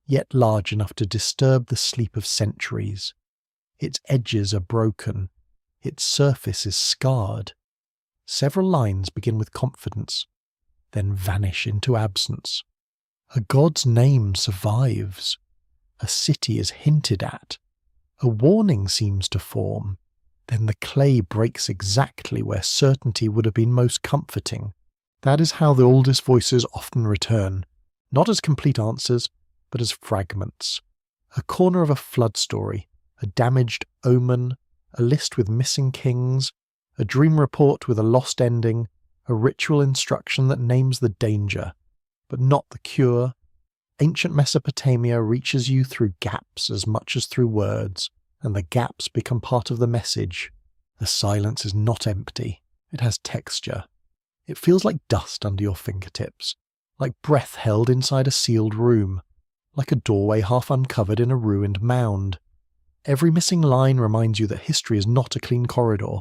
yet large enough to disturb the sleep of centuries. Its edges are broken. Its surface is scarred. Several lines begin with confidence, then vanish into absence. A god's name survives. A city is hinted at. A warning seems to form. Then the clay breaks exactly where certainty would have been most comforting. That is how the oldest voices often return, not as complete answers, but as fragments. A corner of a flood story, a damaged omen, a list with missing kings, a dream report with a lost ending, a ritual instruction that names the danger, but not the cure. Ancient Mesopotamia reaches you through gaps as much as through words, and the gaps become part of the message. The silence is not empty, it has texture. It feels like dust under your fingertips, like breath held inside a sealed room, like a doorway half uncovered in a ruined mound. Every missing line reminds you that history is not a clean corridor.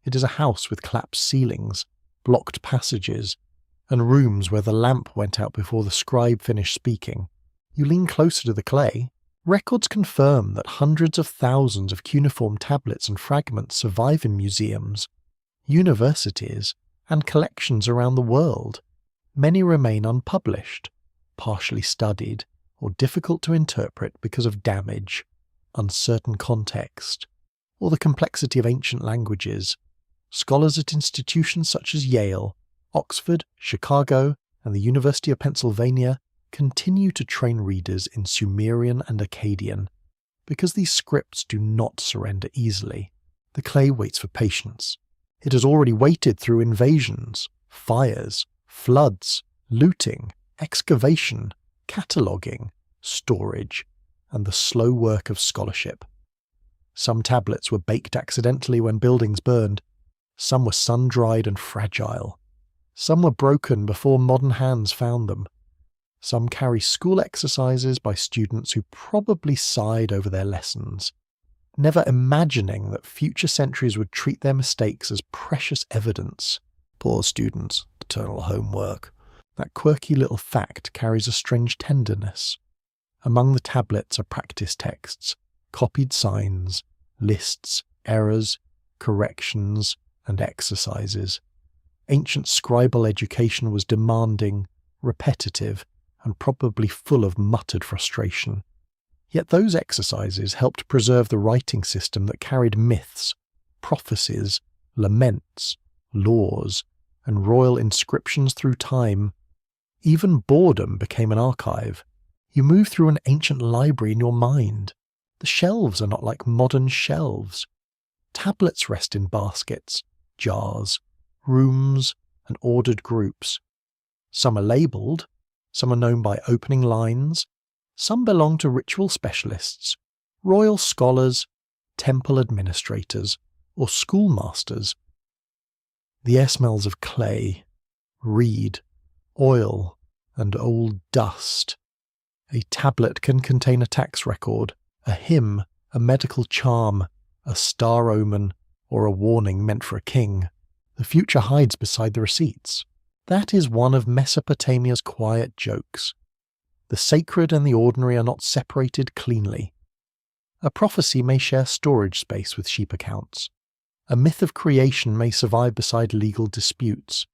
It is a house with collapsed ceilings, blocked passages, and rooms where the lamp went out before the scribe finished speaking. You lean closer to the clay. Records confirm that hundreds of thousands of cuneiform tablets and fragments survive in museums, universities, and collections around the world. Many remain unpublished, partially studied, or difficult to interpret because of damage, uncertain context, or the complexity of ancient languages. Scholars at institutions such as Yale, Oxford, Chicago, and the University of Pennsylvania continue to train readers in Sumerian and Akkadian. Because these scripts do not surrender easily, the clay waits for patience. It has already waited through invasions, fires, floods, looting, excavation, cataloguing, storage, and the slow work of scholarship. Some tablets were baked accidentally when buildings burned. Some were sun-dried and fragile. Some were broken before modern hands found them. Some carry school exercises by students who probably sighed over their lessons, never imagining that future centuries would treat their mistakes as precious evidence. Poor students, eternal homework. That quirky little fact carries a strange tenderness. Among the tablets are practice texts, copied signs, lists, errors, corrections, and exercises. Ancient scribal education was demanding, repetitive, and probably full of muttered frustration. Yet those exercises helped preserve the writing system that carried myths, prophecies, laments, laws, and royal inscriptions through time. Even boredom became an archive. You move through an ancient library in your mind. The shelves are not like modern shelves. Tablets rest in baskets, jars, rooms, and ordered groups. Some are labelled, some are known by opening lines, some belong to ritual specialists, royal scholars, temple administrators, or schoolmasters. The air smells of clay, reed, oil, and old dust. A tablet can contain a tax record, a hymn, a medical charm, a star omen, or a warning meant for a king. The future hides beside the receipts. That is one of Mesopotamia's quiet jokes. The sacred and the ordinary are not separated cleanly. A prophecy may share storage space with sheep accounts. A myth of creation may survive beside legal disputes.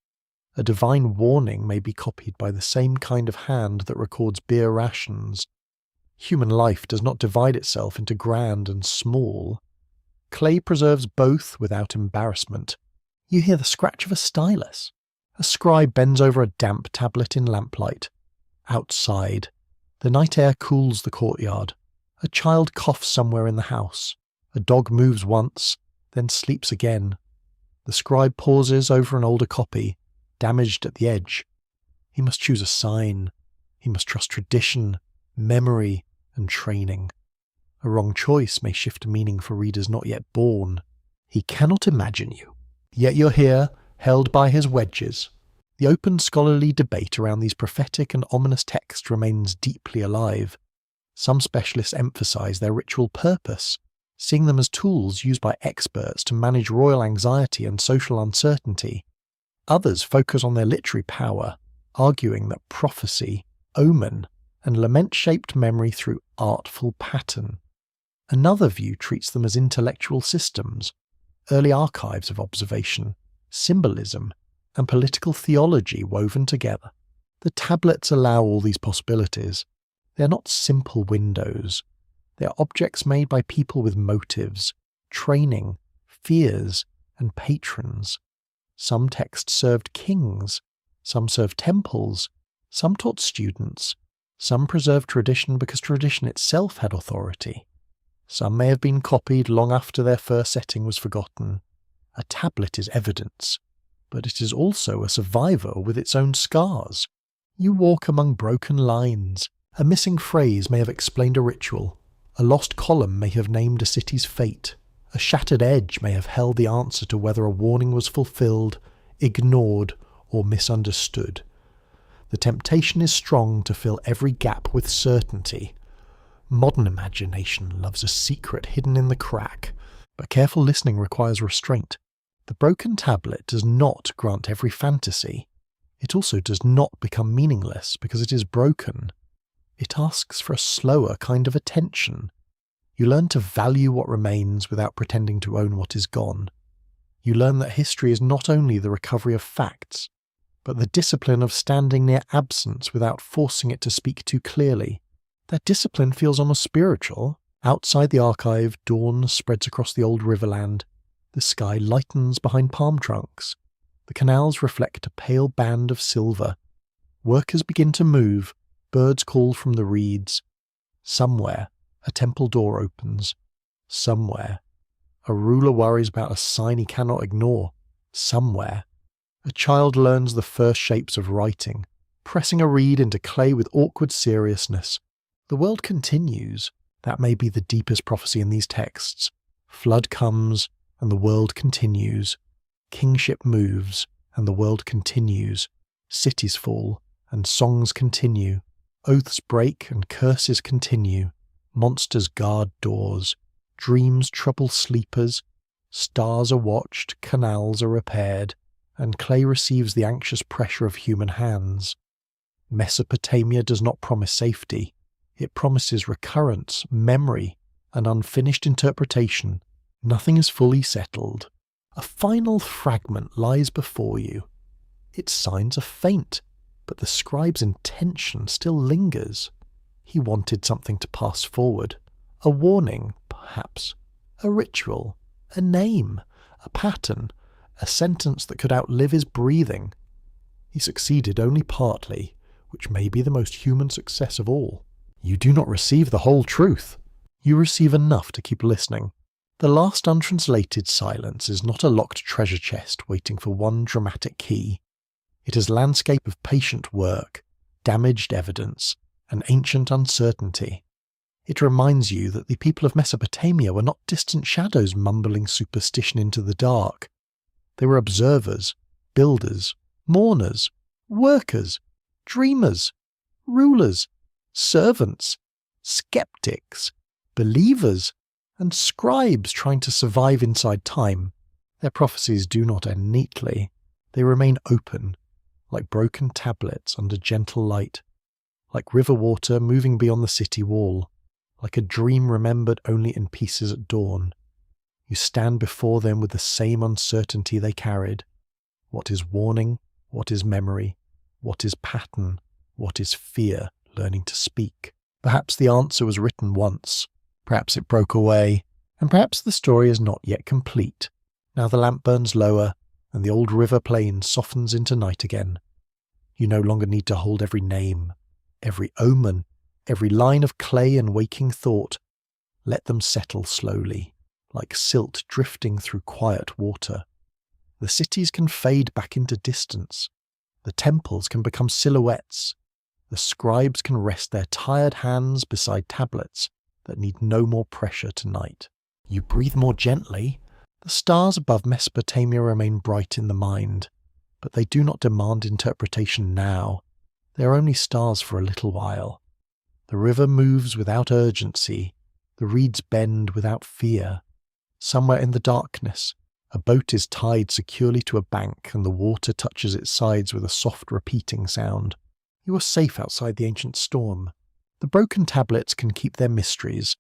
A divine warning may be copied by the same kind of hand that records beer rations. Human life does not divide itself into grand and small. Clay preserves both without embarrassment. You hear the scratch of a stylus. A scribe bends over a damp tablet in lamplight. Outside, the night air cools the courtyard. A child coughs somewhere in the house. A dog moves once, then sleeps again. The scribe pauses over an older copy, damaged at the edge. He must choose a sign. He must trust tradition, memory, and training. A wrong choice may shift meaning for readers not yet born. He cannot imagine you. Yet you're here, held by his wedges. The open scholarly debate around these prophetic and ominous texts remains deeply alive. Some specialists emphasize their ritual purpose, seeing them as tools used by experts to manage royal anxiety and social uncertainty. Others focus on their literary power, arguing that prophecy, omen, and lament shaped memory through artful pattern. Another view treats them as intellectual systems, early archives of observation, symbolism, and political theology woven together. The tablets allow all these possibilities. They are not simple windows. They are objects made by people with motives, training, fears, and patrons. Some texts served kings, some served temples, some taught students, some preserved tradition because tradition itself had authority. Some may have been copied long after their first setting was forgotten. A tablet is evidence, but it is also a survivor with its own scars. You walk among broken lines. A missing phrase may have explained a ritual. A lost column may have named a city's fate. A shattered edge may have held the answer to whether a warning was fulfilled, ignored, or misunderstood. The temptation is strong to fill every gap with certainty. Modern imagination loves a secret hidden in the crack, but careful listening requires restraint. The broken tablet does not grant every fantasy. It also does not become meaningless because it is broken. It asks for a slower kind of attention. You learn to value what remains without pretending to own what is gone. You learn that history is not only the recovery of facts, but the discipline of standing near absence without forcing it to speak too clearly. That discipline feels almost spiritual. Outside the archive, dawn spreads across the old riverland. The sky lightens behind palm trunks. The canals reflect a pale band of silver. Workers begin to move. Birds call from the reeds. Somewhere, a temple door opens. Somewhere, a ruler worries about a sign he cannot ignore. Somewhere, a child learns the first shapes of writing, pressing a reed into clay with awkward seriousness. The world continues. That may be the deepest prophecy in these texts. Flood comes, and the world continues. Kingship moves, and the world continues. Cities fall, and songs continue. Oaths break, and curses continue. Monsters guard doors. Dreams trouble sleepers. Stars are watched, canals are repaired, and clay receives the anxious pressure of human hands. Mesopotamia does not promise safety. It promises recurrence, memory, an unfinished interpretation. Nothing is fully settled. A final fragment lies before you. Its signs are faint, but the scribe's intention still lingers. He wanted something to pass forward. A warning, perhaps. A ritual. A name. A pattern. A sentence that could outlive his breathing. He succeeded only partly, which may be the most human success of all. You do not receive the whole truth. You receive enough to keep listening. The last untranslated silence is not a locked treasure chest waiting for one dramatic key. It is a landscape of patient work, damaged evidence, and ancient uncertainty. It reminds you that the people of Mesopotamia were not distant shadows mumbling superstition into the dark. They were observers, builders, mourners, workers, dreamers, rulers, servants, skeptics, believers, and scribes trying to survive inside time. Their prophecies do not end neatly. They remain open, like broken tablets under gentle light, like river water moving beyond the city wall, like a dream remembered only in pieces at dawn. You stand before them with the same uncertainty they carried. What is warning? What is memory? What is pattern? What is fear learning to speak? Perhaps the answer was written once. Perhaps it broke away. And perhaps the story is not yet complete. Now the lamp burns lower, and the old river plain softens into night again. You no longer need to hold every name, every omen, every line of clay and waking thought. Let them settle slowly, like silt drifting through quiet water. The cities can fade back into distance. The temples can become silhouettes. The scribes can rest their tired hands beside tablets that need no more pressure tonight. You breathe more gently. The stars above Mesopotamia remain bright in the mind, but they do not demand interpretation now. They are only stars for a little while. The river moves without urgency. The reeds bend without fear. Somewhere in the darkness, a boat is tied securely to a bank and the water touches its sides with a soft repeating sound. You are safe outside the ancient storm. The broken tablets can keep their mysteries.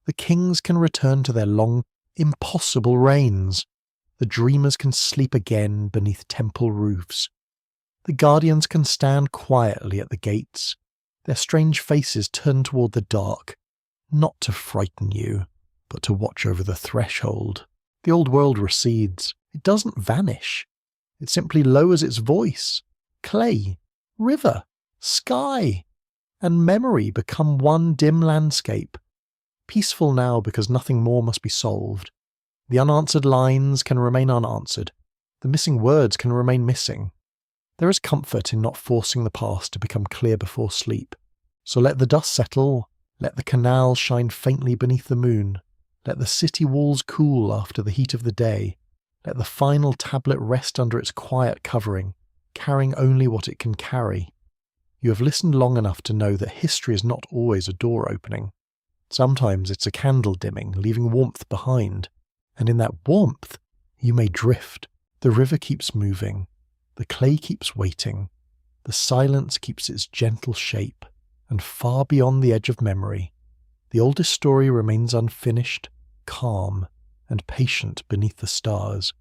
The kings can return to their long, impossible reigns. The dreamers can sleep again beneath temple roofs. The guardians can stand quietly at the gates, their strange faces turned toward the dark, not to frighten you, but to watch over the threshold. The old world recedes. It doesn't vanish. It simply lowers its voice. Clay, river, sky, and memory become one dim landscape. peaceful now because nothing more must be solved. The unanswered lines can remain unanswered. The missing words can remain missing. There is comfort in not forcing the past to become clear before sleep. So let the dust settle, let the canal shine faintly beneath the moon, let the city walls cool after the heat of the day, let the final tablet rest under its quiet covering, carrying only what it can carry. You have listened long enough to know that history is not always a door opening. Sometimes it's a candle dimming, leaving warmth behind. And in that warmth, you may drift. The river keeps moving. The clay keeps waiting. The silence keeps its gentle shape. And far beyond the edge of memory, the oldest story remains unfinished, calm, and patient beneath the stars.